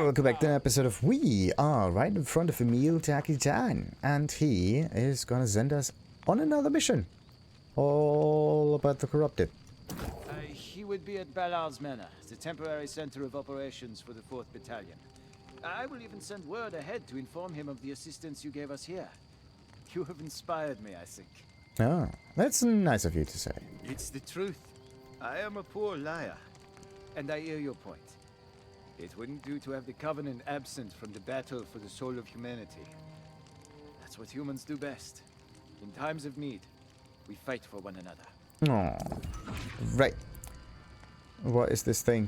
Welcome back to an episode of We Are right in front of Emile Takitan, and he is gonna send us on another mission. All about the corrupted. He would be at Ballad's Manor, the temporary center of operations for the 4th Battalion. I will even send word ahead to inform him of the assistance you gave us here. You have inspired me, I think. Ah, that's nice of you to say. It's the truth. I am a poor liar. And I hear your point. It wouldn't do to have the Covenant absent from the battle for the soul of humanity. That's what humans do best. In times of need, we fight for one another. Oh, right. What is this thing?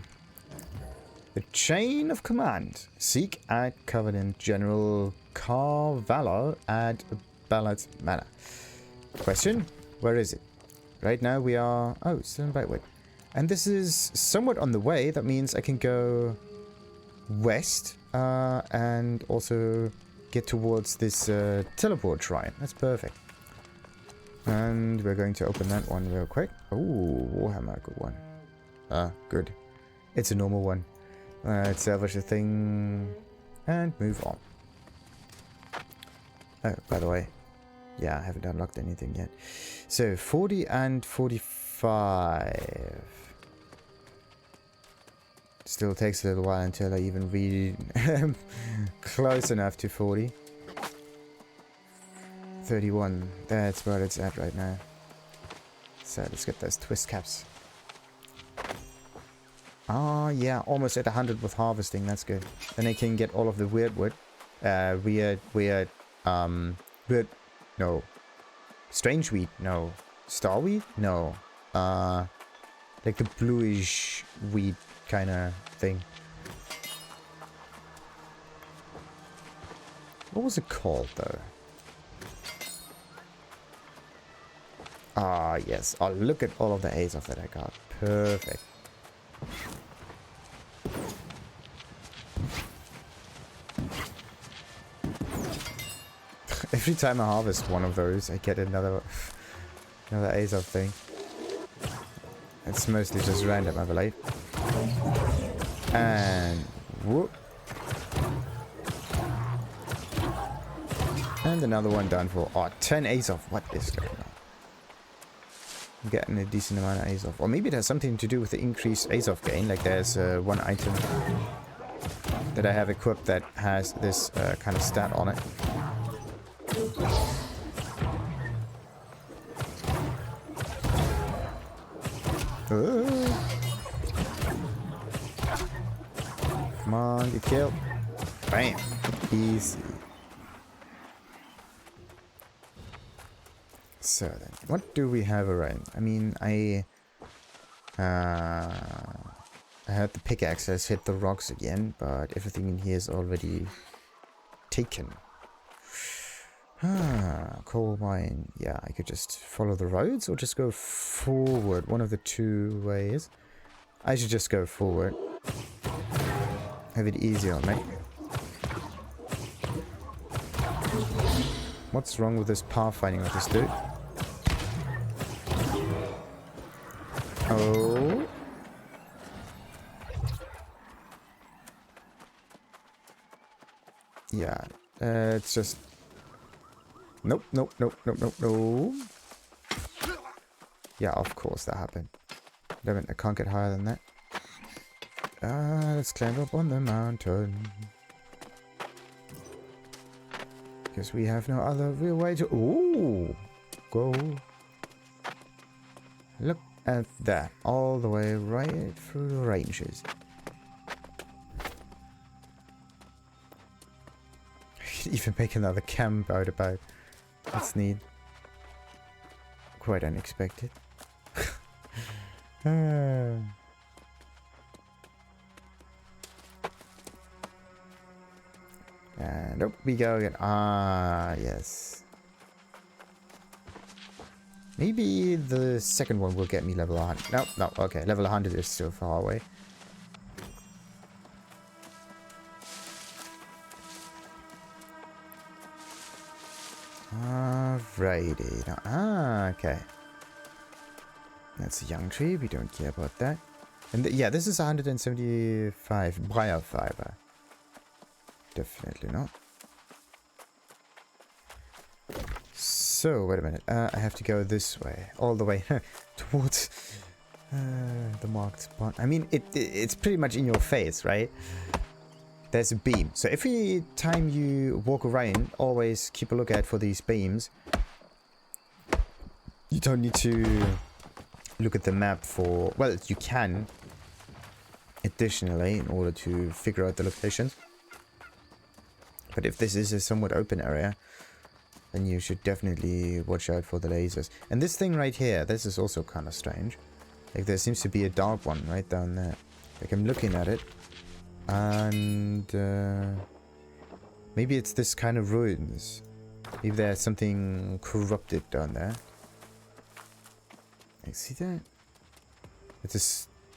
The Chain of Command. Seek at Covenant General Carvalho at Ballad's Manor. Question? Where is it? Right now we are... Oh, still in Brightwood. And this is somewhat on the way. That means I can go west and also get towards this teleport shrine. That's perfect. And we're going to open that one real quick. Oh, Warhammer, good one. Good. It's a normal one. Let's salvage the thing and move on. Oh, by the way. Yeah, I haven't unlocked anything yet. So, 40 and 45. Still takes a little while until I even read close enough to 40. 31. That's where it's at right now. So, let's get those twist caps. Oh, yeah, almost at 100 with harvesting. That's good. Then I can get all of the weird wood. No. Strange wheat? No. Star wheat? No. Like the bluish wheat kind of thing. What was it called, though? Ah, yes. Oh, look at all of the A's of that I got. Perfect. Every time I harvest one of those, I get another Azov thing. It's mostly just random, I believe. And whoop. And another one done for 10 Azov. What is going on? I'm getting a decent amount of Azov. Or maybe it has something to do with the increased Azov gain. Like there's one item that I have equipped that has this kind of stat on it. Come on, get killed. Bam. Easy. So then, what do we have around? I mean, I had the pickaxe has hit the rocks again, but everything in here is already taken. Coal mine. Yeah, I could just follow the roads or just go forward. One of the two ways. I should just go forward. Have it easy on me. What's wrong with this pathfinding with this dude? Oh. Yeah, it's just... Nope. Yeah, of course that happened. Damn it, I can't get higher than that. Let's climb up on the mountain. Because we have no other real way to... Ooh! Go. Look at that. All the way right through the ranges. I could even make another camp out about. That's neat. Quite unexpected. And up we go again. Ah, yes. Maybe the second one will get me level 100. No, okay. Level 100 is still far away. Alrighty. Okay. That's a young tree. We don't care about that. And yeah, this is 175 briar fiber. definitely not. So, wait a minute. I have to go this way. All the way towards the marked spot. I mean, it's pretty much in your face, right? There's a beam. So every time you walk around, always keep a lookout for these beams. You don't need to look at the map for... Well, you can. Additionally, in order to figure out the locations. But if this is a somewhat open area, then you should definitely watch out for the lasers. And this thing right here, this is also kind of strange. Like, there seems to be a dark one right down there. Like, I'm looking at it. And maybe it's this kind of ruins. Maybe there's something corrupted down there. Like, see that? It's a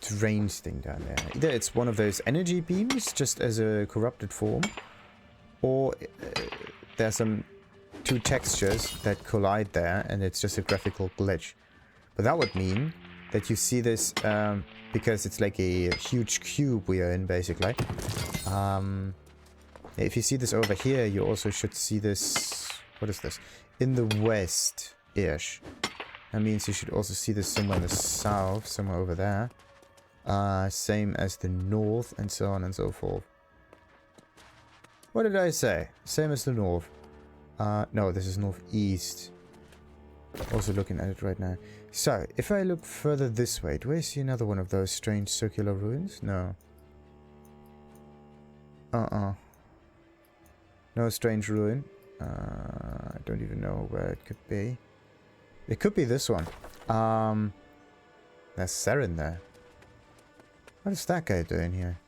strange thing down there. Either it's one of those energy beams, just as a corrupted form, or there's some two textures that collide there, and it's just a graphical glitch. But that would mean that you see this, because it's like a huge cube we are in, basically. If you see this over here, you also should see this... What is this? In the west-ish. That means you should also see this somewhere in the south, somewhere over there. Same as the north, and so on and so forth. What did I say? Same as the north. No, this is northeast. Also looking at it right now. So, if I look further this way, do I see another one of those strange circular ruins? No. No strange ruin. I don't even know where it could be. It could be this one. There's Saren there. What is that guy doing here?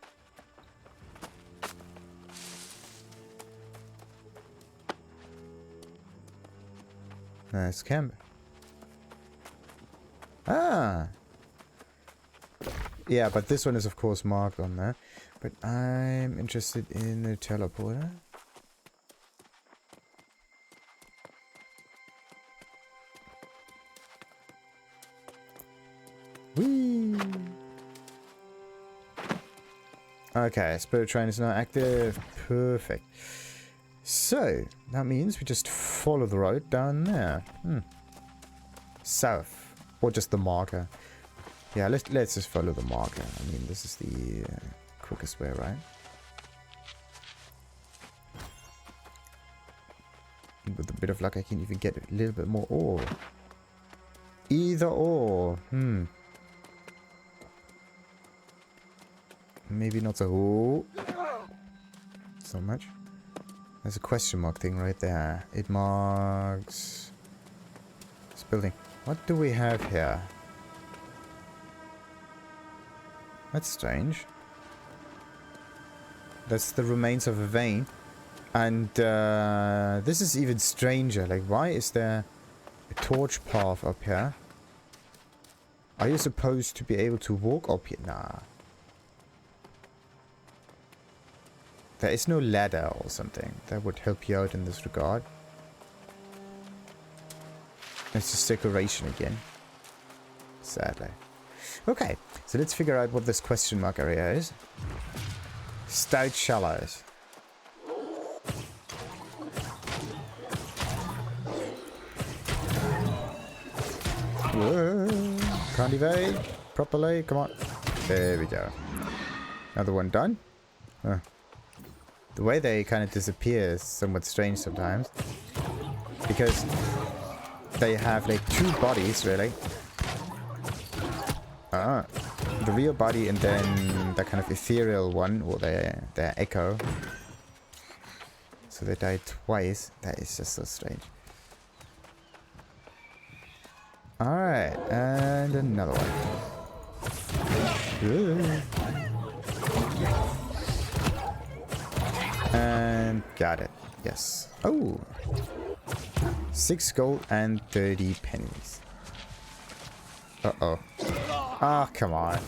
Nice camp. Ah! Yeah, but this one is of course marked on there. But I'm interested in the teleporter. Whee! Okay, Spirit Train is now active. Perfect. So, that means we just follow the road down there. South. Or just the marker. Yeah, let's just follow the marker. I mean, this is the quickest way, right? With a bit of luck, I can even get a little bit more ore. Either or. Maybe not so... so much. There's a question mark thing right there. It marks... this building. What do we have here? That's strange. That's the remains of a vein. And this is even stranger. Like, why is there a torch path up here? Are you supposed to be able to walk up here? Nah. There is no ladder or something that would help you out in this regard. It's just decoration again. Sadly. Okay, so let's figure out what this question mark area is. Stout Shallows. Whoa. Can't evade properly. Come on. There we go. Another one done. The way they kind of disappear is somewhat strange sometimes. Because they have like two bodies, really. The real body and then the kind of ethereal one, or their echo. So they die twice. That is just so strange. Alright, and another one. And got it. Yes. Oh. 6 gold and 30 pennies. Uh-oh. Ah, come on.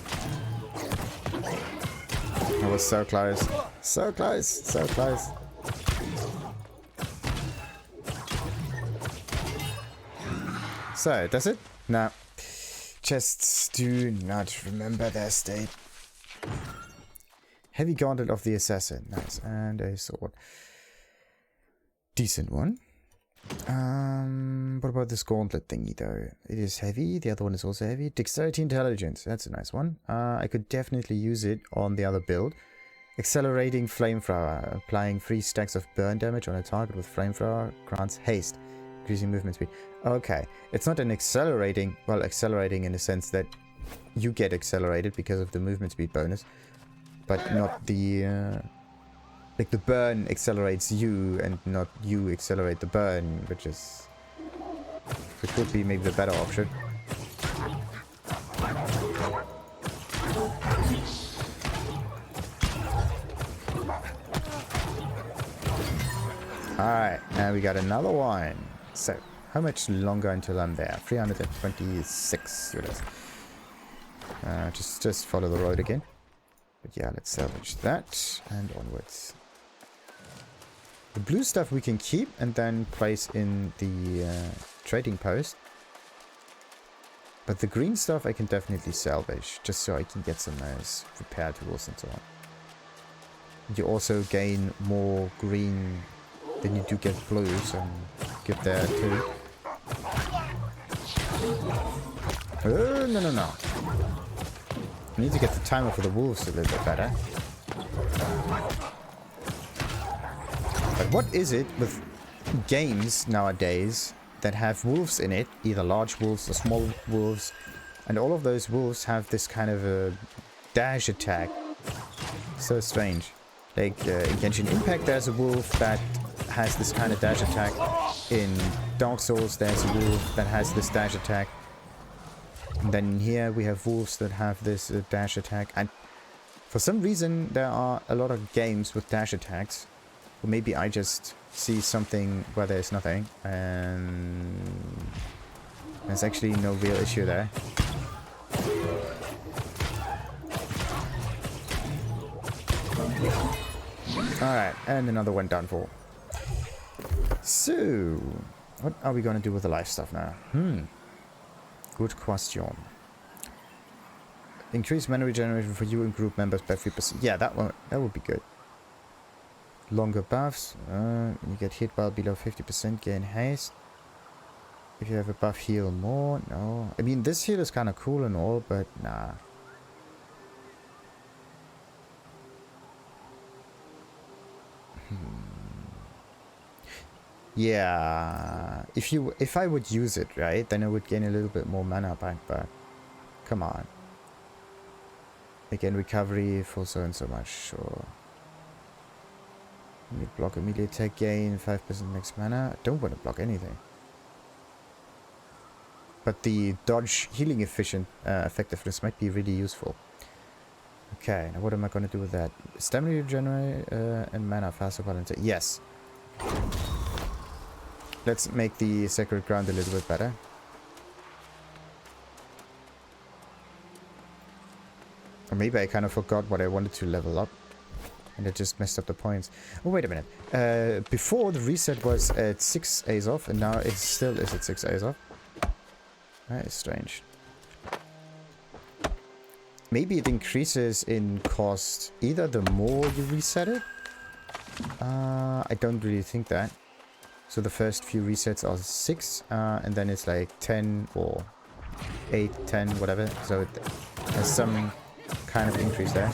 I was so close. So close. So close. So, does it? No. Chests do not remember their state. Heavy Gauntlet of the Assassin. Nice. And a sword. Decent one. What about this Gauntlet thingy though? It is heavy. The other one is also heavy. Dexterity Intelligence. That's a nice one. I could definitely use it on the other build. Accelerating Flamethrower. Applying 3 stacks of burn damage on a target with Flamethrower grants haste. Increasing movement speed. Okay. It's not an accelerating. Well, accelerating in the sense that you get accelerated because of the movement speed bonus. But not the... like the burn accelerates you and not you accelerate the burn, which is... it could be maybe the better option. Alright, now we got another one. So, how much longer until I'm there? 326 units. Just follow the road again. But yeah, let's salvage that and onwards. The blue stuff we can keep and then place in the trading post. But the green stuff I can definitely salvage, just so I can get some nice repair tools and so on. You also gain more green than you do get blue, so get there too. Oh, no. I need to get the timer for the wolves a little bit better. But what is it with games nowadays that have wolves in it, either large wolves or small wolves, and all of those wolves have this kind of a dash attack? So strange. Like in Genshin Impact there's a wolf that has this kind of dash attack. In Dark Souls there's a wolf that has this dash attack. And then here we have wolves that have this dash attack. And for some reason there are a lot of games with dash attacks. Or maybe I just see something where there's nothing. And there's actually no real issue there. Alright, and another one done for. So, what are we going to do with the life stuff now? Good question. Increase mana regeneration for you and group members by 3%. Yeah, that would be good. Longer buffs. You get hit while below 50%, gain haste. If you have a buff, heal more. No. I mean, this heal is kind of cool and all, but nah. Yeah, if I would use it, right, then I would gain a little bit more mana back, but come on. Again, recovery for so and so much, sure. Block immediate attack gain, 5% max mana. I don't want to block anything. But the dodge healing effectiveness might be really useful. Okay, now what am I going to do with that? Stamina regenerate and mana faster balance. Yes. Let's make the sacred ground a little bit better. Or maybe I kind of forgot what I wanted to level up. And I just messed up the points. Oh, wait a minute. Before the reset was at 6 A's off, and now it still is at 6 A's off. That is strange. Maybe it increases in cost either the more you reset it. I don't really think that. So the first few resets are 6, and then it's like 10 or 8, 10, whatever. So it has some kind of increase there.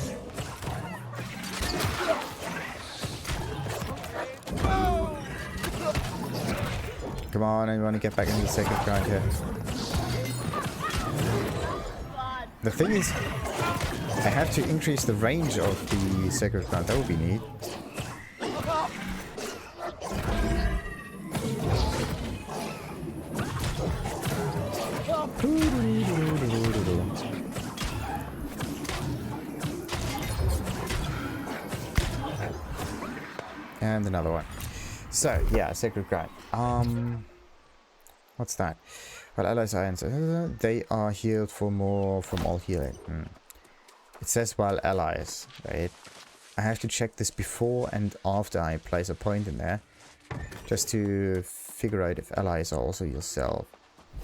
Come on, I want to get back into the sacred ground here. The thing is, I have to increase the range of the sacred ground. That would be neat. And another one. So, yeah, sacred ground. What's that? Well, allies are answered. They are healed for more from all healing. It says while allies, right? I have to check this before and after I place a point in there. Just to figure out if allies are also yourself.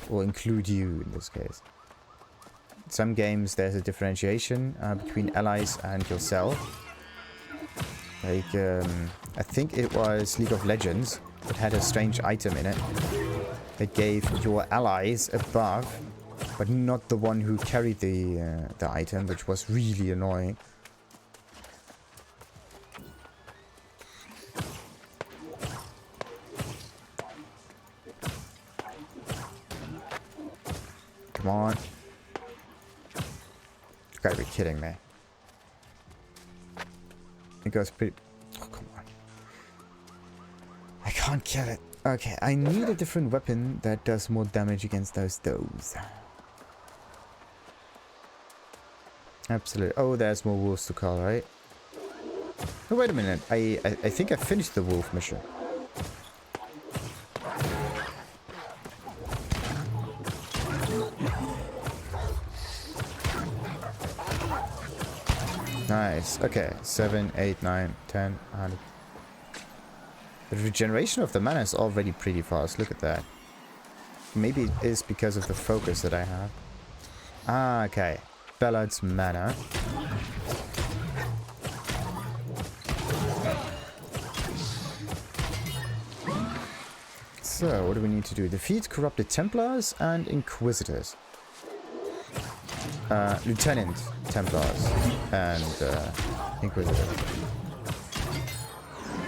Or include you in this case. In some games there's a differentiation between allies and yourself. Like, I think it was League of Legends that had a strange item in it that gave your allies a buff, but not the one who carried the item, which was really annoying. Come on. You gotta be kidding me. It goes pretty... Oh, come on. I can't kill it. Okay, I need a different weapon that does more damage against those. Absolutely. Oh, there's more wolves to call, right? Oh, wait a minute. I think I finished the wolf mission. Nice. Okay. 7, 8, 9, 10, 100. The regeneration of the mana is already pretty fast. Look at that. Maybe it is because of the focus that I have. Ah, okay. Ballad's mana. So, what do we need to do? Defeat corrupted Templars and Inquisitors. Lieutenant Templars and Inquisitors.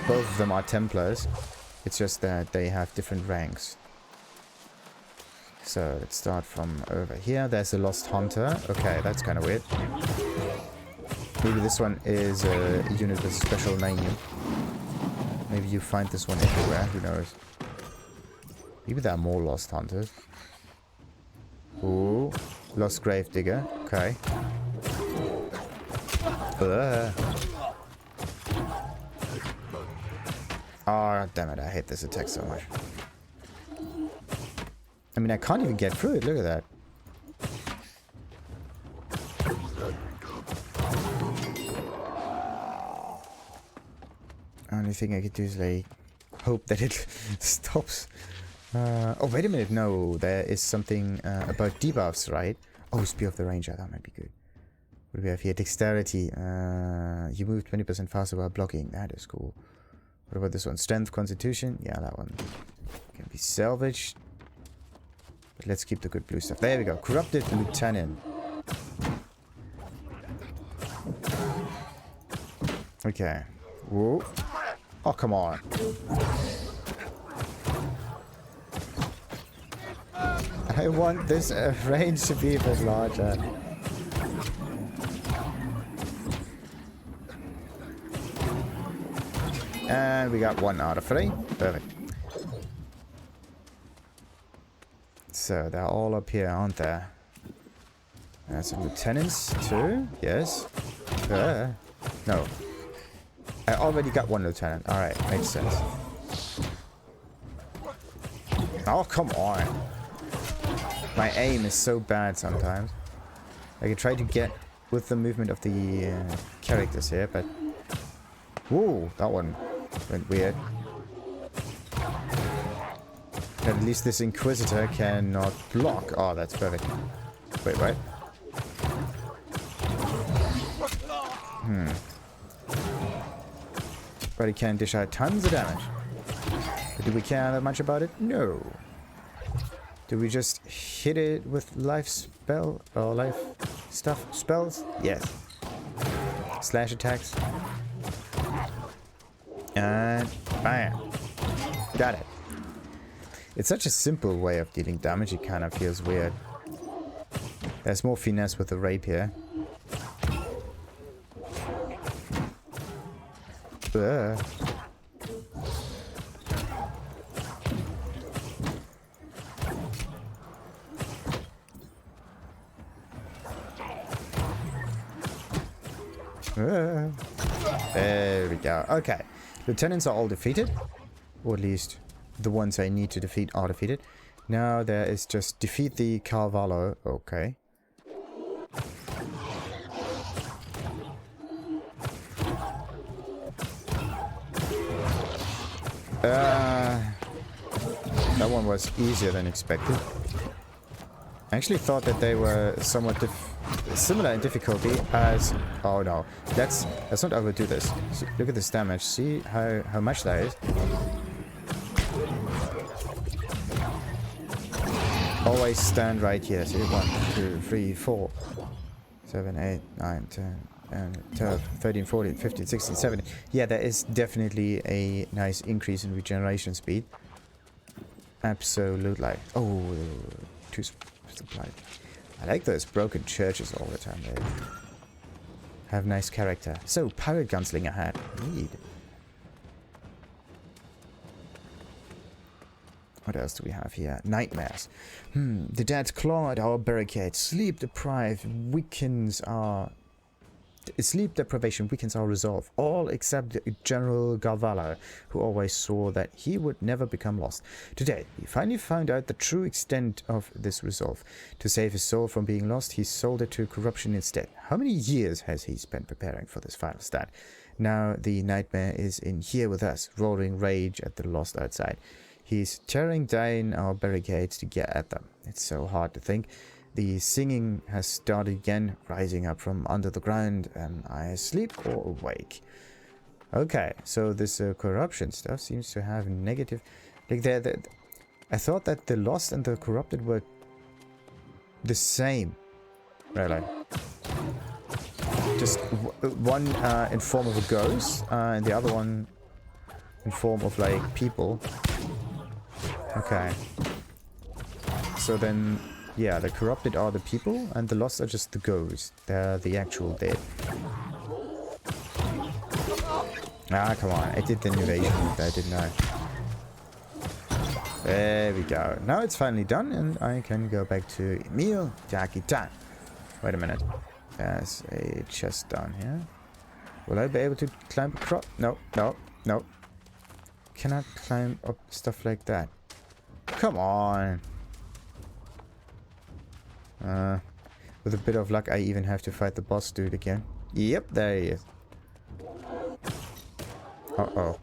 Both of them are Templars. It's just that they have different ranks. So let's start from over here. There's a Lost Hunter. Okay, that's kind of weird. Maybe this one is a unit with a special name. Maybe you find this one everywhere. Who knows? Maybe there are more Lost Hunters. Ooh. Lost Gravedigger. Okay. Oh, damn it. I hate this attack so much. I mean, I can't even get through it. Look at that. Only thing I could do is, like, hope that it stops. Oh, wait a minute. No, there is something about debuffs, right? Oh, Spear of the Ranger. That might be good. What do we have here? Dexterity. You move 20% faster while blocking. That is cool. What about this one? Strength, Constitution. Yeah, that one can be salvaged. But let's keep the good blue stuff. There we go. Corrupted Lieutenant. Okay. Whoa. Oh, come on. I want this range to be a bit larger. And we got 1 out of 3. Perfect. So they're all up here, aren't there? There's some lieutenants too. Yes. No. I already got 1 lieutenant. Alright, makes sense. Oh, come on. My aim is so bad sometimes. I can try to get with the movement of the characters here, but... Whoa, that one went weird. At least this Inquisitor cannot block. Oh, that's perfect. Wait, what? But he can dish out tons of damage. But do we care that much about it? No. Do we just hit it with life spell or life stuff spells? Yes. Slash attacks. And bam. Got it. It's such a simple way of dealing damage, it kind of feels weird. There's more finesse with the rapier. There we go. Okay. Lieutenants are all defeated. Or at least the ones I need to defeat are defeated. Now there is just defeat the Carvalho. Okay. That one was easier than expected. I actually thought that they were somewhat similar in difficulty as... Oh no, let's not overdo this. So look at this damage. See how much that is. Always stand right here. See, 1, 2, 3, 4, 7, 8, 9, 10, and 12, 13, 14, 15, 16, 17. Yeah, there is definitely a nice increase in regeneration speed. Absolutely. Oh, 2 supply. I like those broken churches all the time. They have nice character. So, pirate gunslinger hat. Neat. What else do we have here? Nightmares. The dead's claw at our barricade. Sleep deprivation weakens our resolve. All except General Carvalho, who always swore that he would never become lost. Today, he finally found out the true extent of this resolve. To save his soul from being lost, he sold it to corruption instead. How many years has he spent preparing for this final stand? Now the nightmare is in here with us, roaring rage at the lost outside. He's tearing down our barricades to get at them. It's so hard to think. The singing has started again, rising up from under the ground. Am I asleep or awake? Okay, so this corruption stuff seems to have negative... Like I thought that the lost and the corrupted were the same. Really. Just one in form of a ghost, and the other one in form of like people. Okay. So then, yeah, the corrupted are the people, and the lost are just the ghosts. They're the actual dead. Ah, come on. I did the invasion there, didn't I? There we go. Now it's finally done, and I can go back to Emile Takitan. Wait a minute. There's a chest down here. Will I be able to climb across? No, no, no. Cannot climb up stuff like that. Come on. With a bit of luck, I even have to fight the boss dude again. Yep, there he is. Uh-oh.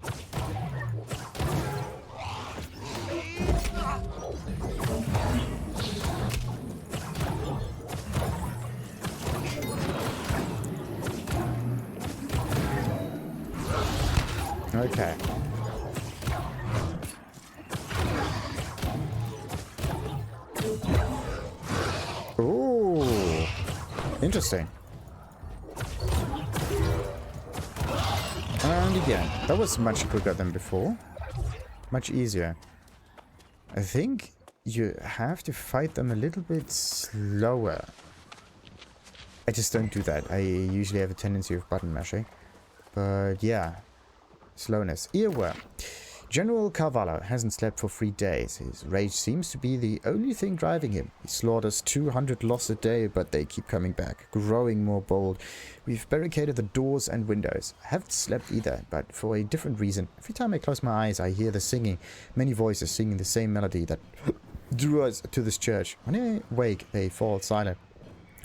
Okay. Ooh, interesting. And again, that was much quicker than before. Much easier. I think you have to fight them a little bit slower. I just don't do that. I usually have a tendency of button mashing. But yeah. Slowness. Earworm. General Carvalho hasn't slept for 3 days. His rage seems to be the only thing driving him. He slaughters 200 lost a day, but they keep coming back, growing more bold. We've barricaded the doors and windows. I haven't slept either, but for a different reason. Every time I close my eyes, I hear the singing. Many voices singing the same melody that drew us to this church. When I wake, they fall silent.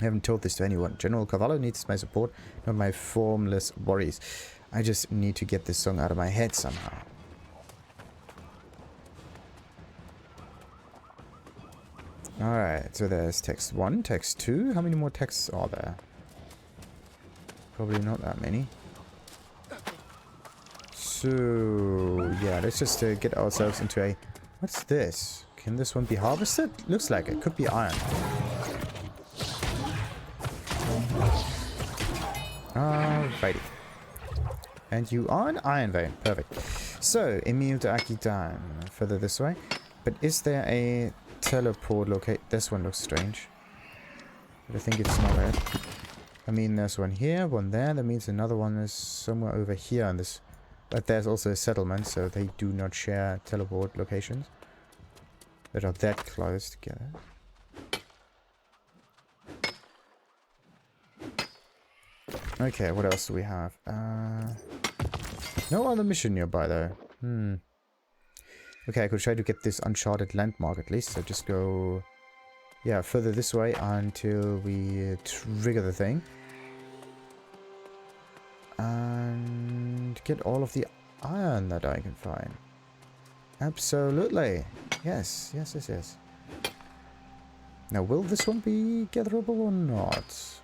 I haven't told this to anyone. General Carvalho needs my support, not my formless worries. I just need to get this song out of my head somehow. Alright, so there's text 1, text 2. How many more texts are there? Probably not that many. So, yeah, let's just get ourselves into a... What's this? Can this one be harvested? Looks like it. Could be iron. Alrighty. And you are an iron vein. Perfect. So, Emile to Akitan. Further this way. But is there a teleport locate? This one looks strange. But I think it's not it. I mean, there's one here, one there. That means another one is somewhere over here on this. But there's also a settlement, so they do not share teleport locations that are that close together. Okay, what else do we have? No other mission nearby though. Okay, I could try to get this uncharted landmark at least. So just go, yeah, further this way until we trigger the thing. And get all of the iron that I can find. Absolutely. Yes, yes, yes, yes. Now, will this one be gatherable or not?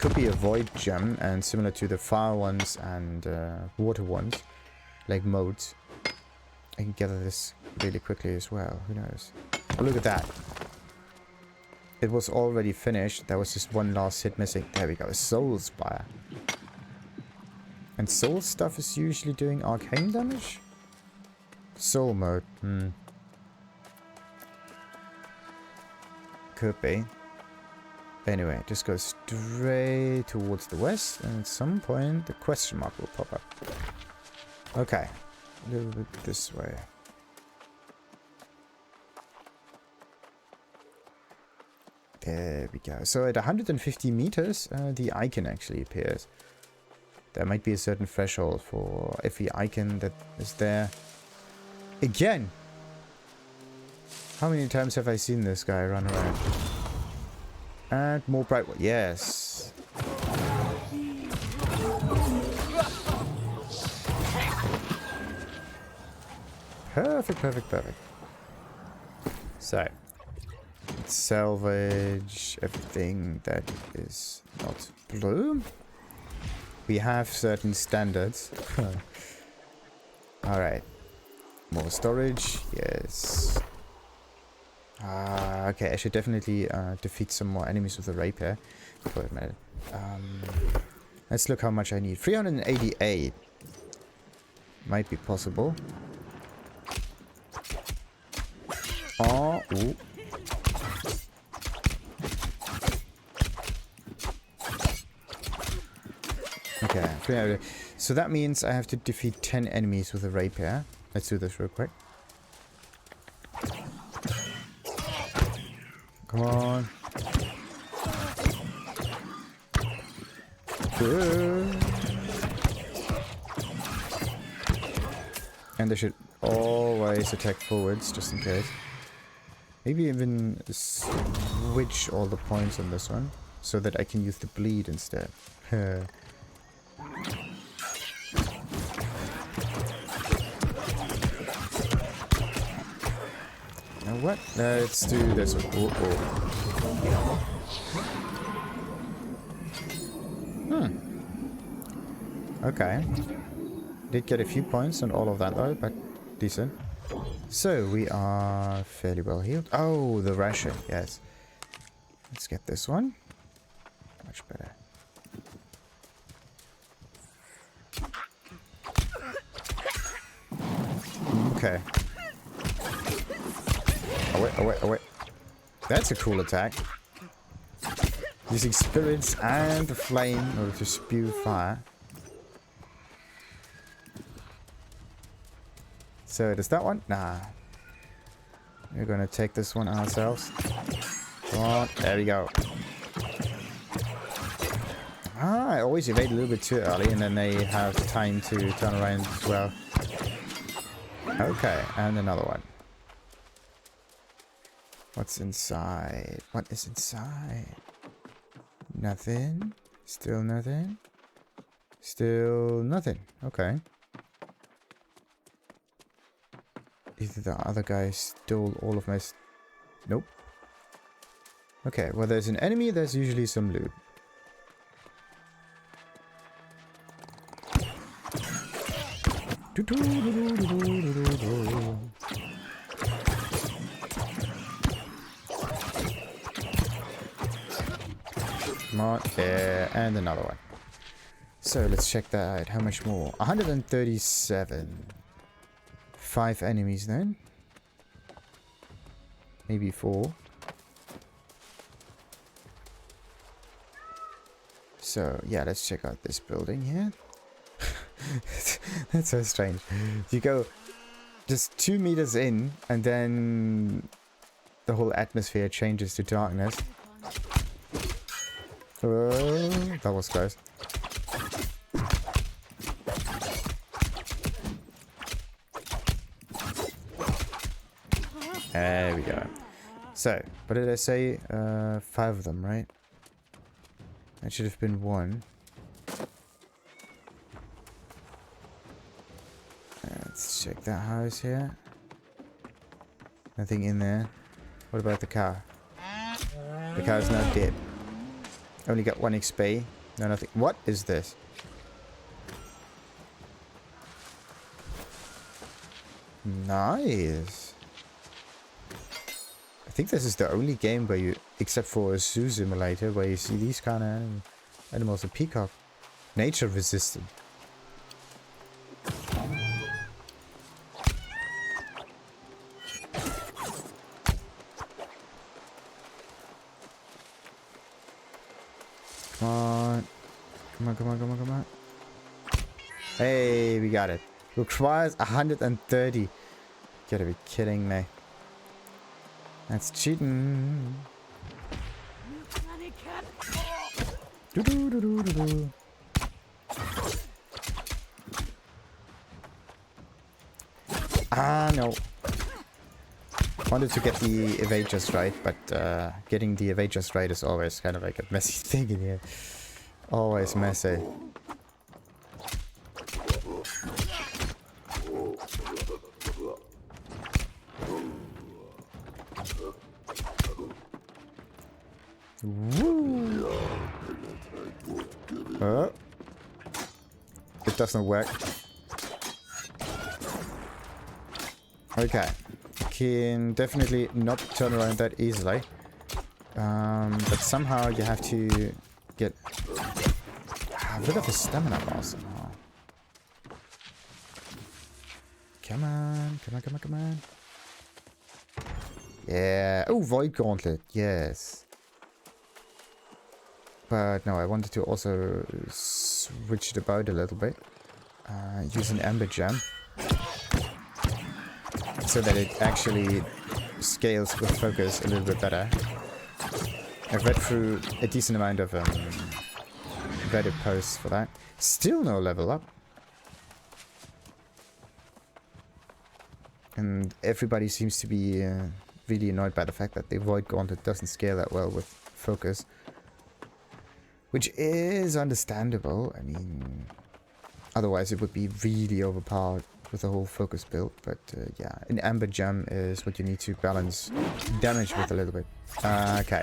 could be a void gem, and similar to the fire ones and water ones, like modes, I can gather this really quickly as well. Who knows? Oh, look at that. It was already finished. There was just one last hit missing. There we go. Soul Spire. And soul stuff is usually doing arcane damage? Soul mode. Could be. Anyway, just go straight towards the west, and at some point the question mark will pop up. Okay. A little bit this way. There we go. So at 150 meters, the icon actually appears. There might be a certain threshold for every icon that is there. Again! How many times have I seen this guy run around? And more bright one. Yes. Perfect, perfect, perfect. So, let's salvage everything that is not blue. We have certain standards. Alright. More storage. Yes. Okay, I should definitely defeat some more enemies with the rapier. Wait a minute. Let's look how much I need. 388. Might be possible. Oh, ooh. Okay, 300. So that means I have to defeat 10 enemies with a rapier. Let's do this real quick. Come on. Good. And they should always attack forwards, just in case. Maybe even switch all the points on this one, so that I can use the bleed instead. You know what? Let's do this one. Okay. Did get a few points on all of that though, but decent. So we are fairly well healed. Oh, the ration, yes. Let's get this one. Much better. Okay. Oh wait, oh wait, oh wait. That's a cool attack. Using spirits and the flame in order to spew fire. So does that one? Nah. We're gonna take this one ourselves. Come on, there we go. I always evade a little bit too early and then they have time to turn around as well. Okay, and another one. What's inside? What is inside? Nothing. Still nothing. Still nothing. Okay. Either the other guy stole all of my... Nope. Okay, well there's an enemy, there's usually some loot. Come on, there, and another one. So let's check that out. How much more? 137. 5 enemies then. Maybe 4. So yeah, let's check out this building here. That's so strange. You go just 2 meters in and then the whole atmosphere changes to darkness. Oh, that was close. There we go. So, what did I say? 5 of them, right? That should have been 1. Let's check that house here. Nothing in there. What about the car? The car's not dead. Only got 1 XP. No, nothing. What is this? Nice. I think this is the only game where you, except for a zoo simulator, where you see these kind of animals. A peacock. Nature resistant. Come on. Come on, come on, come on, come on. Hey, we got it. Requires 130. Gotta be kidding me. That's cheating. Do-do-do-do-do-do. Ah, no. Wanted to get the evade just right, but getting the evade just right is always kind of like a messy thing in here. Always messy. Woo! Oh. It doesn't work. Okay. Can definitely not turn around that easily. But somehow you have to get rid of the stamina bar somehow. Come on, come on, come on, come on. Yeah. Oh, Void Gauntlet. Yes. But no, I wanted to also switch it about a little bit. Use an Amber Gem. So that it actually scales with focus a little bit better. I've read through a decent amount of Reddit posts for that. Still no level up. And everybody seems to be really annoyed by the fact that the Void Gauntlet doesn't scale that well with focus. Which is understandable. I mean, otherwise it would be really overpowered with the whole focus build. But yeah, an Amber Gem is what you need to balance damage with a little bit. Okay.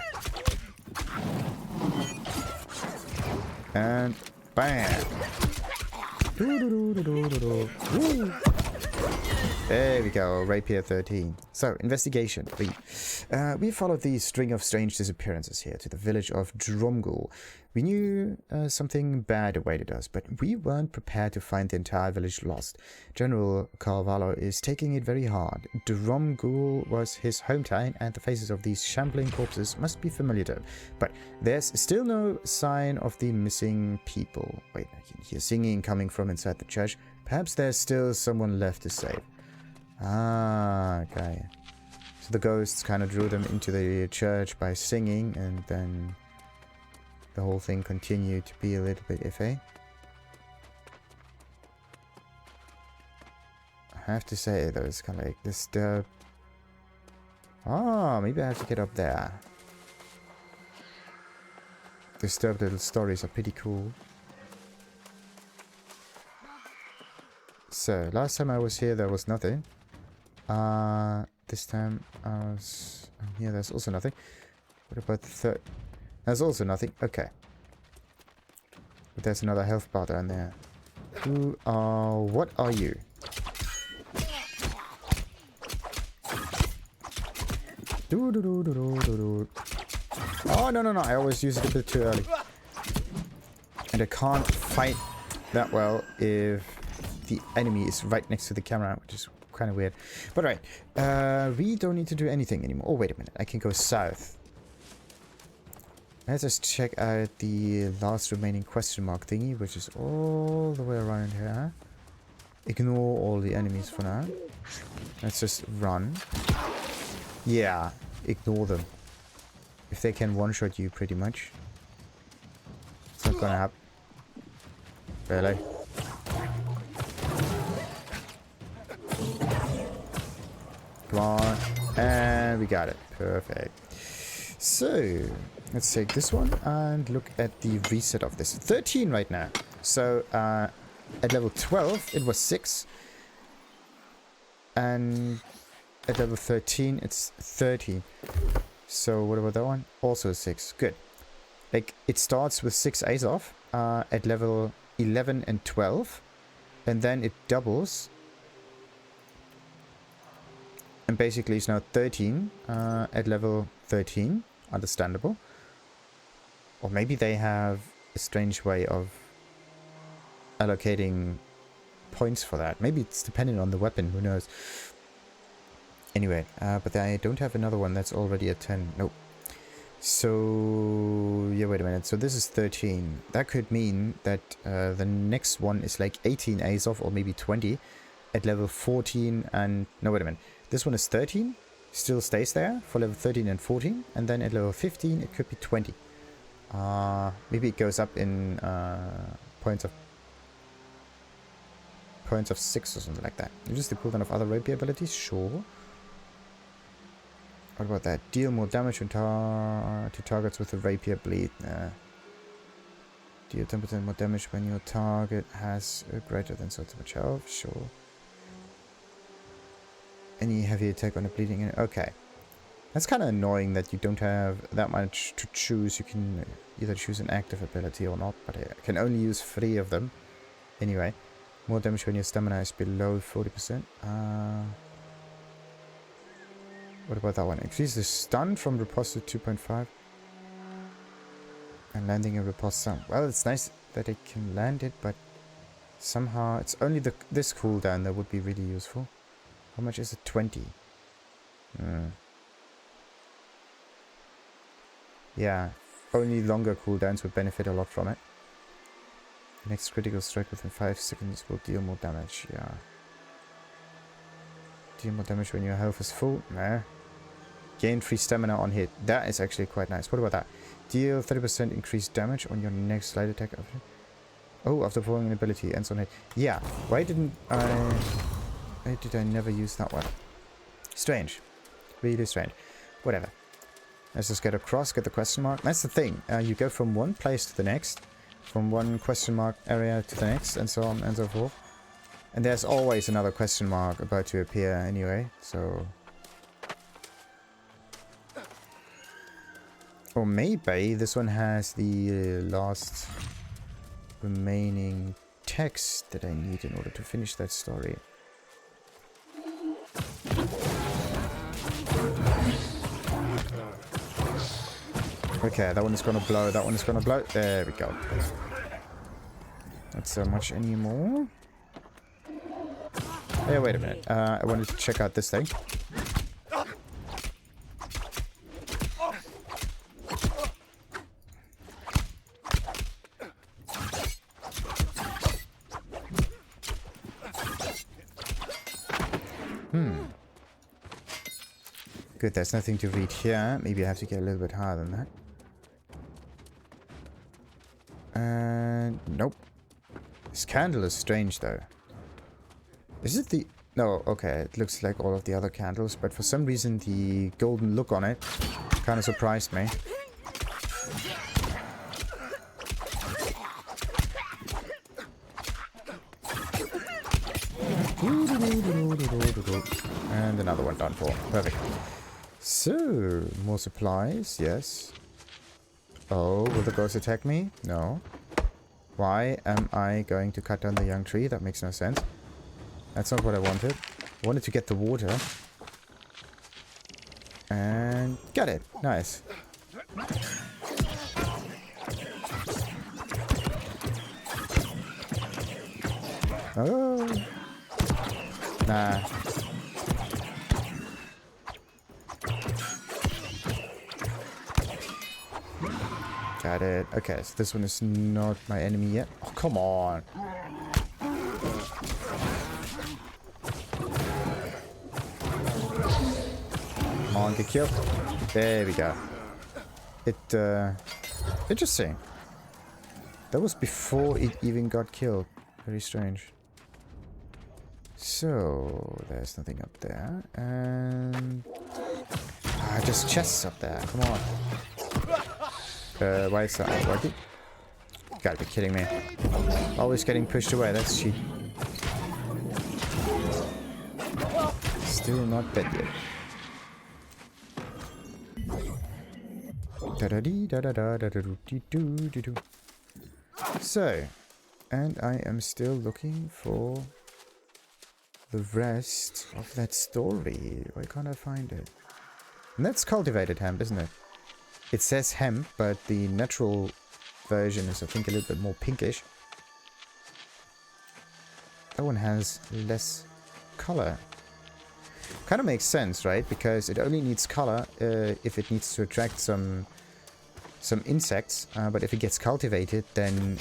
And bam! Woo. There we go, Rapier 13. So, investigation. We followed the string of strange disappearances here to the village of Dromgool. We knew something bad awaited us, but we weren't prepared to find the entire village lost. General Carvalho is taking it very hard. Dromgool was his hometown, and the faces of these shambling corpses must be familiar to him. But there's still no sign of the missing people. Wait, I can hear singing coming from inside the church. Perhaps there's still someone left to save. Ah, okay. So the ghosts kind of drew them into the church by singing, and then the whole thing continued to be a little bit iffy. I have to say, though, it's kind of like disturbed. Ah, maybe I have to get up there. Disturbed little stories are pretty cool. So, last time I was here, there was nothing. This time I was here, there's also nothing. What about the third? There's also nothing. Okay. But there's another health bar down there. What are you? Oh, no, I always use it a bit too early. And I can't fight that well if the enemy is right next to the camera, which is kind of weird. But right, we don't need to do anything anymore. Oh, wait a minute. I can go south. Let's just check out the last remaining question mark thingy, which is all the way around here. Ignore all the enemies for now. Let's just run. Yeah, ignore them. If they can one-shot you, pretty much. It's not gonna happen. Really? Come on. And we got it. Perfect. So, let's take this one and look at the reset of this. 13 right now. So, at level 12, it was 6. And at level 13, it's 13. So, what about that one? Also 6. Good. Like, it starts with 6 Azov at level 11 and 12. And then it doubles. And basically it's now 13 at level 13. Understandable. Or maybe they have a strange way of allocating points for that. Maybe it's dependent on the weapon. Who knows? Anyway, but I don't have another one that's already at 10. Nope. So, yeah, wait a minute. So this is 13. That could mean that the next one is like 18 Azov or maybe 20 at level 14 and... No, wait a minute. This one is 13. Still stays there for level 13 and 14. And then at level 15 it could be 20. Maybe it goes up in points of 6 or something like that. Is the cooldown of other rapier abilities? Sure. What about that? Deal more damage to targets with a rapier bleed. Deal 10% more damage when your target has a greater than so much health. Sure. Any heavy attack on a bleeding. Okay. That's kind of annoying that you don't have that much to choose. You can either choose an active ability or not, but I can only use 3 of them. Anyway, more damage when your stamina is below 40%. What about that one? Increase the stun from riposte to 2.5. And landing a riposte stun. Well, it's nice that it can land it, but somehow it's only this cooldown that would be really useful. How much is it? 20. Yeah, only longer cooldowns would benefit a lot from it. The next critical strike within 5 seconds will deal more damage. Yeah. Deal more damage when your health is full. Nah. Gain free stamina on hit. That is actually quite nice. What about that? Deal 30% increased damage on your next light attack. Oh, after performing an ability, ends on hit. Yeah. Why did I never use that one? Strange. Really strange. Whatever. Let's just get across, get the question mark. That's the thing. You go from one place to the next. From one question mark area to the next, and so on and so forth. And there's always another question mark about to appear anyway, so... Or maybe this one has the last remaining text that I need in order to finish that story. Okay, that one is gonna blow, that one is gonna blow. There we go. Not so much anymore. Hey, wait a minute. I wanted to check out this thing. Good, there's nothing to read here. Maybe I have to get a little bit higher than that. Nope. This candle is strange though. Is it the... No, okay, it looks like all of the other candles, but for some reason the golden look on it kind of surprised me. And another one done for. Perfect. So, more supplies, yes. Oh, will the ghost attack me? No. Why am I going to cut down the young tree? That makes no sense. That's not what I wanted. I wanted to get the water. And got it. Nice. Oh. Nah. Got it. Okay, so this one is not my enemy yet. Oh, come on. Come on, get killed. There we go. Interesting. That was before it even got killed. Very strange. So, there's nothing up there. And... just chests up there. Come on. Why is that not working? You gotta be kidding me. Always getting pushed away. That's cheap. Still not dead yet. So, and I am still looking for the rest of that story. Why can't I find it? And that's cultivated hemp, isn't it? It says hemp, but the natural version is, I think, a little bit more pinkish. That one has less color. Kind of makes sense, right? Because it only needs color if it needs to attract some insects. But if it gets cultivated, then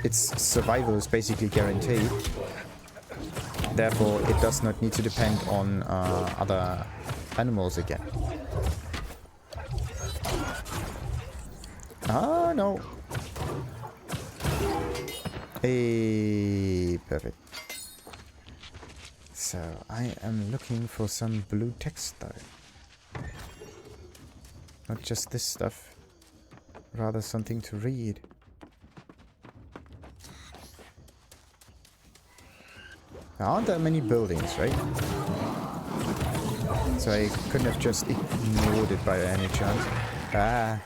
its survival is basically guaranteed. Therefore, it does not need to depend on other animals again. Ah, no. Hey, perfect. So, I am looking for some blue text though. Not just this stuff. Rather something to read. There aren't that many buildings, right? So I couldn't have just ignored it by any chance. Ah.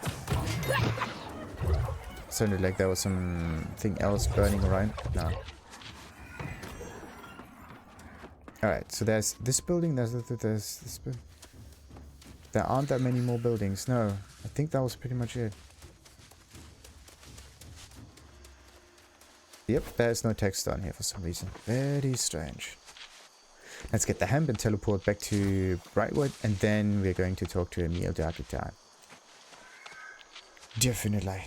Sounded like there was something else burning around. No. Alright, so there's this building, there's this building. There aren't that many more buildings. No, I think that was pretty much it. Yep, there's no text on here for some reason. Very strange. Let's get the hemp and teleport back to Brightwood, and then we're going to talk to Emile the Architect. Definitely.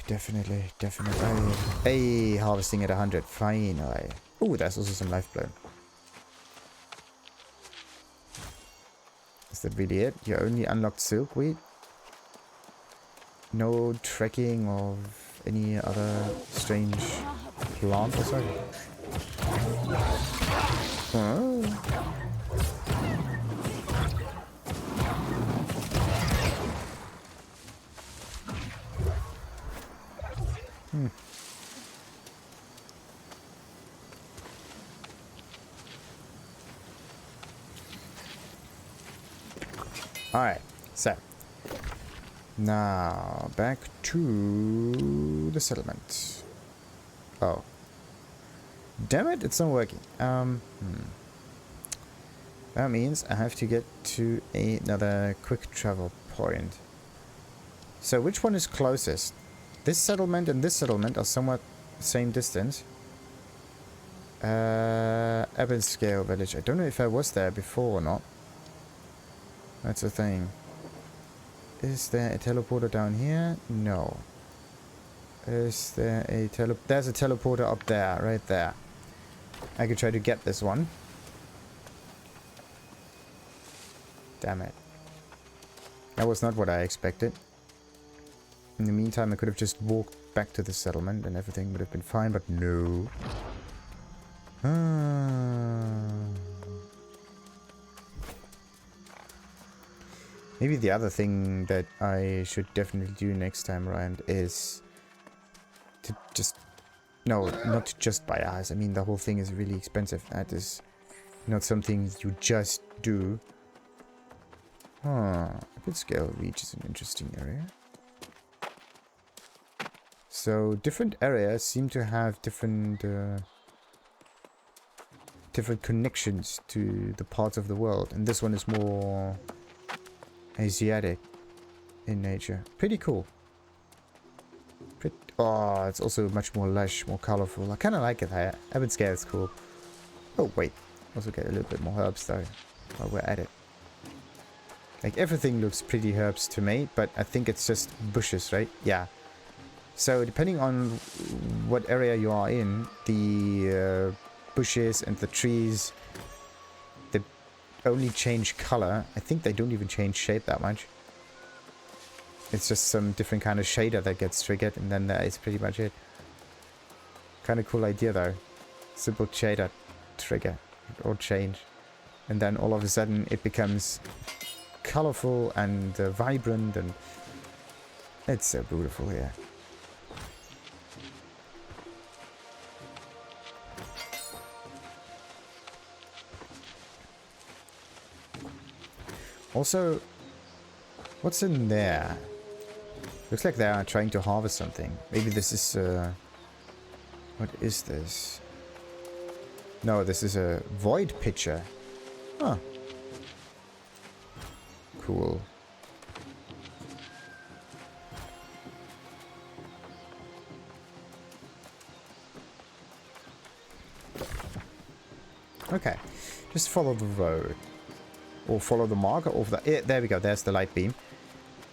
Hey, harvesting at 100, finally. Oh, there's also some lifeblood. Is that really it? You only unlocked silkweed? No tracking of any other strange plant or something? Huh? Alright, so now back to the settlement. Oh. Damn it, it's not working. That means I have to get to another quick travel point. So which one is closest? This settlement and this settlement are somewhat the same distance. Ebonscale village. I don't know if I was there before or not. That's the thing. Is there a teleporter down here? No. Is there a there's a teleporter up there, right there. I could try to get this one. Damn it. That was not what I expected. In the meantime, I could have just walked back to the settlement and everything would have been fine, but no. Maybe the other thing that I should definitely do next time around is to just... No, not to just buy eyes. I mean, the whole thing is really expensive. That is not something you just do. Ebonscale Reach is an interesting area. So, different areas seem to have different connections to the parts of the world. And this one is more Asiatic in nature. Pretty cool. Oh, it's also much more lush, more colorful. I kind of like it here. Ebonscale is cool. Oh, wait. Also get a little bit more herbs though while we're at it. Like, everything looks pretty herbs to me, but I think it's just bushes, right? Yeah. So, depending on what area you are in, the bushes and the trees, they only change color. I think they don't even change shape that much. It's just some different kind of shader that gets triggered, and then that is pretty much it. Kind of cool idea, though. Simple shader trigger or change. And then all of a sudden it becomes colorful and vibrant, and it's so beautiful here. Also, What's in there? Looks like they are trying to harvest something. Maybe this is what is this? No, this is a void pitcher. Huh. Cool. Okay. Just follow the road. Or follow the marker of the... Yeah, there we go. There's the light beam.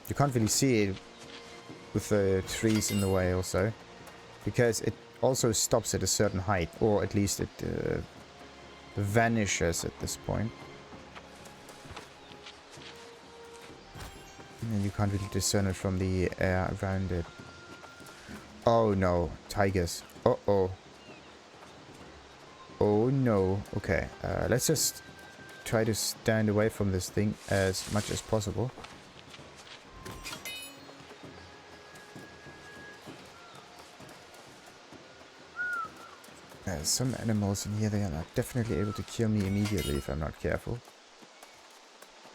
You can't really see it with the trees in the way also. Because it also stops at a certain height. Or at least it vanishes at this point. And you can't really discern it from the air around it. Oh no. Tigers. Uh-oh. Oh no. Okay. Let's just try to stand away from this thing as much as possible. There's some animals in here. They are definitely able to kill me immediately if I'm not careful.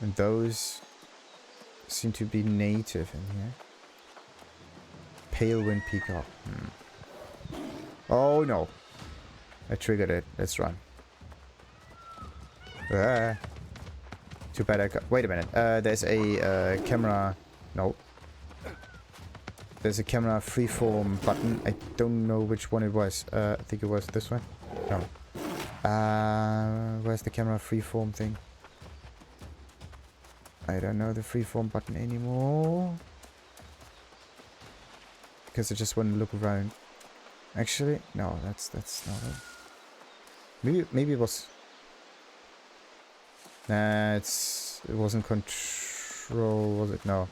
And those seem to be native in here. Pale wind peacock. Oh no. I triggered it. Let's run. Too bad I got... Wait a minute. There's a camera... No. There's a camera freeform button. I don't know which one it was. I think it was this one. No. Where's the camera freeform thing? I don't know the freeform button anymore. Because I just want to look around. Actually, no, that's not it. Maybe it was... Nah, it wasn't control, was it? No.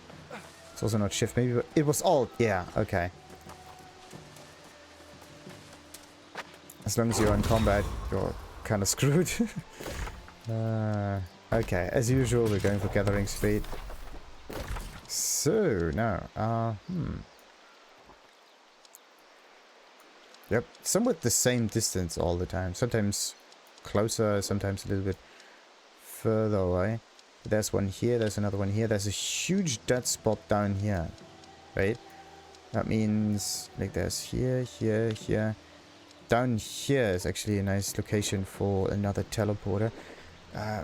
It's also not shift. Maybe it was alt. Yeah, okay. As long as you're in combat, you're kind of screwed. Okay, as usual, we're going for gathering speed. So, now, Yep, somewhat the same distance all the time. Sometimes closer, sometimes a little bit further away. There's one here, there's another one here. There's a huge dead spot down here, right? That means, like, there's here, here, here. Down here is actually a nice location for another teleporter.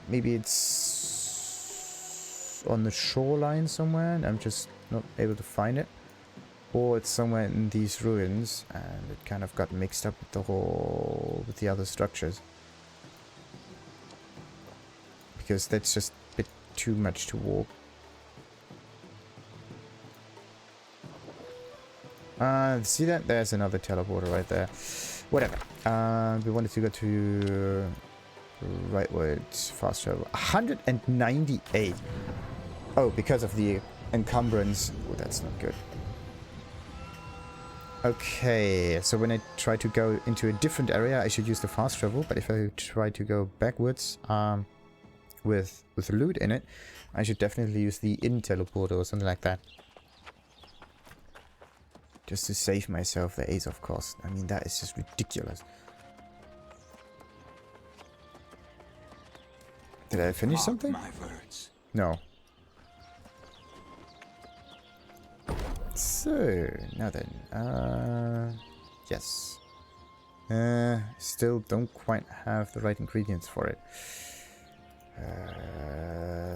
Maybe it's on the shoreline somewhere, and I'm just not able to find it. Or it's somewhere in these ruins, and it kind of got mixed up with with the other structures. Because that's just a bit too much to walk. See that? There's another teleporter right there. Whatever. We wanted to go to rightwards fast travel. 198. Oh, because of the encumbrance. Oh, that's not good. Okay, so when I try to go into a different area, I should use the fast travel. But if I try to go backwards, with loot in it, I should definitely use the in teleporter or something like that. Just to save myself the ace of cost. I mean, that is just ridiculous. Did I finish something? My words. No. So, now then, yes. Still don't quite have the right ingredients for it.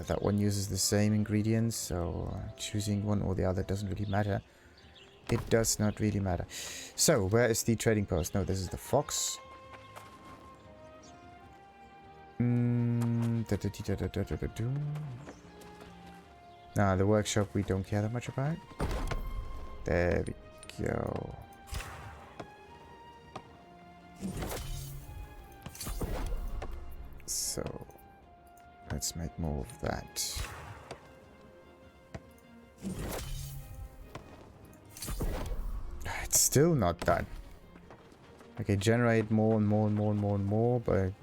That one uses the same ingredients, so choosing one or the other doesn't really matter. It does not really matter. So, where is the trading post? No, this is the fox. Nah, the workshop we don't care that much about. There we go. So, let's make more of that. It's still not done. Okay, generate more and more and more and more and more, but it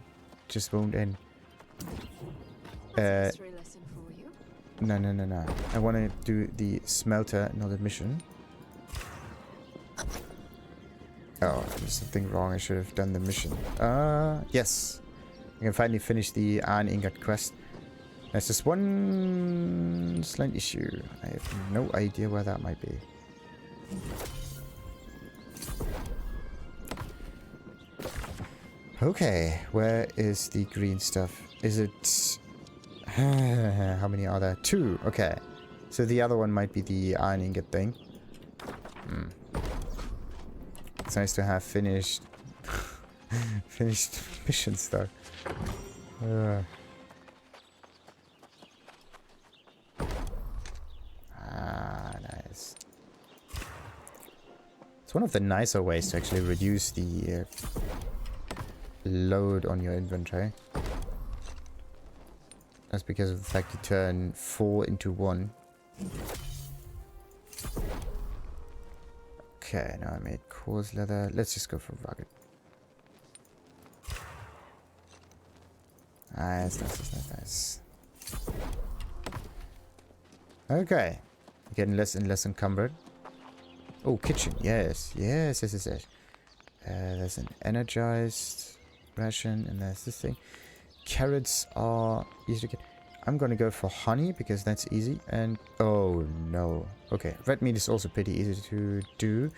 just won't end. No. I want to do the smelter, not the mission. Oh, there's something wrong. I should have done the mission. Yes. I can finally finish the Iron Ingot quest. There's just one slight issue. I have no idea where that might be. Okay, where is the green stuff? Is it... How many are there? 2. Okay. So the other one might be the iron ingot thing. It's nice to have finished... finished mission stuff. Nice. It's one of the nicer ways to actually reduce the load on your inventory. That's because of the fact you turn 4 into 1. Okay, now I made coarse leather. Let's just go for rugged. Nice, nice. Okay. Getting less and less encumbered. Oh, kitchen. Yes. Yes. There's an energized ration, and there's this thing. Carrots are easy to get. I'm gonna go for honey because that's easy. And oh no. Okay, red meat is also pretty easy to do.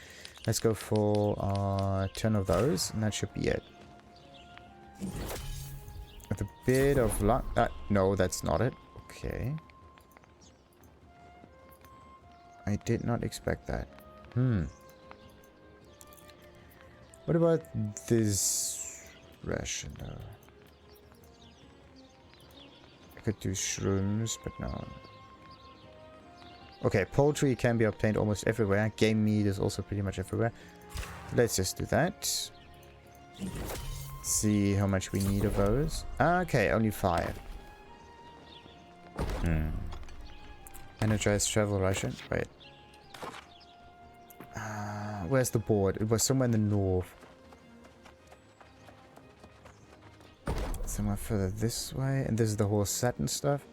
Let's go for 10 of those, and that should be it. With a bit of luck. No, that's not it. Okay. I did not expect that. What about this ration though? I could do shrooms, but no. Okay, poultry can be obtained almost everywhere. Game meat is also pretty much everywhere. Let's just do that. See how much we need of those. Okay, only 5. Energized travel ration. Wait. Where's the board? It was somewhere in the north. Somewhere further this way. And this is the whole satin stuff.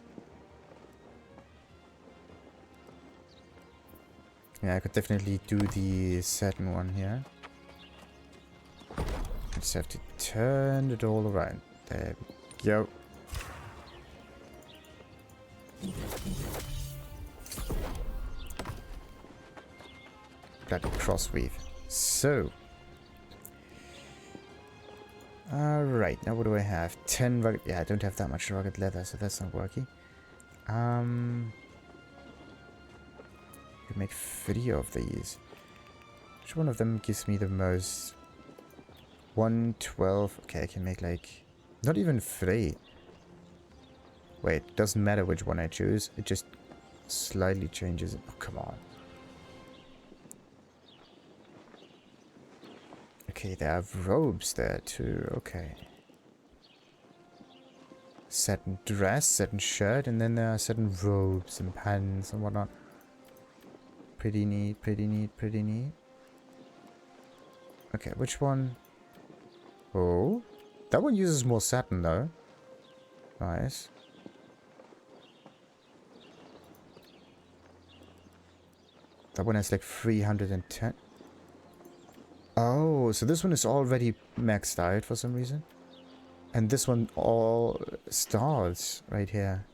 Yeah, I could definitely do the satin one here. I just have to turn it all around. There we go. Bloody crossweave. So. Alright, now what do I have? 10 rugged... Yeah, I don't have that much rugged leather, so that's not working. Could make video of these. Which one of them gives me the most? 112. Okay, I can make like... Not even 3. Wait, doesn't matter which one I choose. It just slightly changes it. Oh, come on. Okay, they have robes there too. Okay. Satin dress, satin shirt, and then there are satin robes and pants and whatnot. Pretty neat, pretty neat, pretty neat. Okay, which one? Oh, that one uses more satin though. Nice. That one has like 310. Oh, so this one is already maxed out for some reason. And this one all starts right here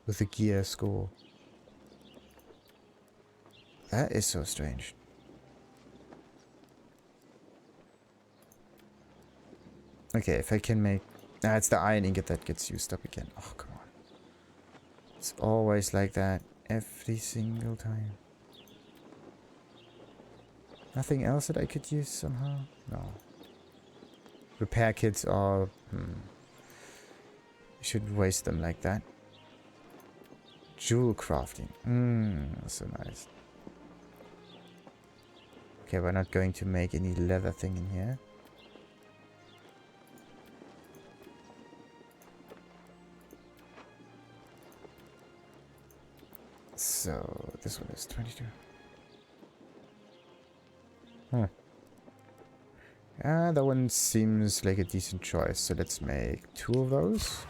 with the gear score. That is so strange. Okay, if I can make... it's the iron ingot that gets used up again. Oh, come on. It's always like that. Every single time. Nothing else that I could use somehow? No. Repair kits are... You should waste them like that. Jewel crafting. So nice. Okay, we're not going to make any leather thing in here. So, this one is 22. Yeah, that one seems like a decent choice. So let's make 2 of those.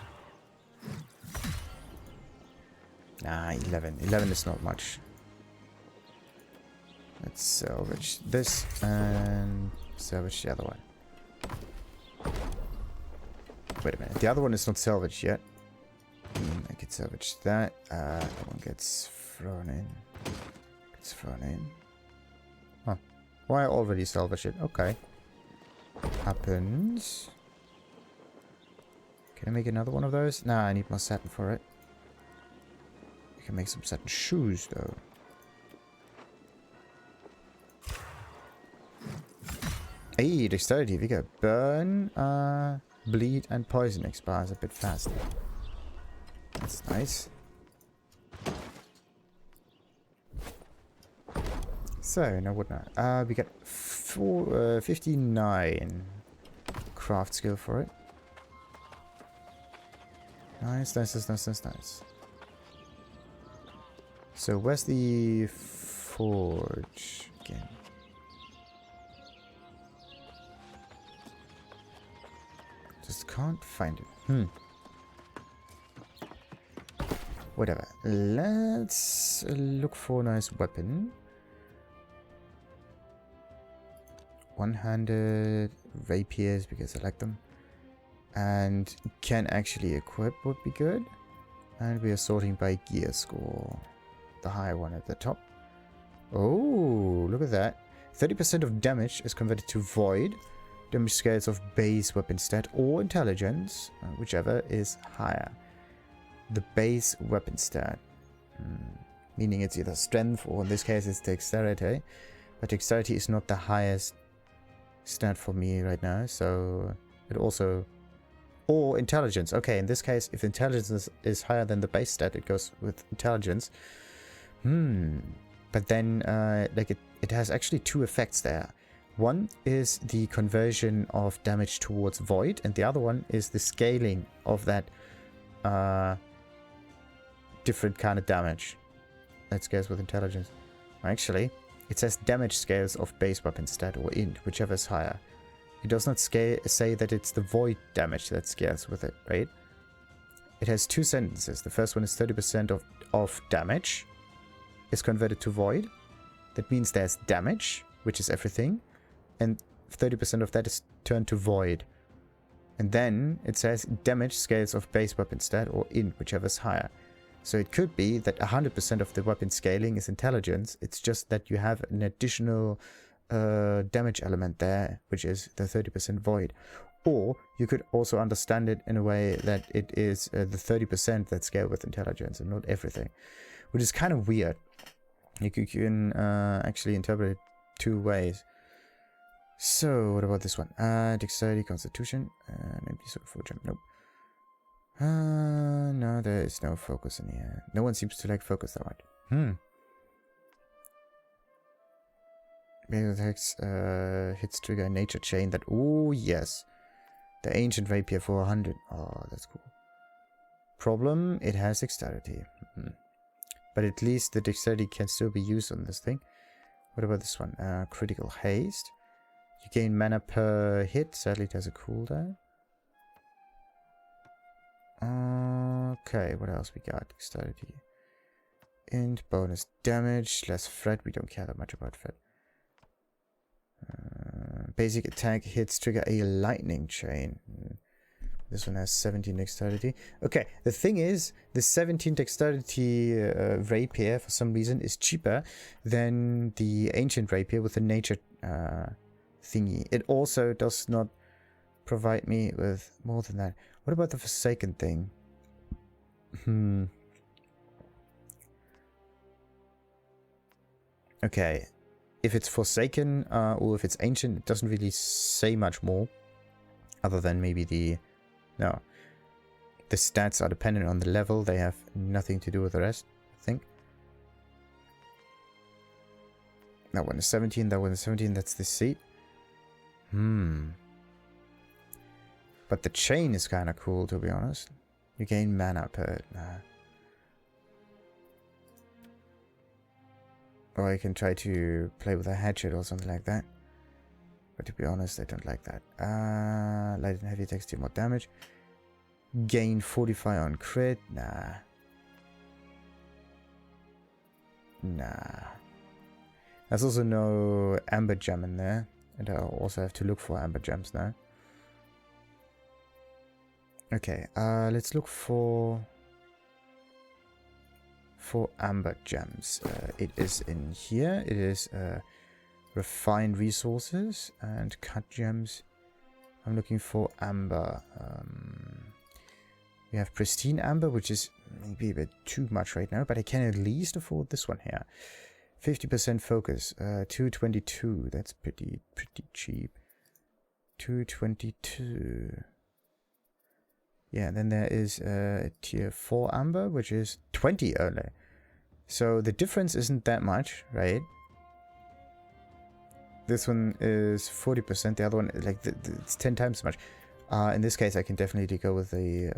11. 11 is not much. Let's salvage this and salvage the other one. Wait a minute. The other one is not salvaged yet. I could salvage that. That one gets thrown in. Gets thrown in. Huh. Why I already salvage it? Okay. Happens. Can I make another one of those? Nah, I need more satin for it. I can make some satin shoes, though. Hey, dexterity. We go burn, bleed, and poison expires a bit faster. That's nice. So, now what now? We got 59 craft skill for it. Nice, nice, nice, nice, nice, nice. So, where's the forge again? Just can't find it. Whatever. Let's look for a nice weapon. One-handed rapiers because I like them. And can actually equip would be good. And we are sorting by gear score. The higher one at the top. Oh, look at that. 30% of damage is converted to void. Damage scales of base weapon stat or intelligence, whichever is higher. The base weapon stat. Meaning it's either strength or in this case it's dexterity. But dexterity is not the highest stat for me right now, so it also... Or intelligence. Okay, in this case, if intelligence is higher than the base stat, it goes with intelligence. But then, like it has actually two effects there. One is the conversion of damage towards void, and the other one is the scaling of that different kind of damage. That scales with intelligence. Actually, it says damage scales of base weapon stat or int, whichever is higher. It does not say that it's the void damage that scales with it, right? It has two sentences. The first one is 30% of damage is converted to void. That means there's damage, which is everything, and 30% of that is turned to void. And then it says damage scales of base weapon stat or int, whichever is higher. So it could be that 100% of the weapon scaling is intelligence. It's just that you have an additional damage element there, which is the 30% void. Or you could also understand it in a way that it is the 30% that scale with intelligence and not everything, which is kind of weird. You can actually interpret it two ways. So what about this one? Dexterity, Constitution, maybe sort of for jump. Nope. No, there is no focus in here. No one seems to like focus that much. Maybe attacks hits trigger a nature chain that... Oh, yes. The ancient rapier for 100. Oh, that's cool. Problem, it has dexterity. But at least the dexterity can still be used on this thing. What about this one? Critical haste. You gain mana per hit. Sadly, it has a cooldown. Okay, what else we got? Dexterity. Int, bonus damage, less threat. We don't care that much about threat. Basic attack hits trigger a lightning chain. This one has 17 dexterity. Okay, the thing is, the 17 dexterity rapier, for some reason, is cheaper than the ancient rapier with the nature thingy. It also does not provide me with more than that. What about the Forsaken thing? Okay. If it's Forsaken or if it's Ancient, it doesn't really say much more. Other than maybe the... No. The stats are dependent on the level. They have nothing to do with the rest, I think. That one is 17, that one is 17. That's the seat. But the chain is kind of cool, to be honest. You gain mana per... Or I can try to play with a hatchet or something like that. But to be honest, I don't like that. Light and heavy attacks do more damage. Gain 45 on crit. Nah. There's also no amber gem in there. And I'll also have to look for amber gems now. Okay, let's look for... for amber gems? It is in here. It is refined resources and cut gems. I'm looking for amber. We have pristine amber, which is maybe a bit too much right now, but I can at least afford this one here. 50% focus, 222. That's pretty cheap. 222. Yeah, and then there is tier 4 amber, which is 20 only. So the difference isn't that much, right? This one is 40%. The other one, like, it's 10 times as much. In this case, I can definitely go with the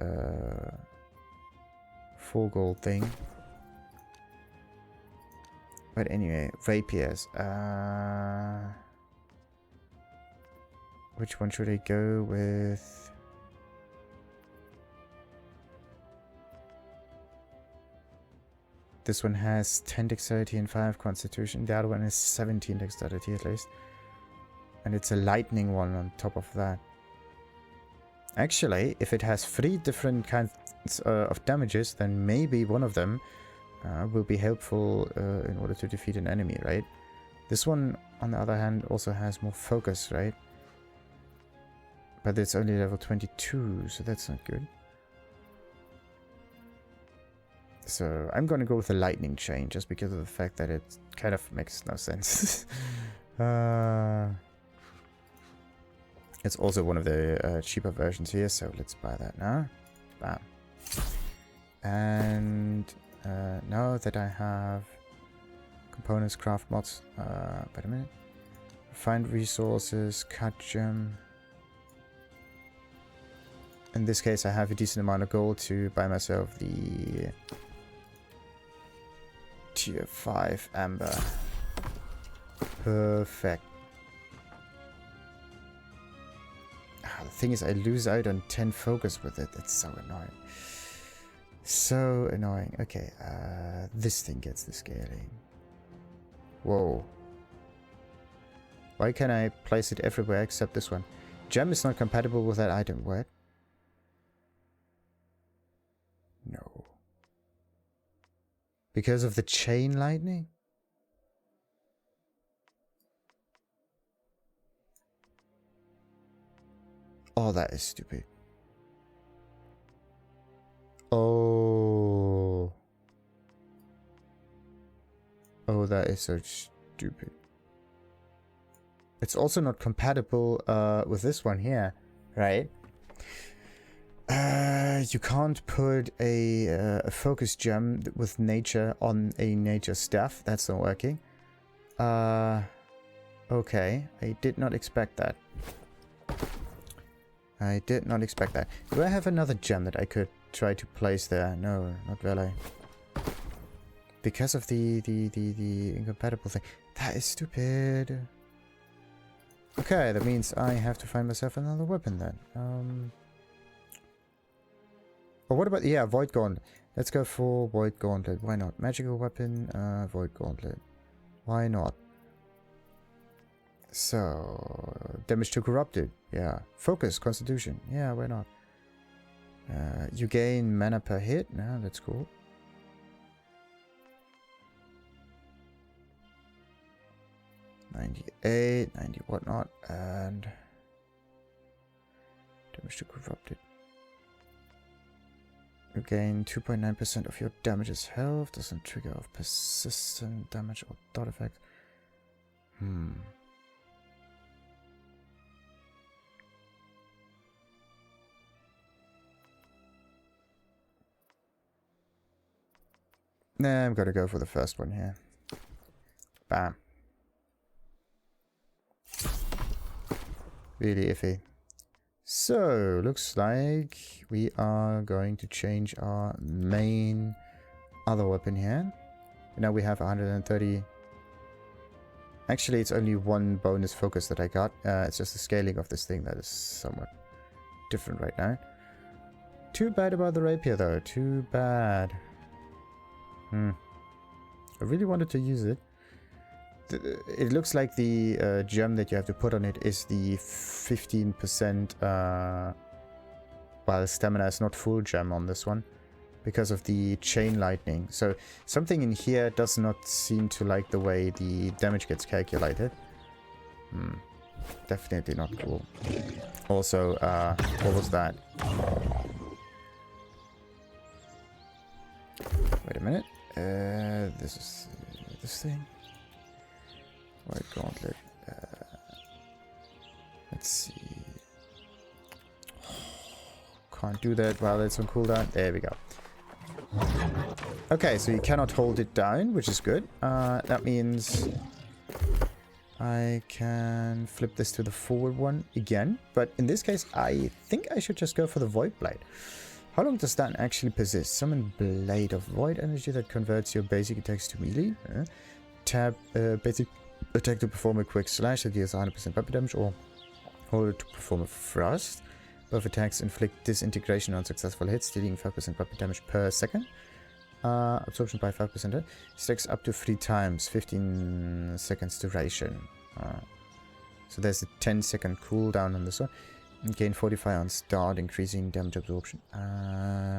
4 gold thing. But anyway, rapiers. Which one should I go with? This one has 10 dexterity and 5 constitution. The other one is 17 dexterity at least. And it's a lightning one on top of that. Actually, if it has 3 different kinds of damages, then maybe one of them will be helpful in order to defeat an enemy, right? This one, on the other hand, also has more focus, right? But it's only level 22, so that's not good. So I'm gonna go with the lightning chain, just because of the fact that it kind of makes no sense. It's also one of the cheaper versions here, so let's buy that now. Bam. And now that I have components, craft mods, wait a minute. Find resources, cut gem. In this case, I have a decent amount of gold to buy myself the tier 5 amber. Perfect. The thing is, I lose out on 10 focus with it. That's so annoying. So annoying. Okay, this thing gets the scaling. Whoa. Why can't I place it everywhere except this one? Gem is not compatible with that item. What? No. Because of the chain lightning? Oh, that is stupid. Oh. Oh, that is so stupid. It's also not compatible with this one here, right? You can't put a focus gem with nature on a nature staff. That's not working. Okay, I did not expect that. I did not expect that. Do I have another gem that I could try to place there? No, not really. Because of the incompatible thing. That is stupid. Okay, that means I have to find myself another weapon then. Or what about, yeah, Void Gauntlet. Let's go for Void Gauntlet. Why not? Magical weapon, Void Gauntlet. Why not? So, damage to corrupted. Yeah. Focus, constitution. Yeah, why not? You gain mana per hit. No, that's cool. $98, $90 whatnot, and damage to corrupted. You gain 2.9% of your damage's health. Doesn't trigger off persistent damage or dot effect. Nah, I'm gonna go for the first one here. Bam. Really iffy. So, looks like we are going to change our main other weapon here. Now we have 130. Actually, it's only one bonus focus that I got. It's just the scaling of this thing that is somewhat different right now. Too bad about the rapier though. Too bad. I really wanted to use it. It looks like the gem that you have to put on it is the 15%, while stamina is not full gem on this one. because of the chain lightning. So something in here does not seem to like the way the damage gets calculated. Definitely not cool. Also, what was that? Wait a minute. This is this thing. White Gauntlet. Let's see. Can't do that while it's on cooldown. There we go. Okay, so you cannot hold it down, which is good. That means I can flip this to the forward one again. But in this case, I think I should just go for the Void Blade. How long does that actually persist? Summon Blade of Void Energy that converts your basic attacks to melee. Tap basic attack to perform a quick slash that deals 100% weapon damage, or hold it to perform a thrust. Both attacks inflict disintegration on successful hits, dealing 5% weapon damage per second. Absorption by 5%. Stacks up to 3 times, 15 seconds duration. So there's a 10-second cooldown on this one. Gain 45 on start, increasing damage absorption.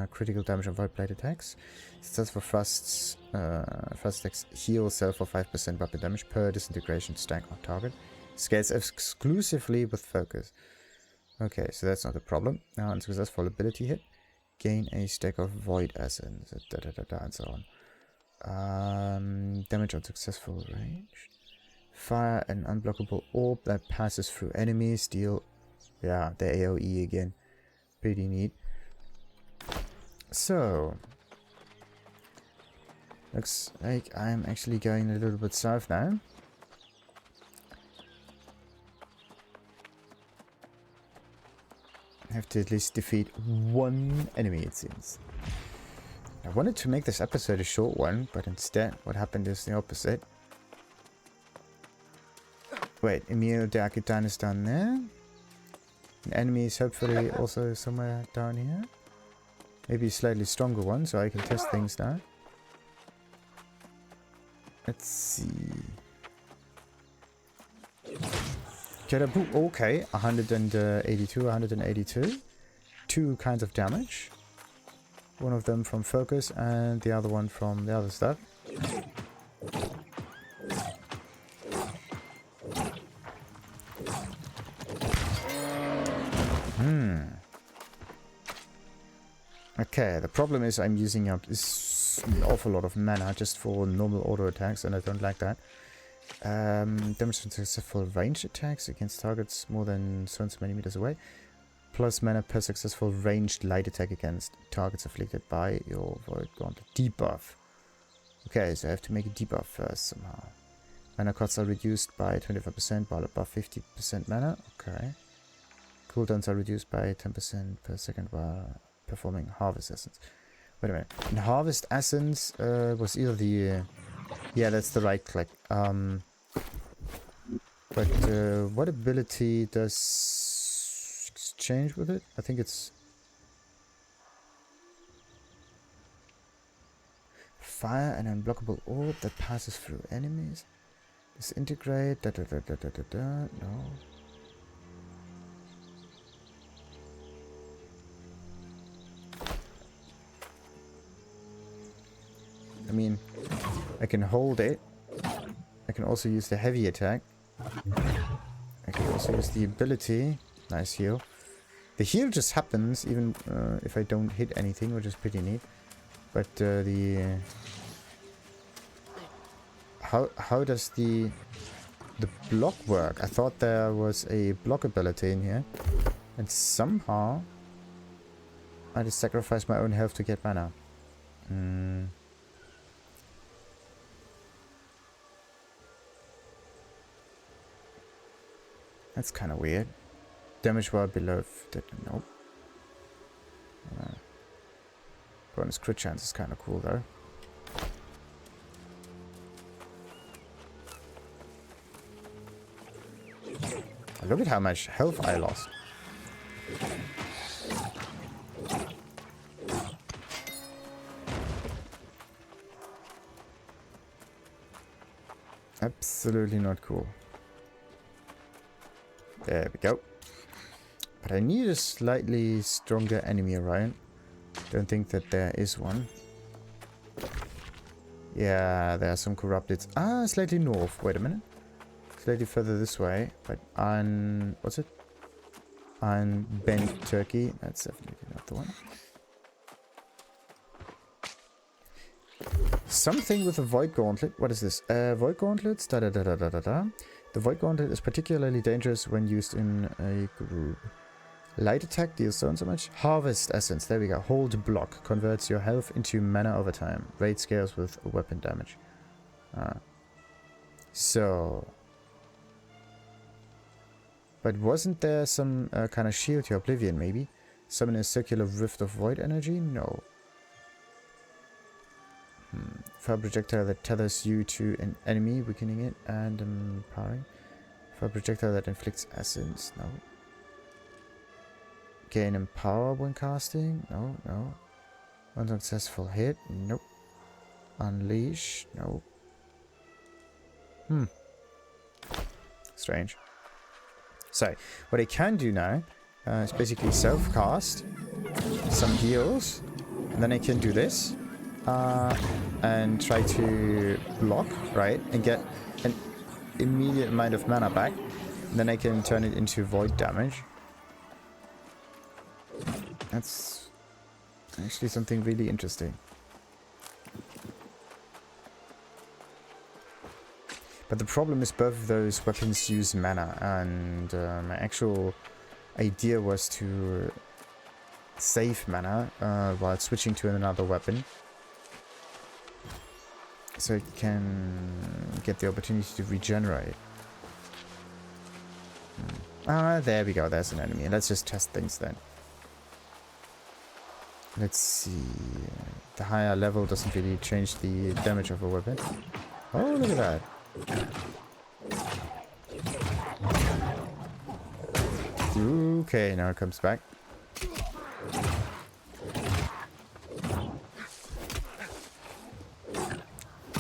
Critical damage on Void Blade attacks. Successful thrusts. Thrust attacks heal self for 5% weapon damage per disintegration stack on target. Scales exclusively with focus. Okay, so that's not a problem. Now, unsuccessful ability hit. Gain a stack of Void Essence. And so on. Damage on successful range. Fire an unblockable orb that passes through enemies. Deal. Yeah, the AoE again. Pretty neat. So. Looks like I'm actually going a little bit south now. Have to at least defeat one enemy, it seems. I wanted to make this episode a short one, but instead what happened is the opposite. Wait, Emile the Architan is down there. An enemy is hopefully also somewhere down here. Maybe a slightly stronger one, so I can test things now. Let's see. Okay, 182, 182. 2 kinds of damage. One of them from focus and the other one from the other stuff. Okay, the problem is I'm using up an awful lot of mana just for normal auto attacks, and I don't like that. Damage from successful ranged attacks against targets more than 70 meters away. Plus mana per successful ranged light attack against targets afflicted by your Void Gauntlet debuff. Okay, so I have to make a debuff first somehow. Mana costs are reduced by 25% while above 50% mana. Okay. Cooldowns are reduced by 10% per second while performing Harvest Essence. Wait a minute. In Harvest Essence was either the... yeah, that's the right click. But what ability does exchange with it? I think it's... Fire an unblockable orb that passes through enemies. Disintegrate. No. I mean, I can hold it. I can also use the heavy attack. I can also use the ability. Nice heal. The heal just happens even if I don't hit anything, which is pretty neat. But the... How does the block work? I thought there was a block ability in here. And somehow I just sacrificed my own health to get mana. That's kind of weird. Damage while below... nope. Bonus crit chance is kind of cool though. Look at how much health I lost. Absolutely not cool. There we go. But I need a slightly stronger enemy around Don't think that there is one. Yeah, there are some corrupted. Ah, slightly north. Wait a minute. Slightly further this way. But on... What's it? On Bent Turkey. That's definitely not the one. Something with a Void Gauntlet. What is this? Void Gauntlets? Da da da da da da da. The Void Gauntlet is particularly dangerous when used in a group. Light attack deals so and so much. Harvest Essence. There we go. Hold block. Converts your health into mana over time. Rate scales with weapon damage. So... But wasn't there some kind of shield to Oblivion, maybe? Summon a circular rift of void energy? No. Fire projectile that tethers you to an enemy, weakening it and empowering. Fire projectile that inflicts essence? No. Gain empower when casting? No, no. Unsuccessful hit? Nope. Unleash? No. Strange. So, what I can do now is basically self-cast some heals, and then I can do this and try to block, right, and get an immediate amount of mana back. And then I can turn it into void damage. That's actually something really interesting. But the problem is both of those weapons use mana, and my actual idea was to save mana while switching to another weapon. So I can get the opportunity to regenerate. Ah, there we go, there's an enemy. Let's just test things then. Let's see. The higher level doesn't really change the damage of a weapon. Oh, look at that. Okay, now it comes back.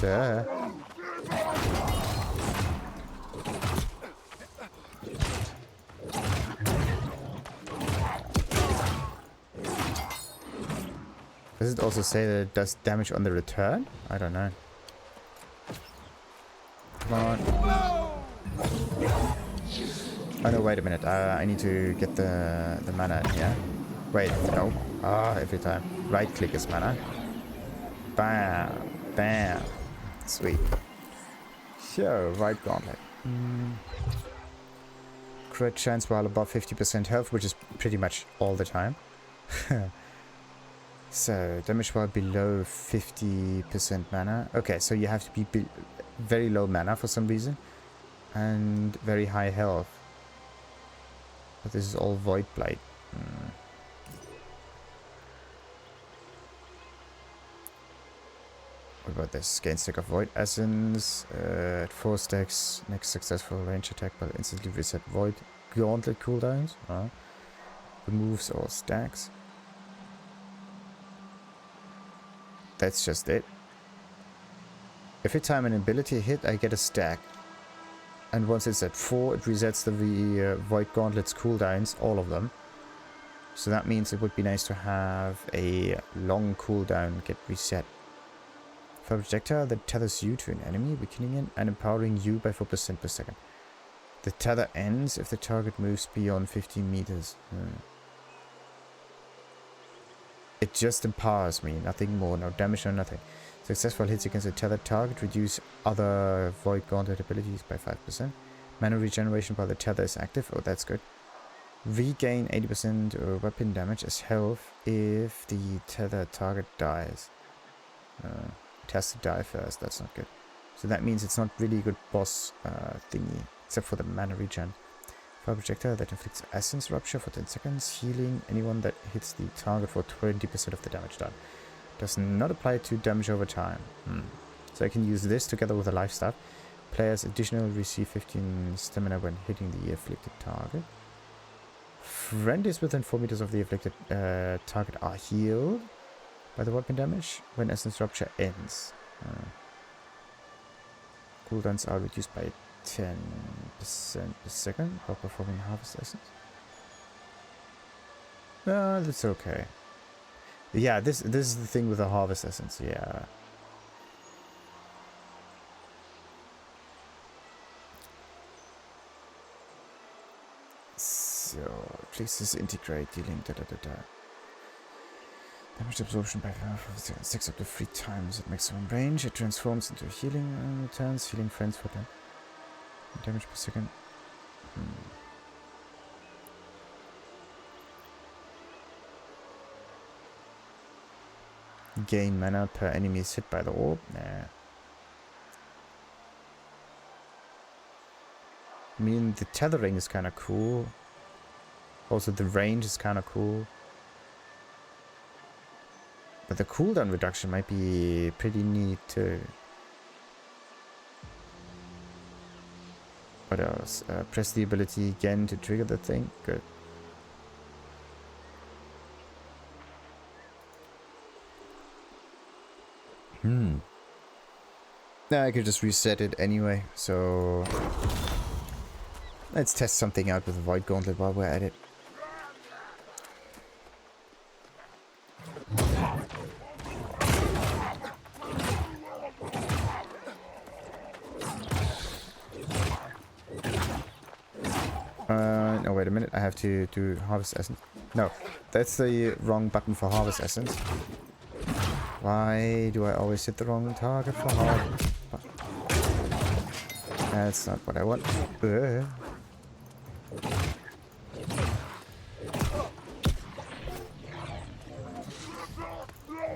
There. Does it also say that it does damage on the return? I don't know. Come on. Oh no, wait a minute. I need to get the mana in here. Wait, no. Ah, every time. Right click is mana. Bam. Bam. Sweet. So, right gauntlet. Crit chance while above 50% health, which is pretty much all the time. So, damage while below 50% mana. Okay, so you have to be very low mana for some reason. And very high health. But this is all Void Blight. What about this? Gain stack of Void Essence. At 4 stacks, next successful range attack will instantly reset Void Gauntlet cooldowns. Removes all stacks. That's just it. Every time an ability hit, I get a stack. And once it's at 4, it resets the Void Gauntlet's cooldowns, all of them. So that means it would be nice to have a long cooldown get reset. For a projectile that tethers you to an enemy, weakening it and empowering you by 4% per second. The tether ends if the target moves beyond 15 meters. It just empowers me, nothing more, no damage, no nothing. Successful hits against a tethered target reduce other Void Gauntlet abilities by 5%. Mana regeneration while the tether is active. Oh, that's good. Regain 80% weapon damage as health if the tethered target dies. It has to die first, that's not good. So that means it's not really a good boss thingy, except for the mana regen. Fire projectile that inflicts essence rupture for 10 seconds, healing anyone that hits the target for 20% of the damage done. Does not apply to damage over time. So I can use this together with a life staff. Players additionally receive 15 stamina when hitting the afflicted target. Friendlies within 4 meters of the afflicted target are healed by the weapon damage when essence rupture ends. Cooldowns are reduced by 10% per second while performing harvest essence. That's okay. Yeah, this is the thing with the harvest essence, yeah. So, please disintegrate, dealing da-da-da-da. Damage absorption by 6 up to 3 times at maximum range. It transforms into healing and returns healing friends for them. Damage per second. Gain mana per enemy is hit by the orb. Nah. I mean, the tethering is kind of cool. Also, the range is kind of cool. But the cooldown reduction might be pretty neat too. What else? Press the ability again to trigger the thing. Good. Now I could just reset it anyway, so let's test something out with the Void Gauntlet while we're at it. No, wait a minute, I have to do Harvest Essence. No, that's the wrong button for Harvest Essence. Why do I always hit the wrong target for Harvest? That's not what I want.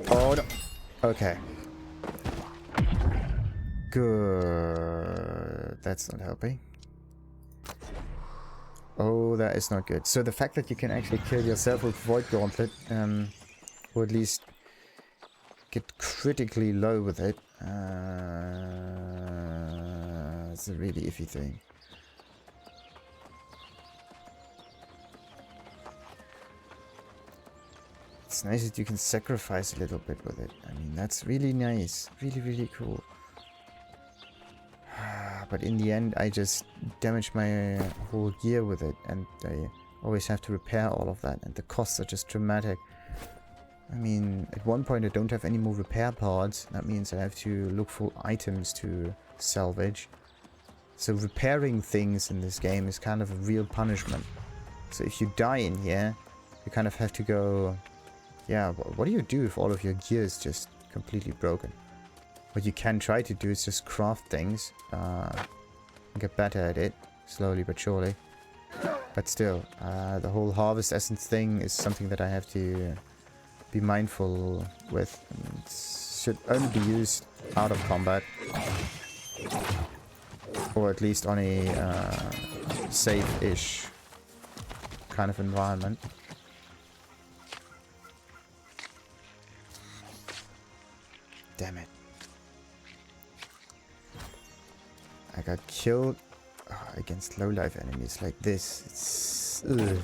Oh no. Okay. Good. That's not helping. Oh, that is not good. So the fact that you can actually kill yourself with Void Gauntlet, or at least get critically low with it, it's a really iffy thing. It's nice that you can sacrifice a little bit with it. I mean, that's really nice. Really, really cool. But in the end, I just damage my whole gear with it, and I always have to repair all of that, and the costs are just dramatic. I mean, at one point I don't have any more repair parts. That means I have to look for items to salvage. So repairing things in this game is kind of a real punishment. So if you die in here, you kind of have to go... Yeah, what do you do if all of your gear is just completely broken? What you can try to do is just craft things, get better at it, slowly but surely. But still, the whole harvest essence thing is something that I have to be mindful with. It should only be used out of combat, or at least on a safe-ish kind of environment. Damn it. I got killed against low-life enemies like this. It's... Ugh.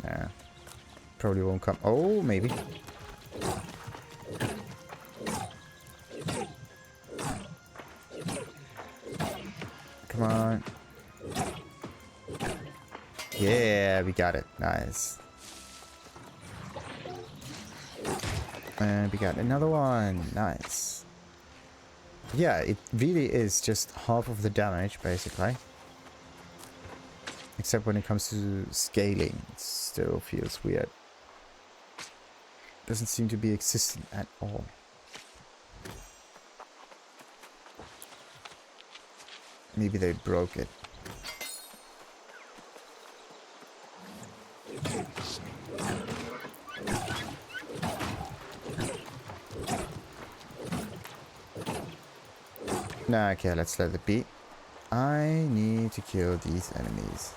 Nah. Probably won't come... Oh, maybe. Come on. Yeah, we got it. Nice. And we got another one. Nice. Yeah, it really is just half of the damage, basically. Except when it comes to scaling. It still feels weird. Doesn't seem to be existent at all. Maybe they broke it. Nah, okay, let's let it be. I need to kill these enemies.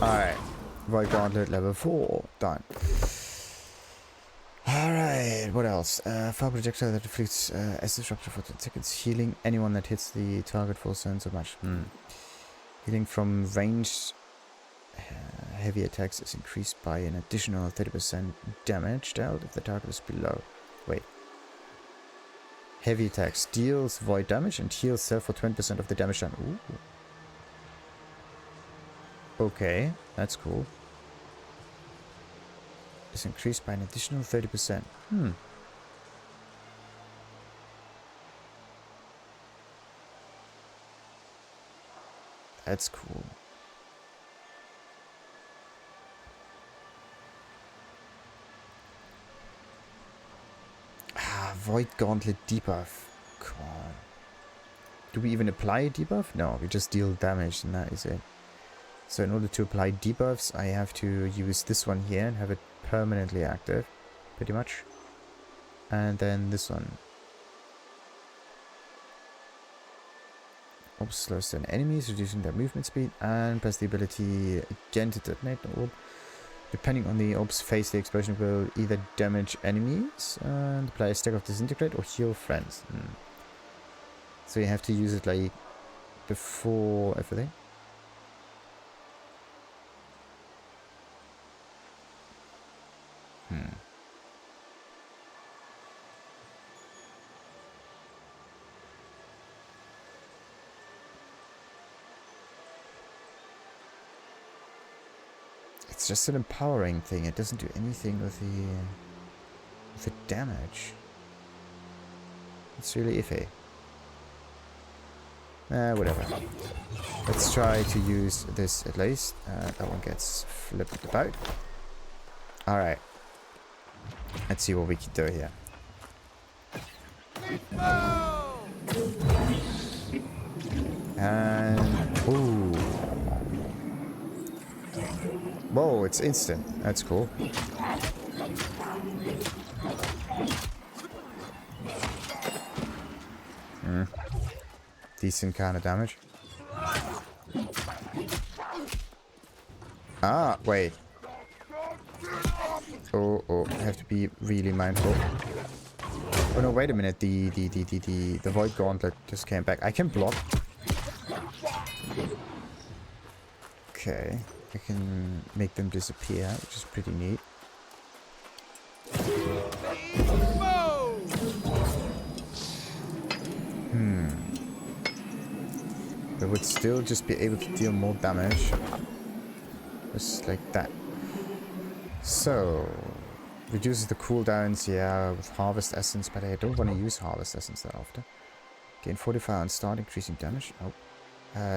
Alright. Void Gauntlet level 4. Done. Alright, what else? Fire projectile that inflicts as disruptor for 10 seconds. Healing anyone that hits the target for so and so much. Healing from ranged heavy attacks is increased by an additional 30% damage dealt if the target is below. Wait. Heavy attacks deals void damage and heals self for 20% of the damage done. Ooh. Okay, that's cool. Is increased by an additional 30%. That's cool. Void Gauntlet debuff. Come on. Do we even apply a debuff? No, we just deal damage and that is it. So in order to apply debuffs, I have to use this one here and have it permanently active. Pretty much. And then this one. Orb slows down enemies, reducing their movement speed, and press the ability again to detonate the orb. Depending on the orb's phase, the explosion will either damage enemies and apply a stack of disintegrate or heal friends. So you have to use it like before everything. It's just an empowering thing. It doesn't do anything with the damage. It's really iffy. Whatever. Let's try to use this at least. That one gets flipped about. Alright. Let's see what we can do here. And... ooh. Whoa, it's instant. That's cool. Decent kind of damage. Ah, wait. Oh, I have to be really mindful. Oh no, wait a minute. The Void Gauntlet just came back. I can block. Okay. I can make them disappear, which is pretty neat. They would still just be able to deal more damage. Just like that. So, reduces the cooldowns, yeah, with Harvest Essence, but I don't want to use Harvest Essence that often. Gain 45 on start, increasing damage. Oh.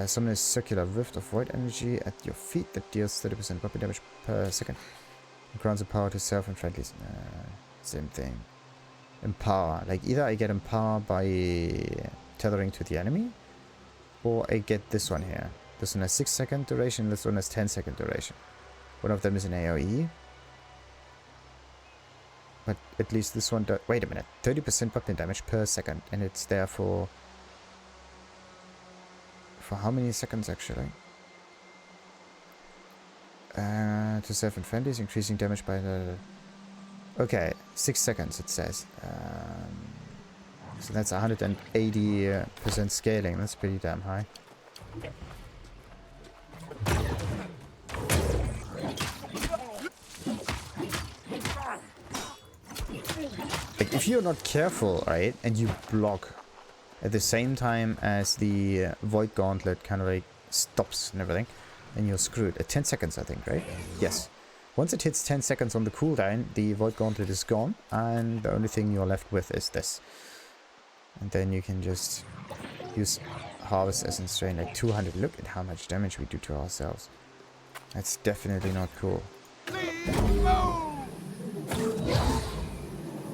Summon a circular rift of void energy at your feet that deals 30% weapon damage per second. And grants a power to self and friendlies. Same thing. Empower. Like either I get empower by tethering to the enemy, or I get this one here. This one has 6-second duration, this one has 10-second duration. One of them is an AoE. But at least this one does... wait a minute. 30% weapon damage per second. And it's there for... for how many seconds actually? To self and friendlies, increasing damage by the... okay, 6 seconds it says. So that's 180% scaling. That's pretty damn high. Like if you're not careful, right, and you block at the same time as the Void Gauntlet kind of like stops and everything, then you're screwed. At 10 seconds, I think, right? Yes. Once it hits 10 seconds on the cooldown, the Void Gauntlet is gone, and the only thing you're left with is this. And then you can just use Harvest Essence Drain like 200. Look at how much damage we do to ourselves. That's definitely not cool.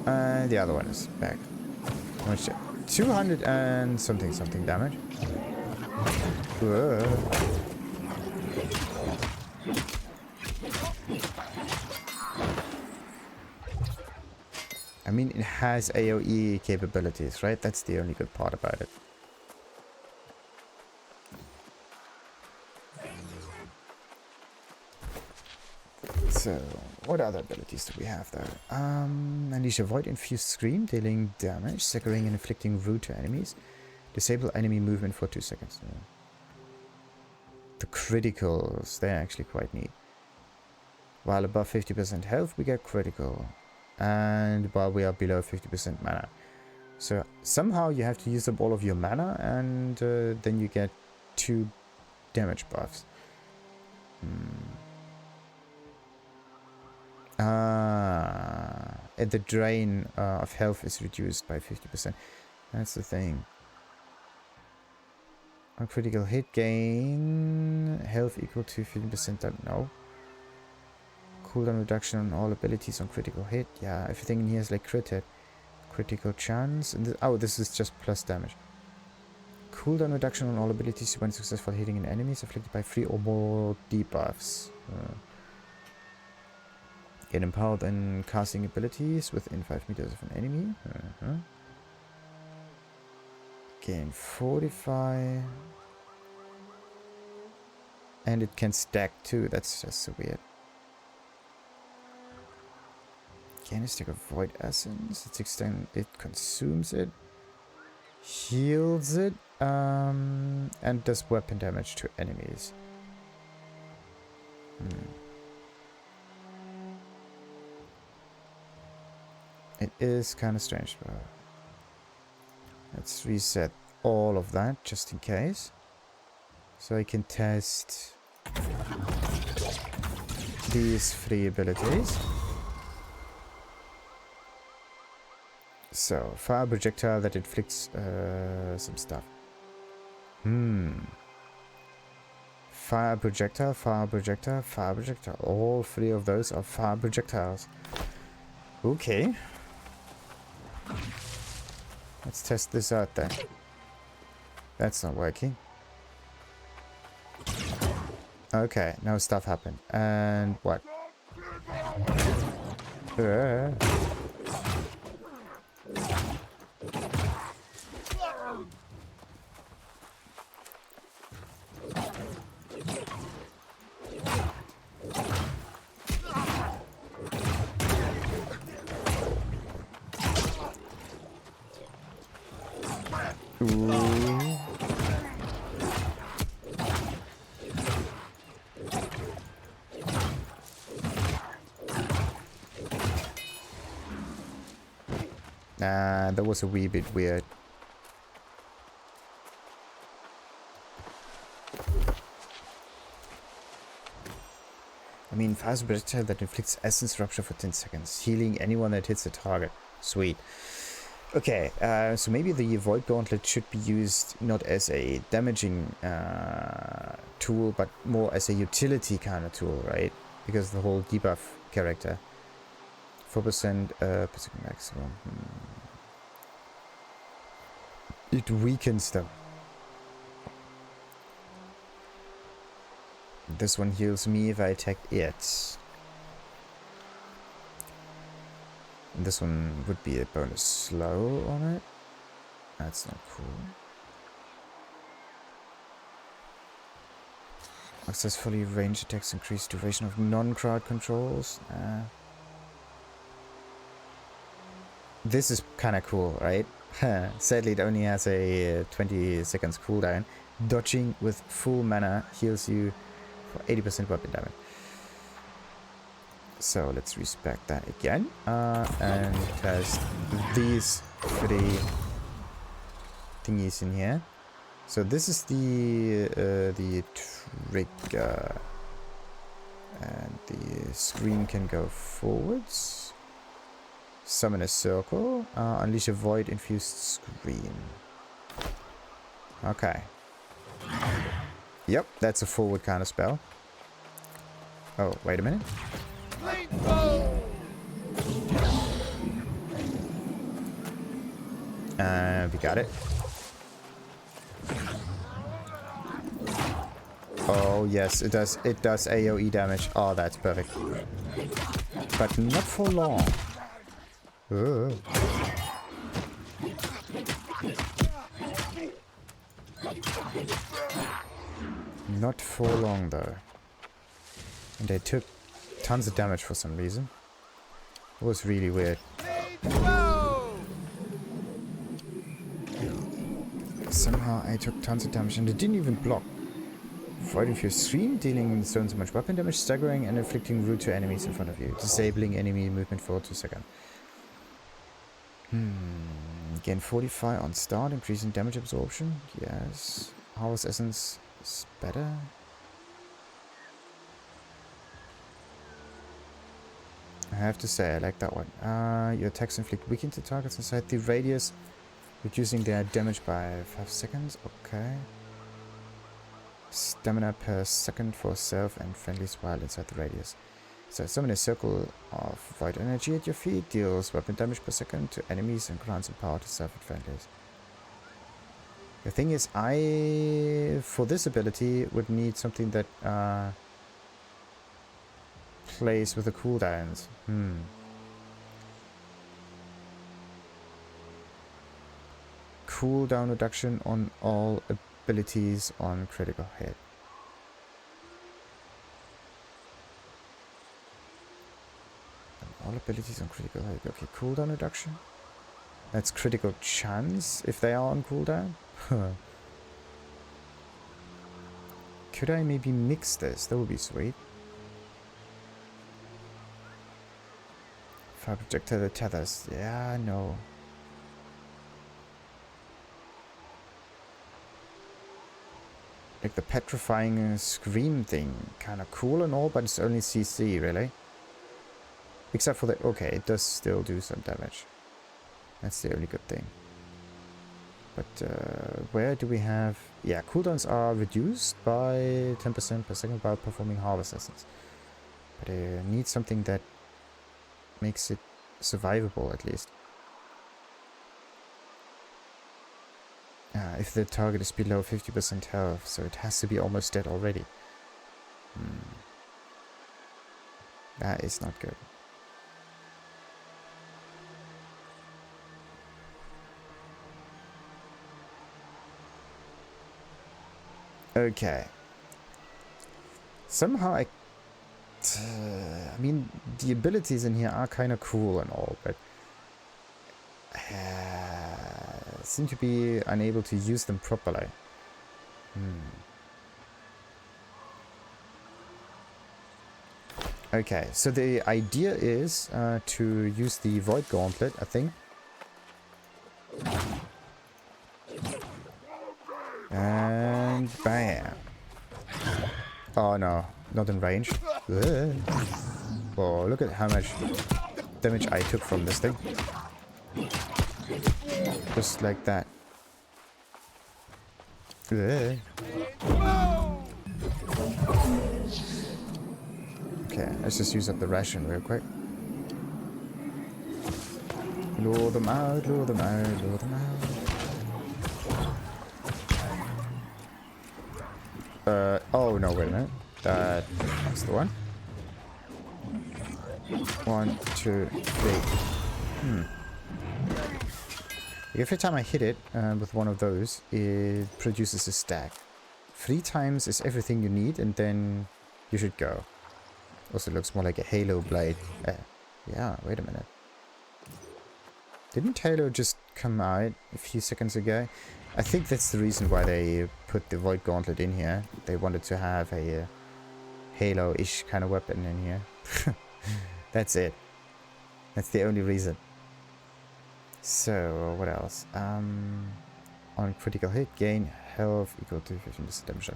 And the other one is back. How much? 200 and something damage. Whoa. I mean, it has AoE capabilities, right? That's the only good part about it. So, what other abilities do we have though? Unleash a Void Infused Scream, dealing damage, saccharing and inflicting wound to enemies. Disable enemy movement for 2 seconds. The criticals, they're actually quite neat. While above 50% health, we get critical. And while we are below 50% mana. So somehow you have to use up all of your mana, and then you get 2 damage buffs. And the drain of health is reduced by 50%. That's the thing. On critical hit gain, health equal to 15%, don't know. Cooldown reduction on all abilities on critical hit. Yeah, everything in here is like crit hit. Critical chance. And oh, this is just plus damage. Cooldown reduction on all abilities when successful hitting an enemy is afflicted by 3 or more debuffs. Get empowered in casting abilities within 5 meters of an enemy. Gain 45. And it can stack too. That's just so weird. Gain a stack of void essence. It's extend. It consumes it. Heals it. And does weapon damage to enemies. It is kind of strange, bro. Let's reset all of that just in case. So I can test these 3 abilities. So, fire projectile that inflicts some stuff. Fire projectile, fire projectile, fire projectile. All 3 of those are fire projectiles. Okay. Let's test this out then. That's not working. Okay, now stuff happened. And what? That was a wee bit weird. I mean, fast projectile that inflicts essence rupture for 10 seconds, healing anyone that hits the target. Sweet. Okay, so maybe the Void Gauntlet should be used not as a damaging tool, but more as a utility kind of tool, right? Because the whole debuff character. 4% maximum. It weakens them. This one heals me if I attack it. And this one would be a bonus slow on it. That's not cool. Successfully range attacks increase duration of non-crowd controls. This is kind of cool, right? Sadly, it only has a 20 seconds cooldown. Dodging with full mana heals you for 80% weapon damage. So let's respec that again and test these 3 thingies in here. So this is the trigger, and the screen can go forwards. Summon a circle. Unleash a void infused screen. Okay. Yep, that's a forward kind of spell. Oh, wait a minute. We got it. Oh yes, it does AoE damage. Oh, that's perfect. But not for long. Not for long though. And they took tons of damage for some reason. It was really weird. Somehow I took tons of damage and it didn't even block. Void Infused Stream, dealing so much weapon damage, staggering and inflicting root to enemies in front of you. Disabling enemy movement for 2 seconds. Gain 45 on start, increasing damage absorption. Yes. Harvest Essence is better. I have to say, I like that one. Your attacks inflict weaken to targets inside the radius, reducing their damage by 5 seconds. Okay. Stamina per second for self and friendlies while inside the radius. So summon a circle of void energy at your feet, deals weapon damage per second to enemies and grants empower to self and friendlies. The thing is, I, for this ability, would need something that plays with the cooldowns. Cooldown reduction on all abilities on critical hit. All abilities on critical hit. Okay, cooldown reduction. That's critical chance if they are on cooldown. Could I maybe mix this? That would be sweet. Fire projector that tethers. Yeah, no. Like the petrifying scream thing. Kinda cool and all, but it's only CC, really. Except for the... Okay, it does still do some damage. That's the only good thing. But where do we have... Yeah, cooldowns are reduced by 10% per second while performing Harvest Essence. But I need something that makes it survivable, at least. If the target is below 50% health, so it has to be almost dead already. That is not good. Okay. Somehow I mean, the abilities in here are kind of cool and all, but seem to be unable to use them properly. Okay, so the idea is to use the Void Gauntlet, I think. And bam. Oh no, not in range. Oh, look at how much damage I took from this thing. Just like that. Okay, let's just use up the ration real quick. Lure them out, lure them out, lure them out. Oh no, wait a minute. That's the one. 1, 2, 3. Every time I hit it with one of those, it produces a stack. 3 times is everything you need, and then you should go. Also looks more like a Halo blade. Yeah, wait a minute. Didn't Halo just come out a few seconds ago? I think that's the reason why they put the Void Gauntlet in here. They wanted to have a Halo-ish kind of weapon in here. That's it. That's the only reason. So, what else? On critical hit, gain health equal to 15% damage.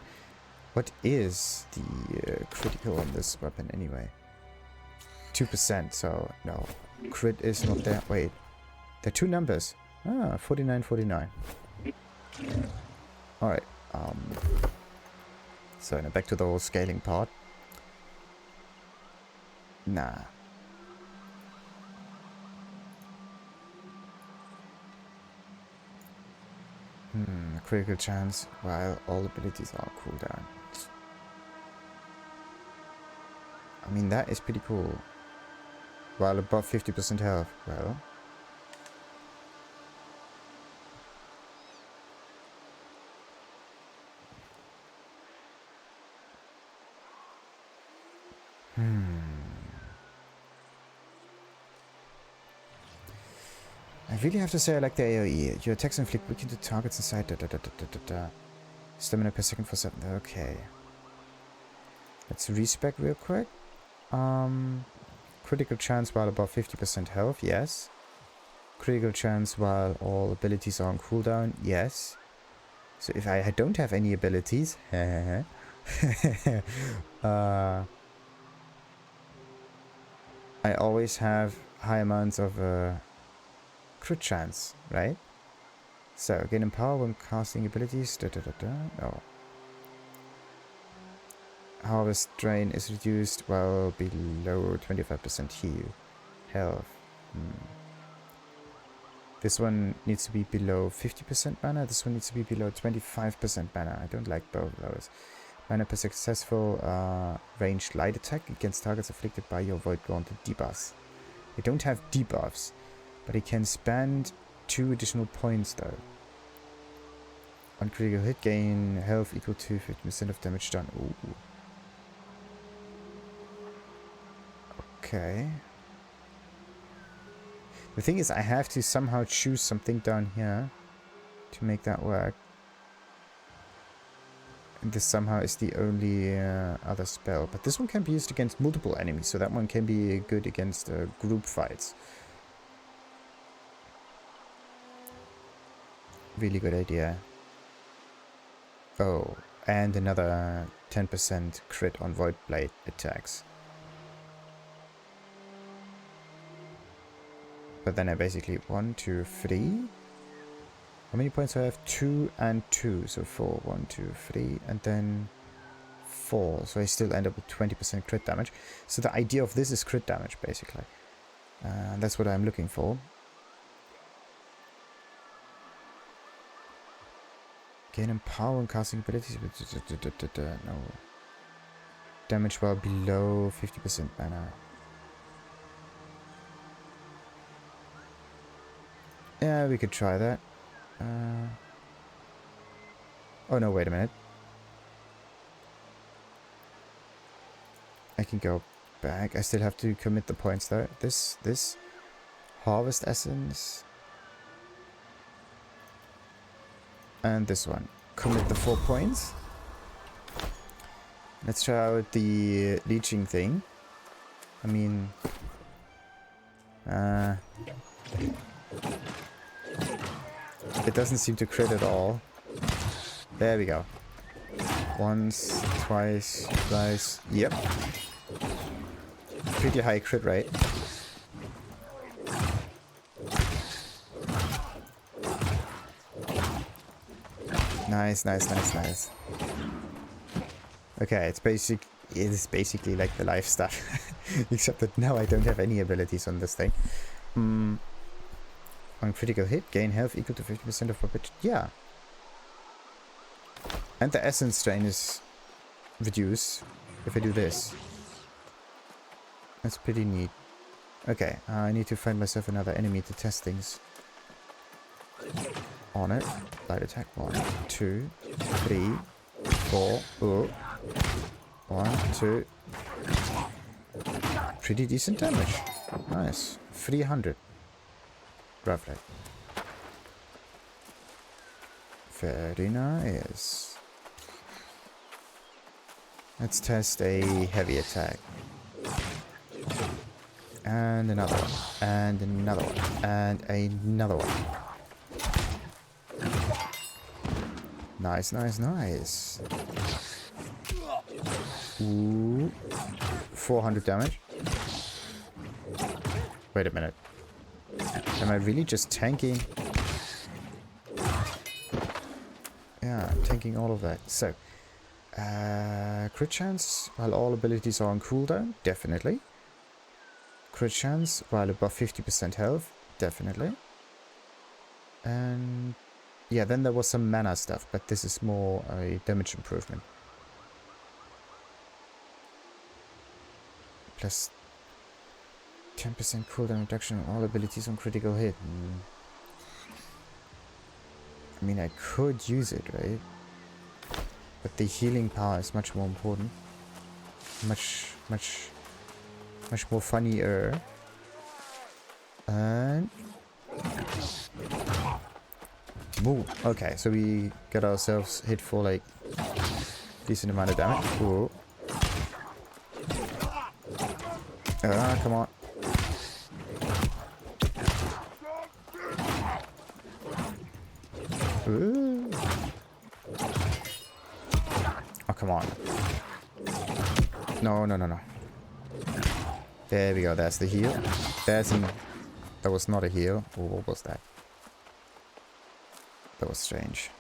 What is the critical on this weapon anyway? 2%, so no. Crit is not there. Wait. There are 2 numbers. 49, 49. Alright. So now back to the whole scaling part. Nah. Critical chance while all abilities are cooldown. I mean, that is pretty cool. While above 50% health. Well. I really have to say I like the AoE. Your attacks inflict weaken to targets inside. Stamina per second for 7. Okay. Let's respec real quick. Critical chance while above 50% health, yes. Critical chance while all abilities are on cooldown, yes. So if I don't have any abilities, I always have high amounts of crit chance, right? So gain power when casting abilities. No. Harvest drain is reduced while below 25% heal. Health. This one needs to be below 50% mana. This one needs to be below 25% mana. I don't like both of those. Mana per successful ranged light attack against targets afflicted by your Void Gauntlet debuffs. They don't have debuffs, but it can spend 2 additional points though. On critical hit, gain health equal to 50% of damage done. Ooh. Okay. The thing is, I have to somehow choose something down here to make that work. And this somehow is the only other spell. But this one can be used against multiple enemies, so that one can be good against group fights. Really good idea. Oh, and another 10% crit on Void Blade attacks. But then I basically 1, 2, 3. How many points do I have? 2 and 2. So 4. 1, 2, 3. And then 4. So I still end up with 20% crit damage. So the idea of this is crit damage, basically. That's what I'm looking for. Gain power and casting abilities. No. Damage while below 50% mana. Yeah, we could try that. Oh no, wait a minute. I can go back. I still have to commit the points though. This Harvest Essence. And this one. Commit the 4 points. Let's try out the leeching thing. I mean... it doesn't seem to crit at all. There we go. Once, twice, thrice. Yep. Pretty high crit rate. Nice, nice, nice, nice. Okay, it is basically like the life stuff. Except that now I don't have any abilities on this thing. On critical hit, gain health equal to 50% of puppet. Yeah. And the essence drain is reduced if I do this. That's pretty neat. Okay, I need to find myself another enemy to test things on it. Light attack. 1, 2, 3, 4. Oh. 1, 2. Pretty decent damage. Nice. 300. Roughly. Very nice. Let's test a heavy attack. And another one. And another one. And another one. Nice, nice, nice. Ooh. 400 damage. Wait a minute. Am I really just tanking? Yeah, I'm tanking all of that. So, crit chance while all abilities are on cooldown? Definitely. Crit chance while above 50% health? Definitely. And yeah, then there was some mana stuff, but this is more a damage improvement. Plus 10% cooldown reduction on all abilities on critical hit. I mean, I could use it, right? But the healing power is much more important. Much more funnier. And... Ooh, okay, so we got ourselves hit for like decent amount of damage. Ooh. Ah, come on. Ooh. Oh, come on. No, no, no, no. There we go. That's the heal. That was not a heal. Oh, what was that? That was strange.